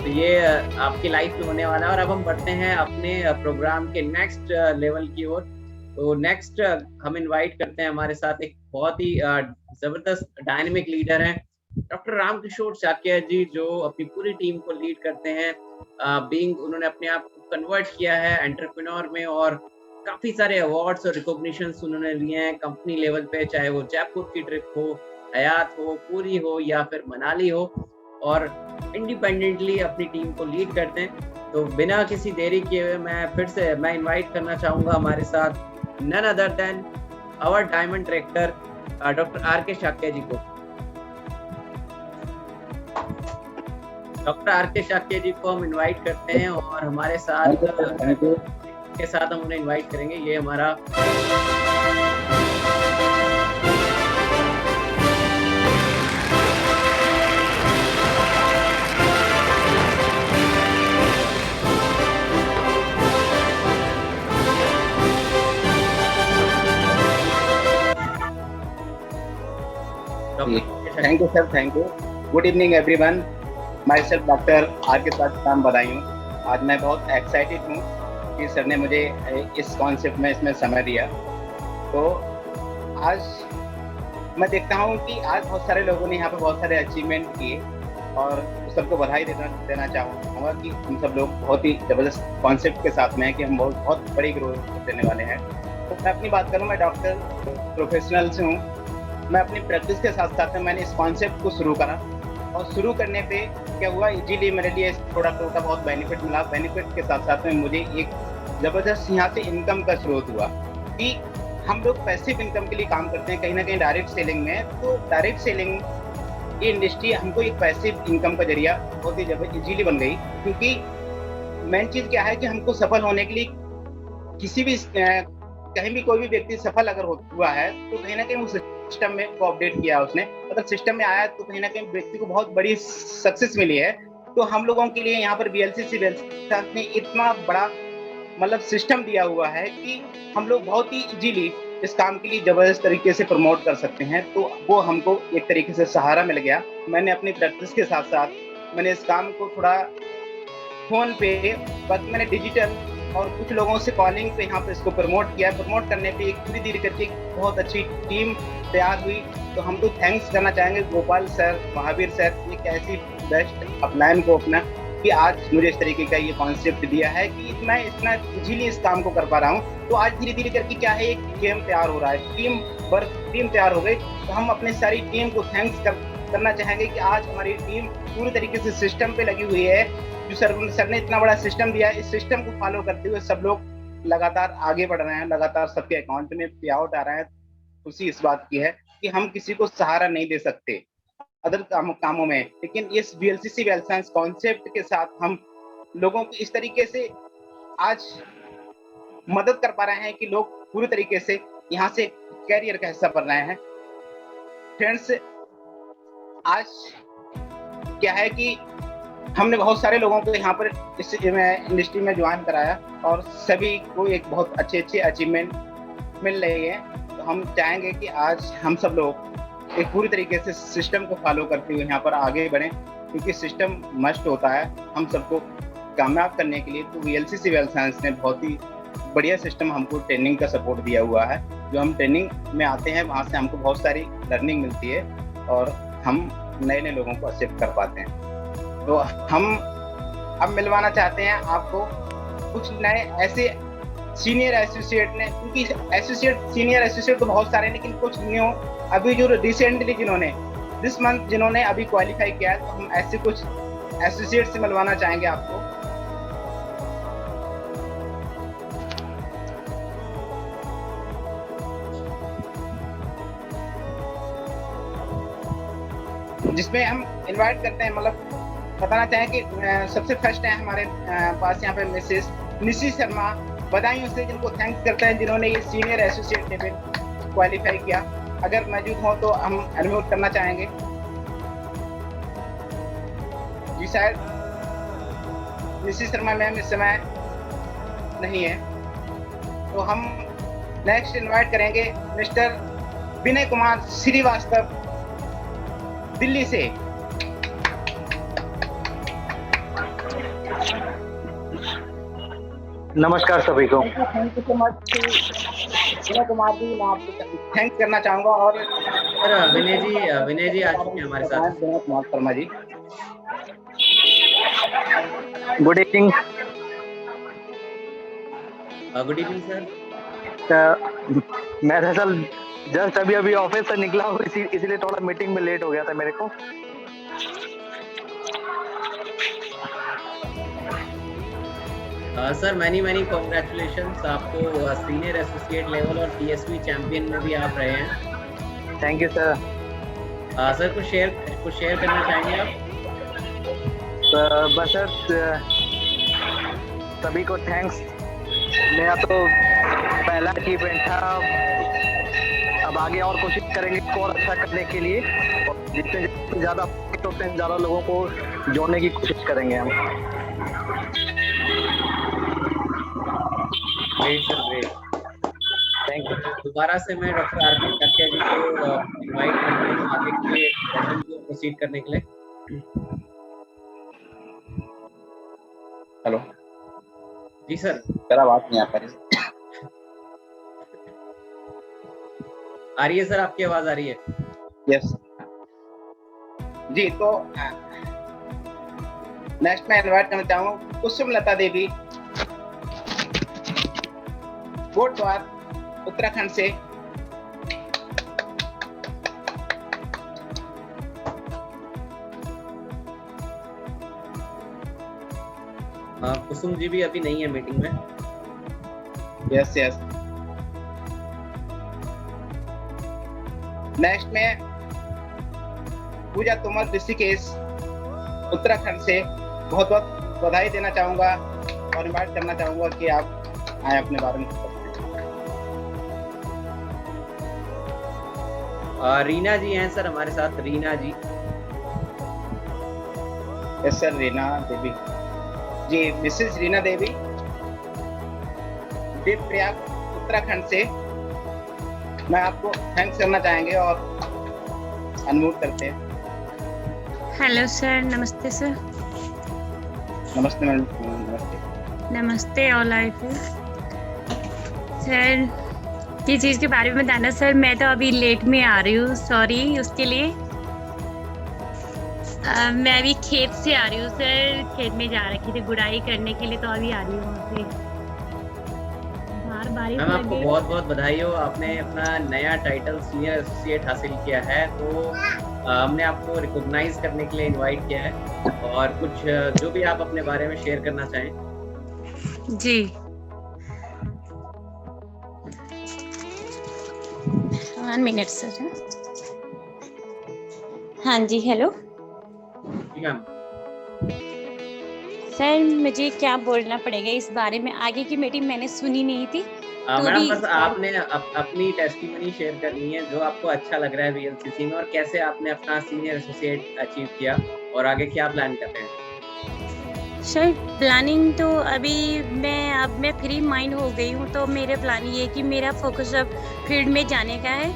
तो ये आपकी लाइफ में होने वाला है। और अब हम बढ़ते हैं अपने प्रोग्राम के नेक्स्ट लेवल की ओर। तो नेक्स्ट हम इनवाइट करते हैं हमारे साथ एक बहुत ही जबरदस्त डायनेमिक लीडर हैं, डॉक्टर रामकिशोर शाक्य जी, जो अपनी पूरी टीम को लीड करते हैं। उन्होंने अपने आप को कन्वर्ट किया है एंटरप्रेन्योर में, और काफी सारे अवार्ड्स और रिकॉग्निशंस उन्होंने लिए हैं कंपनी लेवल पे, चाहे वो जयपुर की ट्रिप हो, हयात हो, पूरी हो या फिर मनाली हो, और इंडिपेंडेंटली अपनी टीम को लीड करते हैं। तो बिना किसी देरी किए हुए मैं इनवाइट करना चाहूंगा हमारे साथ none other than our diamond director doctor RK Shakya ji को। डॉक्टर RK शाक्य जी को हम इनवाइट करते हैं और हमारे साथ के साथ हम उन्हें इनवाइट करेंगे। ये हमारा thank you sir, thank you. Good evening everyone. Myself doctor RK Shakya Badaun. आज मैं बहुत एक्साइटेड हूँ कि सर ने मुझे इस कॉन्सेप्ट में इसमें समय दिया। तो आज मैं देखता हूँ कि आज बहुत सारे लोगों ने यहाँ पे बहुत सारे अचीवमेंट किए और सबको बधाई देना चाहूँगा कि हम सब लोग बहुत ही ज़बरदस्त कॉन्सेप्ट के साथ में हैं कि हम बहुत बड़ी ग्रोथ देने वाले हैं। तो मैं अपनी बात करूँ, मैं डॉक्टर प्रोफेशनल से हूँ। मैं अपनी प्रैक्टिस के साथ साथ में मैंने इस कॉन्सेप्ट को शुरू करा और शुरू करने पे क्या हुआ, इजीली मेरे लिए थोड़ा बहुत बेनिफिट मिला। बेनिफिट के साथ साथ में मुझे एक ज़बरदस्त यहाँ से इनकम का स्रोत हुआ कि हम लोग पैसिव इनकम के लिए काम करते हैं कहीं ना कहीं डायरेक्ट सेलिंग में। तो डायरेक्ट सेलिंग की इंडस्ट्री हमको एक पैसिव इनकम का जरिया बहुत ही इजीली बन गई, क्योंकि मेन चीज़ क्या है कि हमको सफल होने के लिए किसी भी कहीं भी कोई भी व्यक्ति सफल अगर हुआ है तो कहीं ना कहीं उस सिस्टम में को अपडेट किया उसने, अगर सिस्टम में आया तो कहीं ना कहीं व्यक्ति को बहुत बड़ी सक्सेस मिली है। तो हम लोगों के लिए यहाँ पर VLCC ने इतना बड़ा मतलब सिस्टम दिया हुआ है कि हम लोग बहुत ही इजीली इस काम के लिए जबरदस्त तरीके से प्रमोट कर सकते हैं। तो वो हमको एक तरीके से सहारा मिल गया। मैंने अपनी प्रैक्टिस के साथ साथ मैंने इस काम को थोड़ा फोन पे बाकी मैंने डिजिटल और कुछ लोगों से कॉलिंग पे यहाँ पे इसको प्रमोट किया। प्रमोट करने पे एक धीरे धीरे करके बहुत अच्छी टीम तैयार हुई। तो हम तो थैंक्स करना चाहेंगे गोपाल सर, महावीर सर, ये कैसी बेस्ट अपलाइन को अपना कि आज मुझे इस तरीके का ये कॉन्सेप्ट दिया है कि मैं इतना इजीली इस काम को कर पा रहा हूँ। तो आज धीरे धीरे करके क्या है, एक गेम तैयार हो रहा है, टीम तैयार हो गई। तो हम अपने सारी टीम को थैंक्स करना चाहेंगे कि आज हमारी टीम पूरी तरीके से सिस्टम पे लगी हुई है। जो सर ने इतना बड़ा सिस्टम दिया है, इस सिस्टम को फॉलो करते हुए सब लोग लगातार आगे बढ़ रहे हैं, लगातार सबके अकाउंट में पे आउट आ रहा है। खुशी इस बात की है कि हम किसी को सहारा नहीं दे सकते अदर कामों में, लेकिन इस VLCC वेल्थ साइंस कॉन्सेप्ट के साथ हम लोगों को इस तरीके से आज मदद कर पा रहे हैं कि लोग पूरी तरीके से यहाँ से कैरियर का हिस्सा बन रहे हैं। फ्रेंड्स, आज क्या है कि हमने बहुत सारे लोगों को यहाँ पर इस इंडस्ट्री में ज्वाइन कराया और सभी को एक बहुत अच्छे अचीवमेंट मिल रही है। तो हम चाहेंगे कि आज हम सब लोग एक पूरी तरीके से सिस्टम को फॉलो करते हुए यहाँ पर आगे बढ़ें, क्योंकि सिस्टम मस्ट होता है हम सबको कामयाब करने के लिए। तो VLCC वेल्थ साइंस ने बहुत ही बढ़िया सिस्टम हमको ट्रेनिंग का सपोर्ट दिया हुआ है। जो हम ट्रेनिंग में आते हैं वहाँ से हमको बहुत सारी लर्निंग मिलती है और हम नए लोगों को एक्सेप्ट कर पाते हैं। तो हम अब मिलवाना चाहते हैं आपको कुछ नए ऐसे सीनियर एसोसिएट ने, क्योंकि सीनियर एसोसिएट तो बहुत सारे हैं, लेकिन कुछ न्यू अभी जो रिसेंटली जिन्होंने दिस मंथ जिन्होंने अभी क्वालिफाई किया है, तो हम ऐसे कुछ एसोसिएट से मिलवाना चाहेंगे आपको। जिसमें हम इनवाइट करते हैं, मतलब बताना चाहें कि सबसे फर्स्ट है हमारे पास यहाँ पे मिसेस निशी शर्मा, बधाई उसे जिनको थैंक्स करते हैं जिन्होंने ये सीनियर एसोसिएट लेवल क्वालिफाई किया। अगर मौजूद हो तो हम अनम्यूट करना चाहेंगे जी। शायद निशी शर्मा मैम इस समय नहीं है, तो हम नेक्स्ट इनवाइट करेंगे मिस्टर विनय कुमार श्रीवास्तव दिल्ली से। नमस्कार सभी को। Thank you so much Vinay Kumar ji, मैं आपको थैंक्स करना चाहूँगा। और सर विनय जी आ चुके हैं हमारे साथ। Vinay Kumar Sharma ji, good evening. Good evening sir. मैं दरअसल जस्ट अभी ऑफिस से निकला हूँ, इसीलिए थोड़ा मीटिंग में लेट हो गया था मेरे को। सर मैनी कॉन्ग्रेचुलेशंस आपको। सीनियर एसोसिएट लेवल और TSV चैंपियन में भी आप रहे हैं। Thank you sir. सर कुछ शेयर करना चाहेंगे आप? बस सर सभी को थैंक्स। मेरा तो पहला अचीवमेंट था, अब आगे और कोशिश करेंगे और अच्छा करने के लिए, जितने ज़्यादा उतने ज़्यादा लोगों को जोड़ने की कोशिश करेंगे हम। Great sir, great, thank you. दोबारा से मैं डॉक्टर आरपी कटिया जी को इनवाइट करता हूँ आगे के सेशन को प्रोसीड करने के लिए। हेलो जी सर। सर आवाज नहीं आ पा रही। आ रही है सर, आपकी आवाज आ रही है? यस जी। तो नेक्स्ट मैं इनवाइट करना चाहूँगा कुसुम लता देवी, कोटद्वार उत्तराखंड से। कुसुम जी भी अभी नहीं है मीटिंग में। Yes yes. नेक्स्ट में पूजा तोमर ऋषिकेश उत्तराखंड से बहुत बहुत बधाई देना चाहूंगा और इनवाइट करना चाहूंगा कि आप आए अपने बारे में। रीना जी हैं सर हमारे साथ, रीना जी। यस सर, रीना देवी जी, मिसेस रीना देवी देवप्रयाग उत्तराखंड से। मैं आपको थैंक्स करना चाहेंगे और अनम्यूट करते हैं। हेलो सर, नमस्ते सर। नमस्ते मैम। नमस्ते। नमस्ते ऑल ऑफ यू। सर किस चीज़ के बारे में बताना सर? मैं तो अभी लेट में आ रही हूँ, सॉरी उसके लिए। मैं अभी खेत से आ रही हूँ सर, खेत में जा रखी थी गुड़ाई करने के लिए, तो अभी आ रही हूँ वहाँ से। बाहर बारिश मैम आपको लगी। बहुत बहुत बधाई हो, आपने अपना नया टाइटल सीनियर एसोसिएट हासिल किया है। तो हमने आपको रिकॉग्नाइज करने के लिए इनवाइट किया है, और कुछ जो भी आप अपने बारे में शेयर करना चाहें। जी 1 मिनट सर। हाँ जी, हेलो जी मैम। सर मुझे क्या बोलना पड़ेगा इस बारे में? आगे की मीटिंग मैंने सुनी नहीं थी तो मैडम भी बस आपने अपनी टेस्टिमनी शेयर करनी है, जो आपको अच्छा लग रहा है वीएलसीसी में, और कैसे आपने अपना सीनियर एसोसिएट अचीव किया, और आगे क्या प्लान कर रहे हैं। सर प्लानिंग तो अभी मैं फ्री माइंड हो गई हूँ, तो मेरे प्लान ये है कि मेरा फोकस अब फील्ड में जाने का है,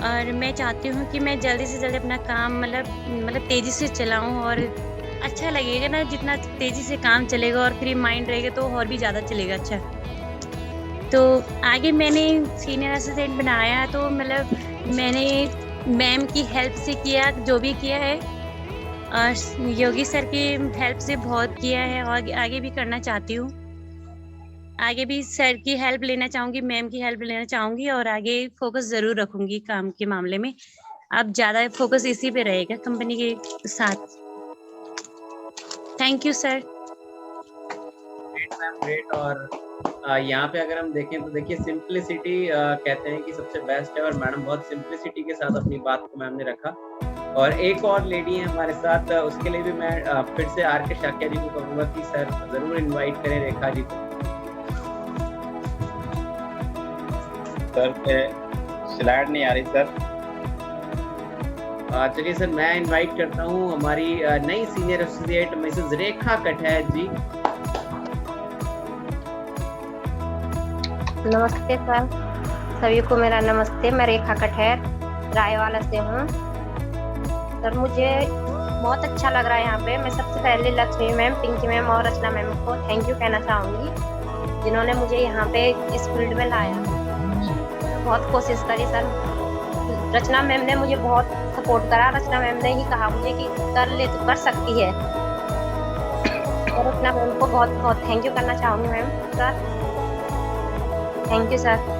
और मैं चाहती हूँ कि मैं जल्दी से जल्दी अपना काम मतलब तेज़ी से चलाऊँ, और अच्छा लगेगा ना, जितना तेज़ी से काम चलेगा और फ्री माइंड रहेगा तो और भी ज़्यादा चलेगा। अच्छा, तो आगे मैंने सीनियर असिस्टेंट बनाया, तो मतलब मैंने मैम की हेल्प से किया जो भी किया है, और योगी सर की हेल्प से बहुत किया है, और आगे भी करना चाहती हूँ। आगे भी सर की हेल्प लेना चाहूँगी, मैम की हेल्प लेना चाहूँगी, और आगे फोकस ज़रूर रखूँगी काम के मामले में। अब ज़्यादा फोकस इसी पे रहेगा कंपनी के साथ। Thank you sir. Great ma'am, great. और यहाँ पे अगर हम देखें तो देखिए सिंप्लिसिटी कहते हैं कि सबसे बेस्ट है, और मैडम बहुत सिंप्लिसिटी के साथ अपनी बात को मैम ने रखा। और एक और लेडी है हमारे साथ, उसके लिए भी मैं फिर से आर के शाक्या जी को कहूँगा कि सर जरूर इनवाइट करें रेखा जी को। सर स्लाइड नहीं आ रही सर। चलिए सर मैं इनवाइट करता हूँ हमारी नई सीनियर एसोसिएट मिसेस रेखा कठैत जी। नमस्ते सर, सभी को मेरा नमस्ते। मैं रेखा कठैत रायवाला से हूँ। सर मुझे बहुत अच्छा लग रहा है यहाँ पे। मैं सबसे पहले लक्ष्मी मैम, पिंकी मैम और रचना मैम को थैंक यू कहना चाहूँगी, जिन्होंने मुझे यहाँ पे इस फील्ड में लाया। बहुत कोशिश करी सर। रचना मैम ने मुझे बहुत सपोर्ट करा। रचना मैम ने ही कहा मुझे कि कर ले, तो कर सकती है। और रचना मैम को बहुत बहुत थैंक यू करना चाहूँगी ma'am. Sir thank you sir.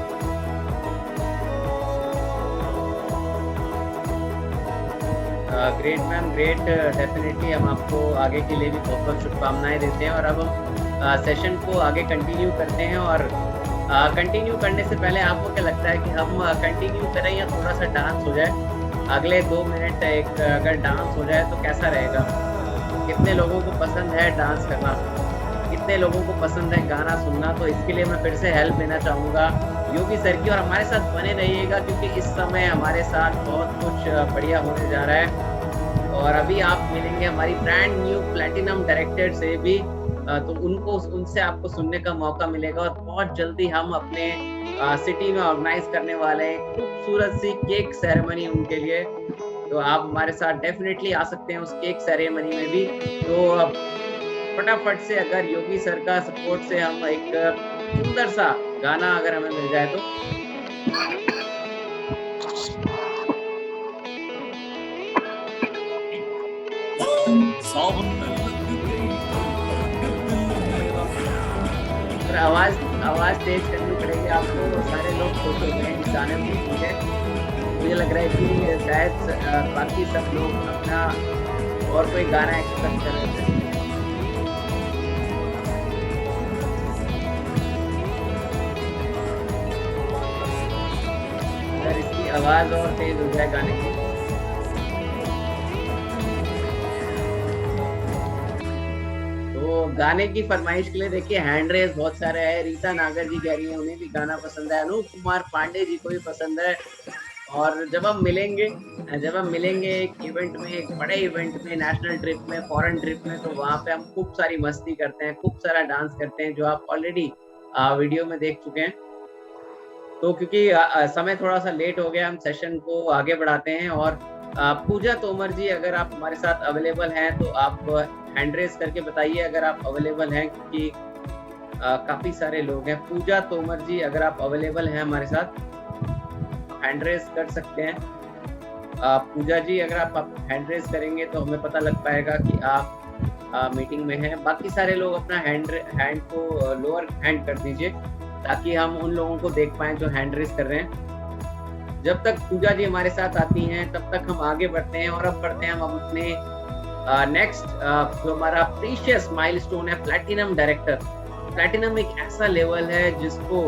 Great ma'am, great. Definitely हम आपको आगे के लिए भी बहुत बहुत शुभकामनाएं देते हैं। और अब हम सेशन को आगे कंटिन्यू करते हैं, और कंटिन्यू करने से पहले आपको क्या लगता है कि हम कंटिन्यू करें या थोड़ा सा डांस हो जाए? अगले 2 मिनट एक अगर डांस हो जाए तो कैसा रहेगा? कितने लोगों को पसंद है डांस करना, कितने लोगों को पसंद है गाना सुनना? तो इसके लिए मैं फिर से हेल्प लेना चाहूँगा योगी सर की, और हमारे साथ बने रहिएगा क्योंकि इस समय हमारे साथ बहुत कुछ बढ़िया होने जा रहा है। और अभी आप मिलेंगे हमारी ब्रांड न्यू प्लैटिनम डायरेक्टर से भी, तो उनसे आपको सुनने का मौका मिलेगा। और बहुत जल्दी हम अपने सिटी में ऑर्गेनाइज करने वाले हैं खूबसूरत सी केक सेरेमनी उनके लिए, तो आप हमारे साथ डेफिनेटली आ सकते हैं उस केक सेरेमनी में भी। तो फटाफट से अगर योगी सर का सपोर्ट से हम एक सुंदर सा गाना अगर हमें मिल जाए तो। आवाज तेज करनी पड़ेगी आपको, सारे लोग सोच रहे हैं इस गाने को सुन के। मुझे लग रहा है कि शायद बाकी सब लोग अपना और कोई गाना एक्सपेक्ट कर रहे थे। अगर इसकी आवाज और तेज हो जाए गाने की। तो गाने की फरमाइश के लिए देखिए हैंड रेस बहुत सारे हैं। रीता नागर जी कह रही है उन्हें भी गाना पसंद है, अनूप कुमार पांडे जी को भी पसंद है। और जब हम मिलेंगे एक इवेंट में, एक बड़े इवेंट में, नेशनल ट्रिप में, फॉरेन ट्रिप में, तो वहाँ पे हम खूब सारी मस्ती करते हैं, खूब सारा डांस करते हैं, जो आप ऑलरेडी वीडियो में देख चुके हैं। तो क्योंकि समय थोड़ा सा लेट हो गया, हम सेशन को आगे बढ़ाते हैं। और पूजा तोमर जी अगर आप हमारे साथ अवेलेबल हैं तो आप हैंड रेस करके बताइए अगर आप अवेलेबल हैं, क्योंकि काफी सारे लोग हैं। पूजा तोमर जी अगर आप अवेलेबल हैं हमारे साथ हैंड रेस कर सकते हैं। पूजा जी अगर आप हैंड रेस करेंगे तो हमें पता लग पाएगा कि आप मीटिंग में हैं। बाकी सारे लोग अपना हैंड को लोअर हैंड कर दीजिए ताकि हम उन लोगों को देख पाएं जो हैंड रेस कर रहे हैं। जब तक पूजा जी हमारे साथ आती हैं तब तक हम आगे बढ़ते हैं। और अब बढ़ते हैं हम अपने नेक्स्ट जो हमारा प्रीशियस माइलस्टोन है, प्लैटिनम डायरेक्टर। प्लैटिनम एक ऐसा लेवल है जिसको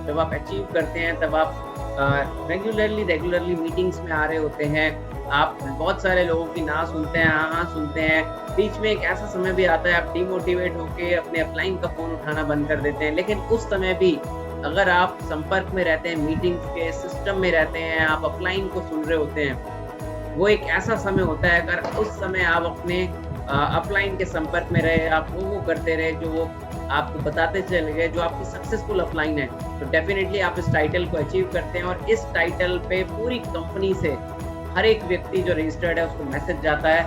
जब आप अचीव करते हैं तब आप रेगुलरली मीटिंग्स में आ रहे होते हैं, आप बहुत सारे लोगों की ना सुनते हैं, हाँ सुनते हैं। बीच में एक ऐसा समय भी आता है आप डिमोटिवेट होके अपने अपलाइन का फोन उठाना बंद कर देते हैं। लेकिन उस समय भी अगर आप संपर्क में रहते हैं, मीटिंग्स के सिस्टम में रहते हैं, आप अपलाइन को सुन रहे होते हैं, वो एक ऐसा समय होता है अगर उस समय आप अपने अपलाइन के संपर्क में रहे, आप वो करते रहे जो वो आपको बताते चले गए, जो आपकी सक्सेसफुल अपलाइन है, तो डेफिनेटली आप इस टाइटल को अचीव करते हैं। और इस टाइटल पे पूरी कंपनी से हर एक व्यक्ति जो रजिस्टर्ड है उसको मैसेज जाता है।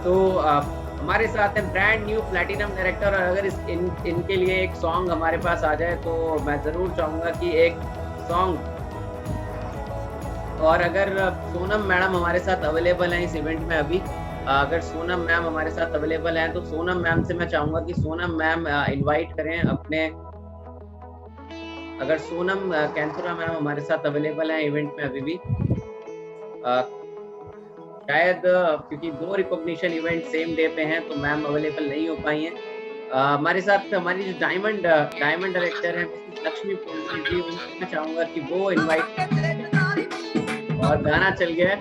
तो हमारे साथ है ब्रांड न्यू प्लैटिनम डायरेक्टर। और अगर इनके लिए एक सॉन्ग हमारे पास आ जाए तो मैं ज़रूर चाहूँगा कि एक सॉन्ग। और अगर सोनम मैडम हमारे साथ अवेलेबल हैं इस इवेंट में अभी, अगर सोनम मैम हमारे साथ अवेलेबल हैं तो सोनम मैम से मैं चाहूँगा कि सोनम मैम इनवाइट करें अपने, अगर सोनम कैंथुरा मैम हमारे साथ अवेलेबल हैं इवेंट में अभी भी। शायद क्योंकि 2 रिकॉग्निशन इवेंट सेम डे पे हैं तो मैम अवेलेबल नहीं हो पाई हैं। हमारे साथ हमारी जो डायमंड डायरेक्टर है लक्ष्मी पोल जी, मैं चाहूँगा कि वो इनवाइट। और गाना चल गया है।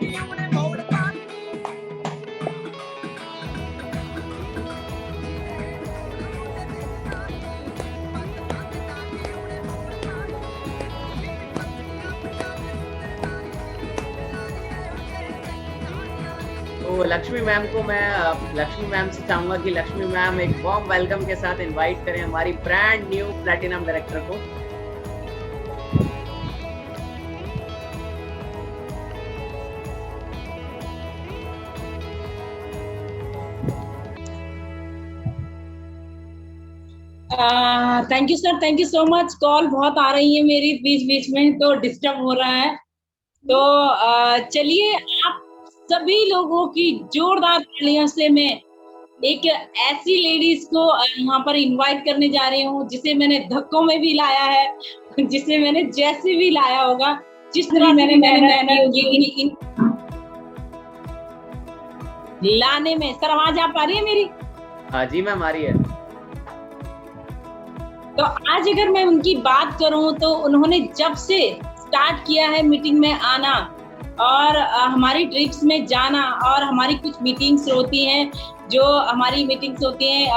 तो लक्ष्मी मैम को मैं लक्ष्मी मैम से चाहूंगा कि लक्ष्मी मैम एक वार्म वेलकम के साथ इनवाइट करें हमारी ब्रांड न्यू प्लैटिनम डायरेक्टर को। Thank you sir, thank you so much. Call बहुत आ रही है मेरी बीच बीच में तो डिस्टर्ब हो रहा है। तो चलिए आप सभी लोगों की जोरदार तालियों से मैं एक ऐसी लेडीज को यहाँ पर इनवाइट करने जा रही हूँ जिसे मैंने धक्कों में भी लाया है, जिसे मैंने जैसे भी लाया होगा, जिस तरह मैंने मेहनत की लाने में। सर आवाज आ पा रही है मेरी? हाँ जी मैम आ रही है। तो आज अगर मैं उनकी बात करूं तो उन्होंने जब से स्टार्ट किया है मीटिंग में आना और हमारी ट्रिप्स में जाना, और हमारी कुछ मीटिंग्स होती हैं, जो हमारी मीटिंग्स होती हैं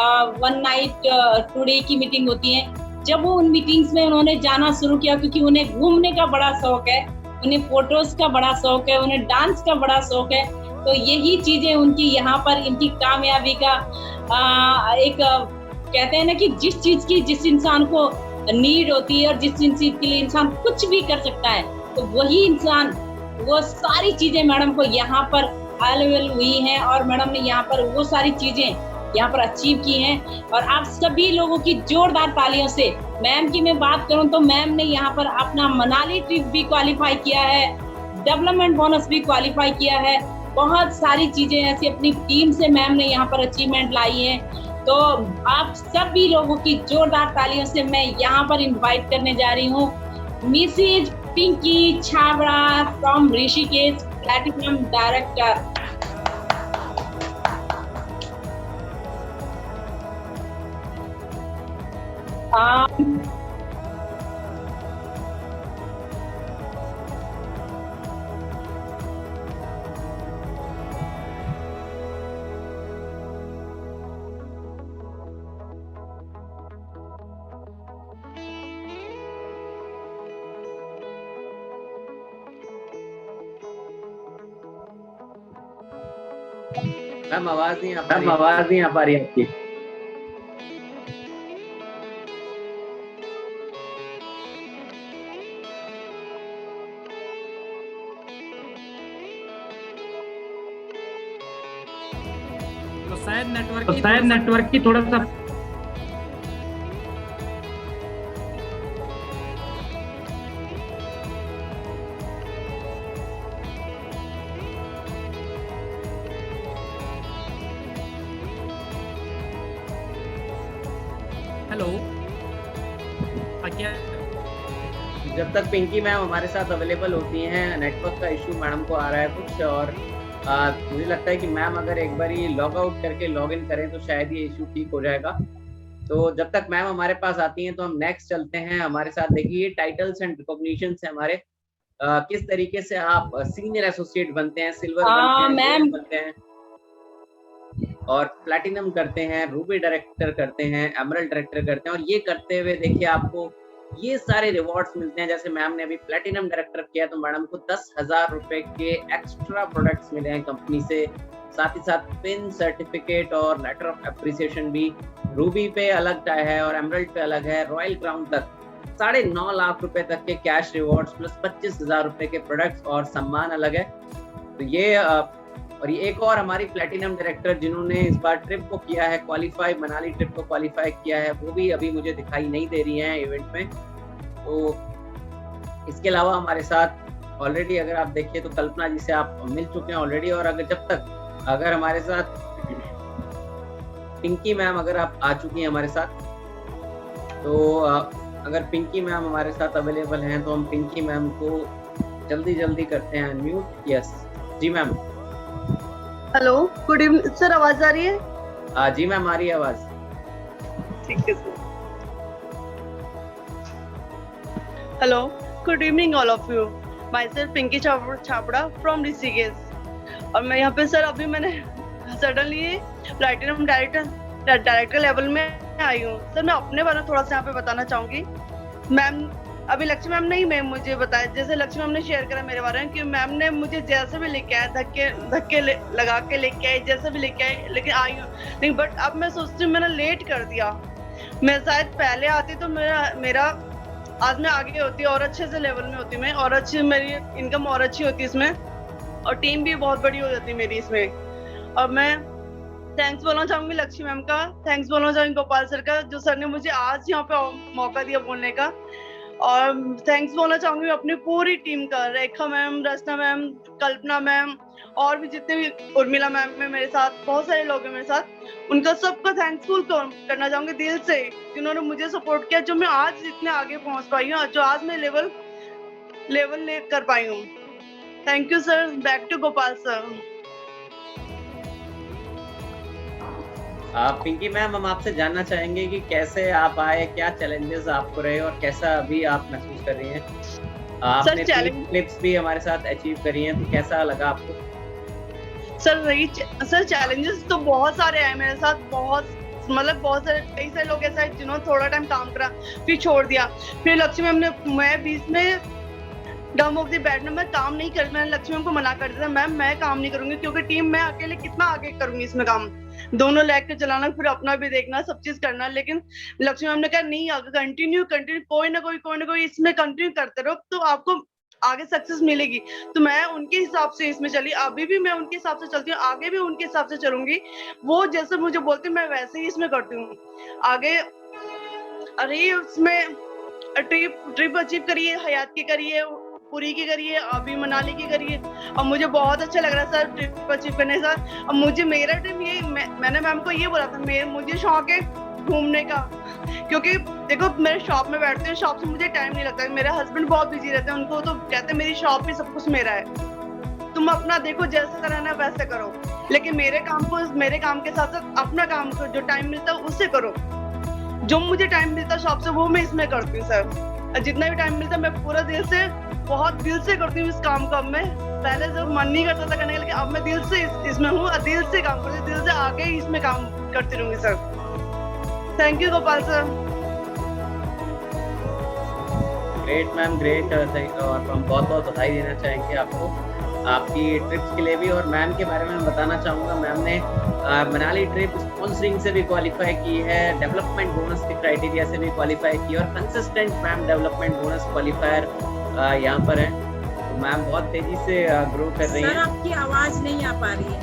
1 नाइट 2 डे की मीटिंग होती है। जब वो उन मीटिंग्स में उन्होंने जाना शुरू किया, क्योंकि उन्हें घूमने का बड़ा शौक है, उन्हें फोटोज का बड़ा शौक है, उन्हें डांस का बड़ा शौक है, तो यही चीजें उनकी यहाँ पर इनकी कामयाबी का एक कहते हैं ना कि जिस चीज की जिस इंसान को नीड होती है और जिस चीज के लिए इंसान कुछ भी कर सकता है, तो वही इंसान वो सारी चीजें मैडम को यहाँ पर अवेलेबल हुई हैं। और मैडम ने यहाँ पर वो सारी चीजें यहाँ पर अचीव की हैं। और आप सभी लोगों की जोरदार तालियों से, मैम की मैं बात करूं तो मैम ने यहाँ पर अपना मनाली ट्रिप भी क्वालिफाई किया है, डेवलपमेंट बोनस भी क्वालिफाई किया है, बहुत सारी चीजें ऐसी अपनी टीम से मैम ने यहाँ पर अचीवमेंट लाई हैं। तो आप सभी लोगों की जोरदार तालियों से मैं यहाँ पर इनवाइट करने जा रही हूँ Mrs Pinky Chhabra from Rishikesh, platinum director. Ma'am आवाज नहीं आ पा रही आपकी। तो शायद नेटवर्क की थोड़ा सा हेलो क्या जब तक पिंकी मैम हमारे साथ अवेलेबल होती हैं, नेटवर्क का इशू मैडम को आ रहा है कुछ, और मुझे लगता है कि मैम अगर एक बार लॉग आउट करके लॉग इन करें तो शायद ये इशू ठीक हो जाएगा। तो जब तक मैम हमारे पास आती हैं तो हम नेक्स्ट चलते हैं। हमारे साथ देखिए टाइटल्स एंड रिकॉग्निशन है हमारे, किस तरीके से आप सीनियर एसोसिएट बनते हैं, सिल्वर बनते हैं और प्लैटिनम करते हैं, रूबी डायरेक्टर करते हैं, एमरल्ड डायरेक्टर करते हैं, और ये करते हुए देखिए आपको ये सारे रिवॉर्ड्स मिलते हैं। जैसे मैम ने अभी प्लैटिनम डायरेक्टर किया तो मैडम को 10,000 रुपए के एक्स्ट्रा प्रोडक्ट्स मिले हैं कंपनी से, साथ ही साथ पिन सर्टिफिकेट और लेटर ऑफ एप्रिसिएशन भी। रूबी पे अलग है और एमरल्ड पे अलग है, रॉयल क्राउन तक 9.5 लाख रुपए तक के कैश रिवॉर्ड्स प्लस 25,000 रुपए के प्रोडक्ट्स और सम्मान अलग है। तो ये और ये एक और हमारी प्लैटिनम डायरेक्टर जिन्होंने इस बार ट्रिप को किया है क्वालिफाई, मनाली ट्रिप को क्वालिफाई किया है, वो भी अभी मुझे दिखाई नहीं दे रही हैं इवेंट में। तो इसके अलावा हमारे साथ ऑलरेडी अगर आप देखिए तो कल्पना जी से आप मिल चुके हैं ऑलरेडी, और अगर हमारे साथ पिंकी मैम अगर आप आ चुकी हैं हमारे साथ, तो अगर पिंकी मैम हमारे साथ अवेलेबल हैं तो हम पिंकी मैम को जल्दी करते हैं अनम्यूट। यस जी ma'am. Hello, good evening sir, आवाज आ रही है? जी मैम आ रही है आवाज। ठीक है सर। Hello, good evening all of you. Myself Pinky Chhabra from Rishikesh, और मैं यहाँ पे सर अभी मैंने सडनली प्लैटिनम डायरेक्टर लेवल में आई हूँ। सर मैं अपने बारे में थोड़ा सा यहाँ पे बताना चाहूंगी। मैम अभी लक्ष्मी मैम नहीं मैम मुझे बताया, जैसे लक्ष्मी मैम ने शेयर करा मेरे बारे में कि मैम ने मुझे जैसे भी लेके आया, धक्के लगा के लेके आए, जैसे भी लेके आए, लेकिन आई हूँ नहीं। बट अब मैं सोचती हूँ मैंने लेट कर दिया, मैं शायद पहले आती तो मेरा आज मैं आगे होती और अच्छे से लेवल में होती मैं, और अच्छी मेरी इनकम और अच्छी होती इसमें, और टीम भी बहुत बड़ी हो जाती मेरी इसमें। और मैं थैंक्स बोलना चाहूंगी लक्ष्मी मैम का, थैंक्स बोलना चाहूंगी गोपाल सर का, जो सर ने मुझे आज यहाँ पे मौका दिया बोलने का, और थैंक्स बोलना चाहूंगी अपनी पूरी टीम का, रेखा मैम, रचना मैम, कल्पना मैम, और भी जितने भी, उर्मिला मैम में मेरे साथ बहुत सारे लोग हैं मेरे साथ, उनका सबका थैंक्सफुल करना चाहूंगी दिल से, जिन्होंने मुझे सपोर्ट किया, जो मैं आज इतने आगे पहुंच पाई हूँ, जो आज मैं लेवल ले कर पाई हूँ। Thank you sir. Back to Gopal sir. Pinky ma'am, हम आपसे जानना चाहेंगे कि कैसे आप आए, क्या चैलेंजेस आपको रहे और कैसा अभी आप महसूस कर रही हैं। आपने 3 क्लिप्स भी हमारे साथ अचीव करी हैं, तो कैसा लगा आपको? सर चैलेंजेस तो बहुत सारे आए मेरे साथ, बहुत सारे, कई सारे लोग ऐसे हैं जिन्होंने थोड़ा टाइम काम करा फिर छोड़ दिया। फिर लक्ष्मी मैम ने, मैं बीच में डम ऑफ द बेड में मैं काम नहीं कर, मैंने लक्ष्मी मैम को मना कर दिया, मैम मैं काम नहीं करूंगी, क्योंकि टीम मैं अकेले कितना आगे करूंगी इसमें काम, दोनों लेग के चलाना, फिर अपना भी देखना, सब चीज करना। लेकिन लक्ष्मी मैम ने कहा नहीं, अगर कंटिन्यू कोई ना कोई इसमें कंटिन्यू करते रहो तो आपको आगे सक्सेस मिलेगी। तो मैं उनके हिसाब से इसमें चली, अभी भी मैं उनके हिसाब से चलती हूँ, आगे भी उनके हिसाब से चलूंगी। वो जैसे मुझे बोलती मैं वैसे ही इसमें करती हूँ आगे। अरे उसमें ट्रिप अचीव करिए, हयात की करिए, पुरी की करिए, अभी मनाली की करिए, और मुझे बहुत अच्छा लग रहा है सर ट्रिप अचीव करने का। और मुझे मेरा ड्रीम ये, मैंने मैम को ये बोला था, मुझे शौक है घूमने का, क्योंकि देखो मेरे शॉप में बैठते हैं, शॉप से मुझे टाइम नहीं लगता। मेरे हस्बैंड बहुत बिजी रहते हैं, उनको तो कहते हैं मेरी शॉप ही सब कुछ मेरा है, तुम अपना देखो जैसे करना है वैसे करो, लेकिन मेरे काम के साथ साथ अपना काम को जो टाइम मिलता है उससे करो। जो मुझे टाइम मिलता है शॉप से वो मैं इसमें करती हूँ सर। जितना भी टाइम मिलता है मैं पूरा दिल से, बहुत दिल से करती हूँ इस काम को। अब मैं पहले जब मन नहीं करता था करने का, लेकिन अब मैं दिल से इसमें हूँ, दिल से काम करती हूँ, दिल से आगे ही इसमें काम करती रहूंगी sir. Thank you Gopal sir. Great ma'am, great. और हम बहुत बहुत बधाई देना चाहेंगे आपको आपकी ट्रिप्स के लिए भी। और मैम के बारे में बताना चाहूँगा, मैम ने मनाली ट्रिप स्पॉन्सरिंग से भी क्वालिफाई की है, डेवलपमेंट बोनस के क्राइटेरिया से भी क्वालिफाई की, और consistent ma'am development bonus qualifier यहाँ पर है। तो मैम बहुत तेजी से ग्रो कर रही है। सर आपकी आवाज नहीं आ पा रही है,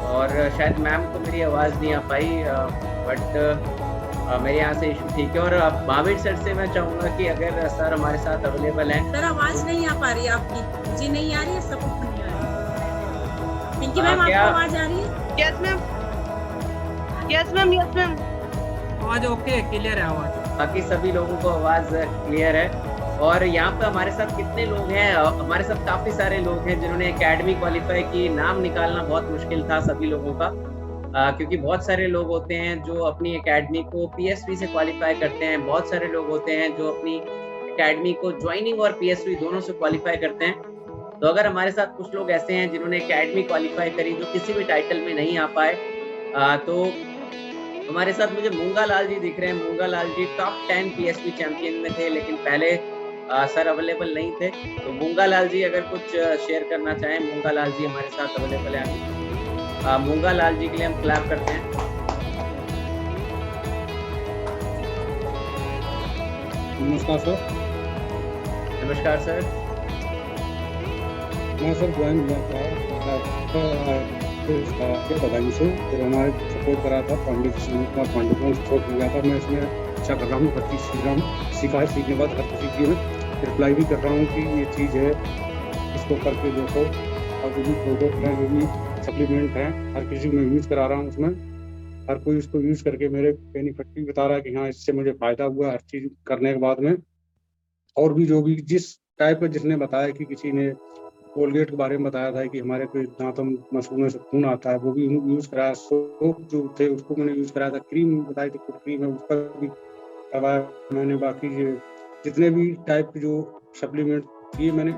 और शायद मैम को मेरी आवाज़ नहीं आ पाई, बट मेरे यहाँ से इशू ठीक है। और महावीर सर से मैं चाहूँगा कि अगर सर हमारे साथ अवेलेबल हैं। सर आवाज नहीं आ पा रही है आपकी, मुझे नहीं आ रही है, सबको नहीं आ रही है। पिंकी मैम आपको आवाज आ रही है? Yes ma'am, yes ma'am, yes ma'am, आवाज ओके, क्लियर है आवाज। बाकी सभी लोगों को आवाज़ क्लियर है। और यहाँ पे हमारे साथ कितने लोग हैं? हमारे साथ काफ़ी सारे लोग हैं जिन्होंने एकेडमी क्वालिफाई की। नाम निकालना बहुत मुश्किल था सभी लोगों का, क्योंकि बहुत सारे लोग होते हैं जो अपनी एकेडमी को PSV से क्वालिफाई करते हैं, बहुत सारे लोग होते हैं जो अपनी एकेडमी को ज्वाइनिंग और PSV दोनों से क्वालिफाई करते हैं। तो अगर हमारे साथ कुछ लोग ऐसे हैं जिन्होंने एकेडमी क्वालिफाई करी जो किसी भी टाइटल में नहीं आ पाए, तो हमारे साथ मुझे मूंगा लाल जी दिख रहे हैं। मूंगा Lal ji top 10 PSV champion में थे, लेकिन पहले सर अवेलेबल नहीं थे। तो मूंगा लाल जी अगर कुछ शेयर करना चाहें, मूंगा लाल जी हमारे साथ अवेलेबल है अभी। मूंगा लाल जी के लिए हम क्लैप करते हैं। नमस्कार सर। नमस्कार सर। मैं सर ज्वाइन हुआ था बधाई से, फिर हमारे सपोर्ट करा था पांडे कुमार पांडे को सपोर्ट मिला था। मैं इसमें अच्छा कर रहा हूँ, हर चीज़ सीख रहा हूँ, सीखा है, सीखने के बाद हर किसी की मैं रिप्लाई भी कर रहा हूँ कि ये चीज़ है, इसको करके देखो। और जो भी प्रोडक्ट है, जो भी सप्लीमेंट है, हर किसी को मैं यूज़ करा रहा हूँ। उसमें हर कोई उसको यूज़ करके मेरे बेनिफिट भी बता रहा है कि हाँ इससे मुझे फ़ायदा हुआ हर चीज़ करने के बाद में। और भी जो भी जिस टाइप का जिसने बताया कि किसी ने कोलगेट के बारे में बताया था कि हमारे कोई दांतों मसूड़ों से खून आता है, वो भी यूज़ कराया। सोप जो थे उसको मैंने यूज़ कराया था। क्रीम बताई थी, फुट क्रीम है, उस पर भी करवाया मैंने। बाकी जितने भी टाइप के जो सप्लीमेंट ये मैंने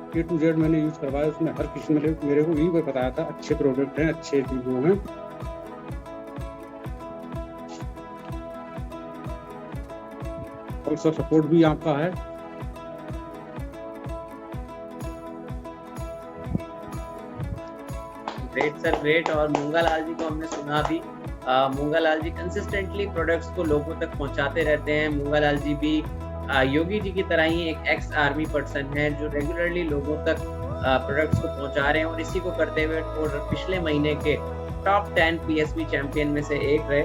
A to Z मैंने यूज़ करवाया। उसमें हर किसी ने मेरे को यही बताया था अच्छे प्रोडक्ट हैं, अच्छे वो हैं। और सब सपोर्ट भी आपका है। Great sir, great. और मूंगा लाल जी को हमने सुना भी। मूंगा लाल जी कंसिस्टेंटली प्रोडक्ट्स को लोगों तक पहुंचाते रहते हैं। मूंगा लाल जी भी योगी जी की तरह ही एक एक्स आर्मी पर्सन है जो रेगुलरली लोगों तक प्रोडक्ट्स को पहुंचा रहे हैं, और इसी को करते हुए पिछले महीने के टॉप 10 PSV चैंपियन में से एक रहे।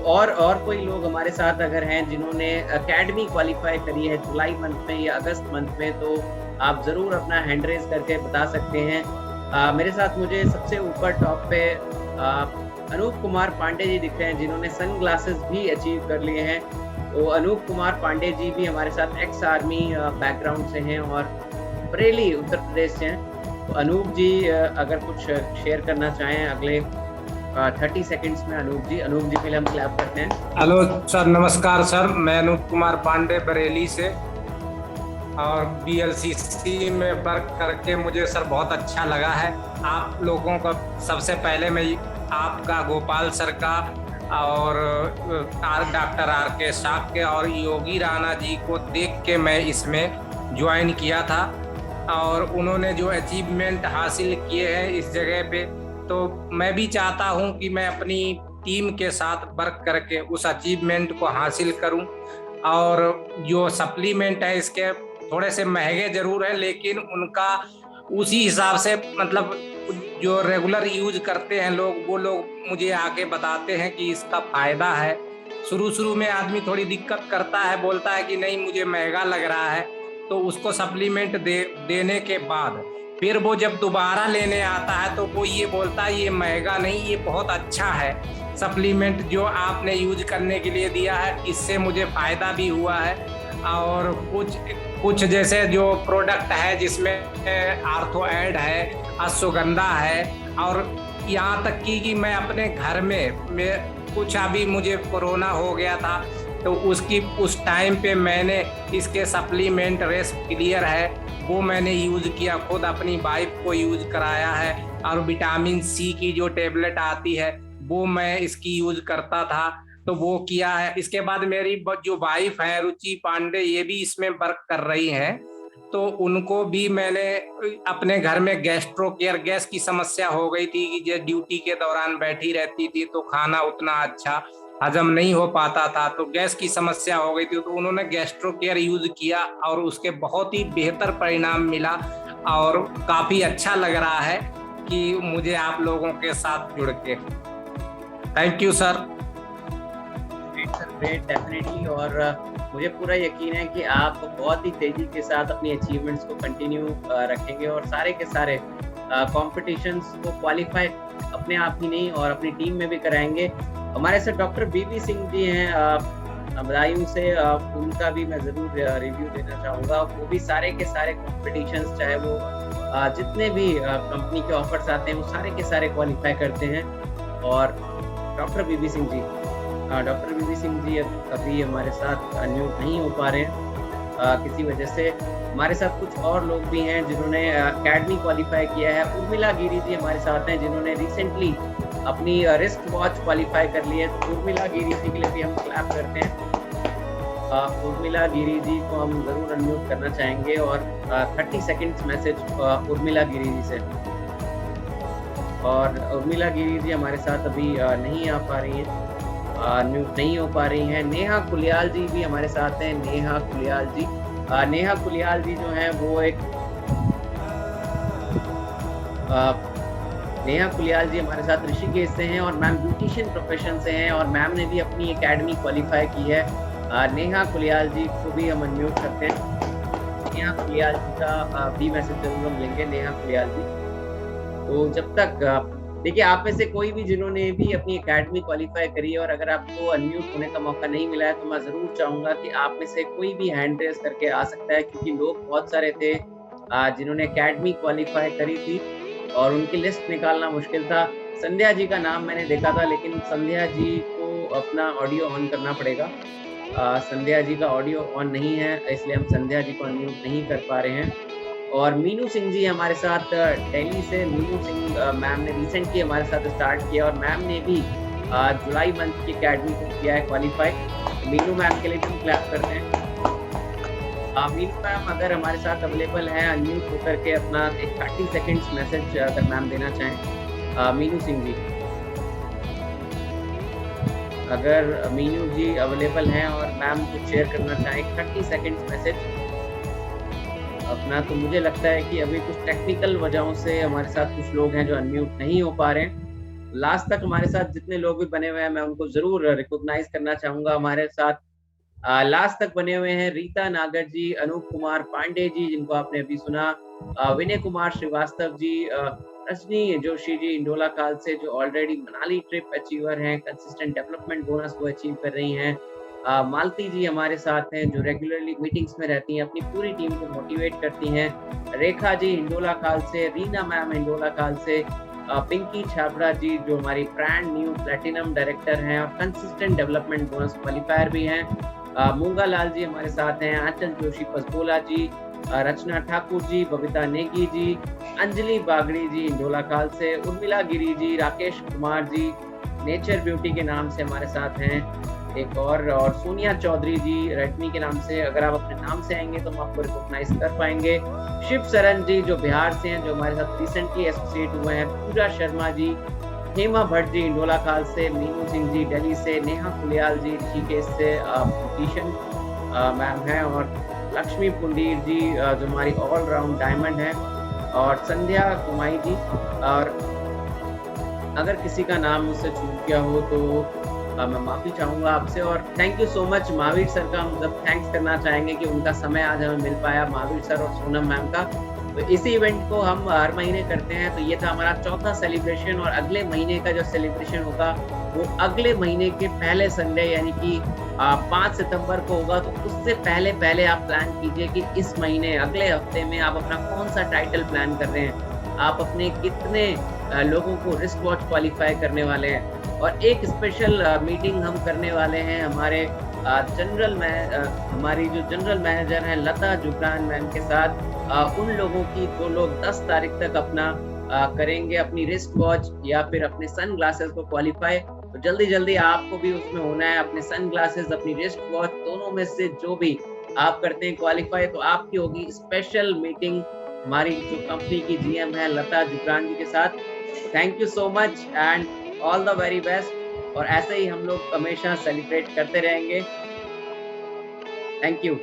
और कोई लोग हमारे साथ अगर हैं जिन्होंने एकेडमी क्वालिफाई करी है जुलाई मंथ में या अगस्त मंथ में, तो आप ज़रूर अपना हैंड रेज करके बता सकते हैं। मेरे साथ मुझे सबसे ऊपर टॉप पे अनूप कुमार पांडे जी दिख रहे हैं जिन्होंने सन ग्लासेस भी अचीव कर लिए हैं। तो अनूप कुमार पांडे जी भी हमारे साथ एक्स आर्मी बैकग्राउंड से हैं और बरेली उत्तर प्रदेश से हैं। तो अनूप जी अगर कुछ शेयर करना चाहें अगले 30 सेकंड्स में। अनूप जी के लिए हम क्लैप करते हैं। हेलो सर, नमस्कार सर। मैं अनूप कुमार पांडे बरेली से, और BLCC में वर्क करके मुझे सर बहुत अच्छा लगा है। आप लोगों का सबसे पहले मैं आपका, गोपाल सर का, और डॉक्टर RK साहब के और योगी राणा जी को देख के मैं इसमें ज्वाइन किया था। और उन्होंने जो अचीवमेंट हासिल किए हैं इस जगह पे, तो मैं भी चाहता हूं कि मैं अपनी टीम के साथ वर्क करके उस अचीवमेंट को हासिल करूं। और जो सप्लीमेंट है इसके थोड़े से महंगे जरूर हैं, लेकिन उनका उसी हिसाब से मतलब जो रेगुलर यूज करते हैं लोग, वो लोग मुझे आके बताते हैं कि इसका फायदा है। शुरू में आदमी थोड़ी दिक्कत करता है, बोलता है कि नहीं मुझे महंगा लग रहा है, तो उसको सप्लीमेंट देने के बाद फिर वो जब दोबारा लेने आता है तो वो ये बोलता है ये महंगा नहीं, ये बहुत अच्छा है सप्लीमेंट जो आपने यूज करने के लिए दिया है, इससे मुझे फायदा भी हुआ है। और कुछ जैसे जो प्रोडक्ट है जिसमें आर्थो एड है, अश्वगंधा है, और यहाँ तक कि मैं अपने घर में कुछ अभी मुझे कोरोना हो गया था तो उस टाइम पे मैंने इसके सप्लीमेंट रेस्ट क्लियर है वो मैंने यूज किया, खुद अपनी वाइफ को यूज कराया है। और विटामिन सी की जो टेबलेट आती है वो मैं इसकी यूज करता था तो वो किया है। इसके बाद मेरी जो वाइफ है रुचि पांडे, ये भी इसमें वर्क कर रही हैं, तो उनको भी मैंने अपने घर में गैस्ट्रो केयर, गैस की समस्या हो गई थी कि जो ड्यूटी के दौरान बैठी रहती थी तो खाना उतना अच्छा हजम नहीं हो पाता था, तो गैस की समस्या हो गई थी, तो उन्होंने गैस्ट्रो केयर यूज किया और उसके बहुत ही बेहतर परिणाम मिला और काफी अच्छा लग रहा है कि मुझे आप लोगों के साथ जुड़ के। Thank you sir. Great, definitely. और मुझे पूरा यकीन है कि आप बहुत ही तेजी के साथ अपनी अचीवमेंट्स को कंटिन्यू रखेंगे और सारे के सारे कॉम्पिटिशंस को क्वालिफाई अपने आप ही नहीं और अपनी टीम में भी कराएंगे। हमारे साथ डॉक्टर बीबी सिंह जी हैं बदायूं से, उनका भी मैं ज़रूर रिव्यू देना चाहूँगा। वो भी सारे के सारे कॉम्पिटिशन्स, चाहे वो जितने भी कंपनी के ऑफर्स आते हैं वो सारे के सारे क्वालिफाई करते हैं। और डॉक्टर बीबी सिंह जी अभी हमारे साथ अनम्यूट नहीं हो पा रहे हैं किसी वजह से। हमारे साथ कुछ और लोग भी हैं जिन्होंने एकेडमी क्वालिफाई किया है। उर्मिला गिरी जी हमारे साथ हैं जिन्होंने रिसेंटली अपनी रिस्ट वॉच क्वालिफाई कर ली है। तो उर्मिला गिरी जी के लिए भी हम क्लैप करते हैं। उर्मिला गिरी जी को हम ज़रूर अनम्यूट करना चाहेंगे और 30 सेकेंड्स मैसेज उर्मिला गिरी जी से। और उर्मिला गिरी जी हमारे साथ अभी नहीं आ पा रही हैं, अनम्यूट नहीं हो पा रही हैं। नेहा कुलियाल जी भी हमारे साथ हैं। नेहा कुलियाल जी जो हैं वो नेहा कुलियाल जी हमारे साथ ऋषिकेश से हैं और मैम ब्यूटिशियन प्रोफेशन से हैं और मैम ने भी अपनी एकेडमी क्वालिफाई की है। नेहा कुलियाल जी को भी हम अनम्यूट करते हैं। नेहा कुलियाल जी का भी मैसेज जरूर हम लेंगे। नेहा कुलियाल जी, तो जब तक देखिए आप में से कोई भी जिन्होंने भी अपनी एकेडमी क्वालिफाई करी है और अगर आपको अनम्यूट होने का मौका नहीं मिला है तो मैं ज़रूर चाहूँगा कि आप में से कोई भी हैंड रेस करके आ सकता है, क्योंकि लोग बहुत सारे थे जिन्होंने एकेडमी क्वालिफाई करी थी और उनकी लिस्ट निकालना मुश्किल था। संध्या जी का नाम मैंने देखा था, लेकिन संध्या जी को अपना ऑडियो ऑन करना पड़ेगा। संध्या जी का ऑडियो ऑन नहीं है, इसलिए हम संध्या जी को अनम्यूट नहीं कर पा रहे हैं। और मीनू सिंह जी हमारे साथ दिल्ली से। मीनू सिंह मैम ने रिसेंटली हमारे साथ स्टार्ट किया और मैम ने भी जुलाई मंथ की एकेडमी को किया है क्वालिफाई। मीनू मैम के लिए भी क्लैप करते हैं। मीनू मैम अगर हमारे साथ अवेलेबल हैं, अनम्यूट होकर के अपना एक 30 सेकेंड्स मैसेज अगर मैम देना चाहें। मीनू सिंह जी, अगर मीनू जी अवेलेबल हैं और मैम कुछ शेयर करना चाहें 30 सेकेंड्स मैसेज अपना, तो मुझे लगता है कि अभी कुछ टेक्निकल वजहों से हमारे साथ कुछ लोग हैं जो अनम्यूट नहीं हो पा रहे हैं। लास्ट तक हमारे साथ जितने लोग भी बने हुए हैं मैं उनको जरूर रिकॉग्नाइज करना चाहूंगा। हमारे साथ लास्ट तक बने हुए हैं रीता नागर जी, अनूप कुमार पांडे जी जिनको आपने अभी सुना, विनय कुमार श्रीवास्तव जी, रजनी जोशी जी इंडोला काल से जो ऑलरेडी मनाली ट्रिप अचीवर हैं, कंसिस्टेंट डेवलपमेंट बोनस को अचीव कर रही हैं। मालती जी हमारे साथ हैं जो रेगुलरली मीटिंग्स में रहती हैं, अपनी पूरी टीम को मोटिवेट करती हैं। रेखा जी इंडोला काल से, रीना मैम इंडोला काल से, पिंकी छाबड़ा जी जो हमारी ब्रांड न्यू प्लेटिनम डायरेक्टर हैं और कंसिस्टेंट डेवलपमेंट बोनस क्वालिफायर भी हैं। मूंगा लाल जी हमारे साथ हैं, आंचल जोशी पसबोला जी, रचना ठाकुर जी, बबीता नेगी जी, अंजलि बागड़ी जी इंडोला काल से, उर्मिला गिरी जी, राकेश कुमार जी नेचर ब्यूटी के नाम से हमारे साथ हैं एक और सोनिया चौधरी जी रेडमी के नाम से। अगर आप अपने नाम से आएंगे तो हम आपको रिकॉग्नाइज कर पाएंगे। शिव सरन जी जो बिहार से हैं जो हमारे साथ रिसेंटली एसोसिएट हुए हैं। पूजा शर्मा जी, हेमा भट्ट जी इंडोला काल से, मीनू सिंह जी दिल्ली से, नेहा कुलियाल जी ऋषिकेश से ब्यूटिशियन मैम हैं और लक्ष्मी पुंडीर जी जो हमारी ऑलराउंड डायमंड है, और संध्या कुमाई जी। और अगर किसी का नाम मुझसे छूट गया हो तो मैं माफ़ी चाहूँगा आपसे। और thank you so much Mahavir sir का हम जब थैंक्स करना चाहेंगे कि उनका समय आज हमें मिल पाया, महावीर सर और सोनम मैम का। तो इसी इवेंट को हम हर महीने करते हैं, तो ये था हमारा चौथा सेलिब्रेशन। और अगले महीने का जो सेलिब्रेशन होगा वो अगले महीने के पहले संडे यानी कि 5 सितंबर को होगा। तो उससे पहले आप प्लान कीजिए कि इस महीने अगले हफ्ते में आप अपना कौन सा टाइटल प्लान कर रहे हैं, आप अपने कितने लोगों को रिस्ट वॉच क्वालिफाई करने वाले हैं। और एक स्पेशल मीटिंग हम करने वाले हैं हमारे हमारी जो जनरल मैनेजर हैं लता जुबरान मैम के साथ, उन लोगों की जो लोग 10 तारीख तक अपना करेंगे अपनी रिस्ट वॉच या फिर अपने सन ग्लासेस को क्वालिफाई। तो जल्दी आपको भी उसमें होना है, अपने सन ग्लासेस अपनी रिस्ट वॉच दोनों में से जो भी आप करते हैं क्वालिफाई, तो आपकी होगी स्पेशल मीटिंग हमारी जो कंपनी की जीएम है लता जुबरान जी के साथ। Thank you so much and all the very best. और ऐसे ही हम लोग हमेशा सेलिब्रेट करते रहेंगे। Thank you.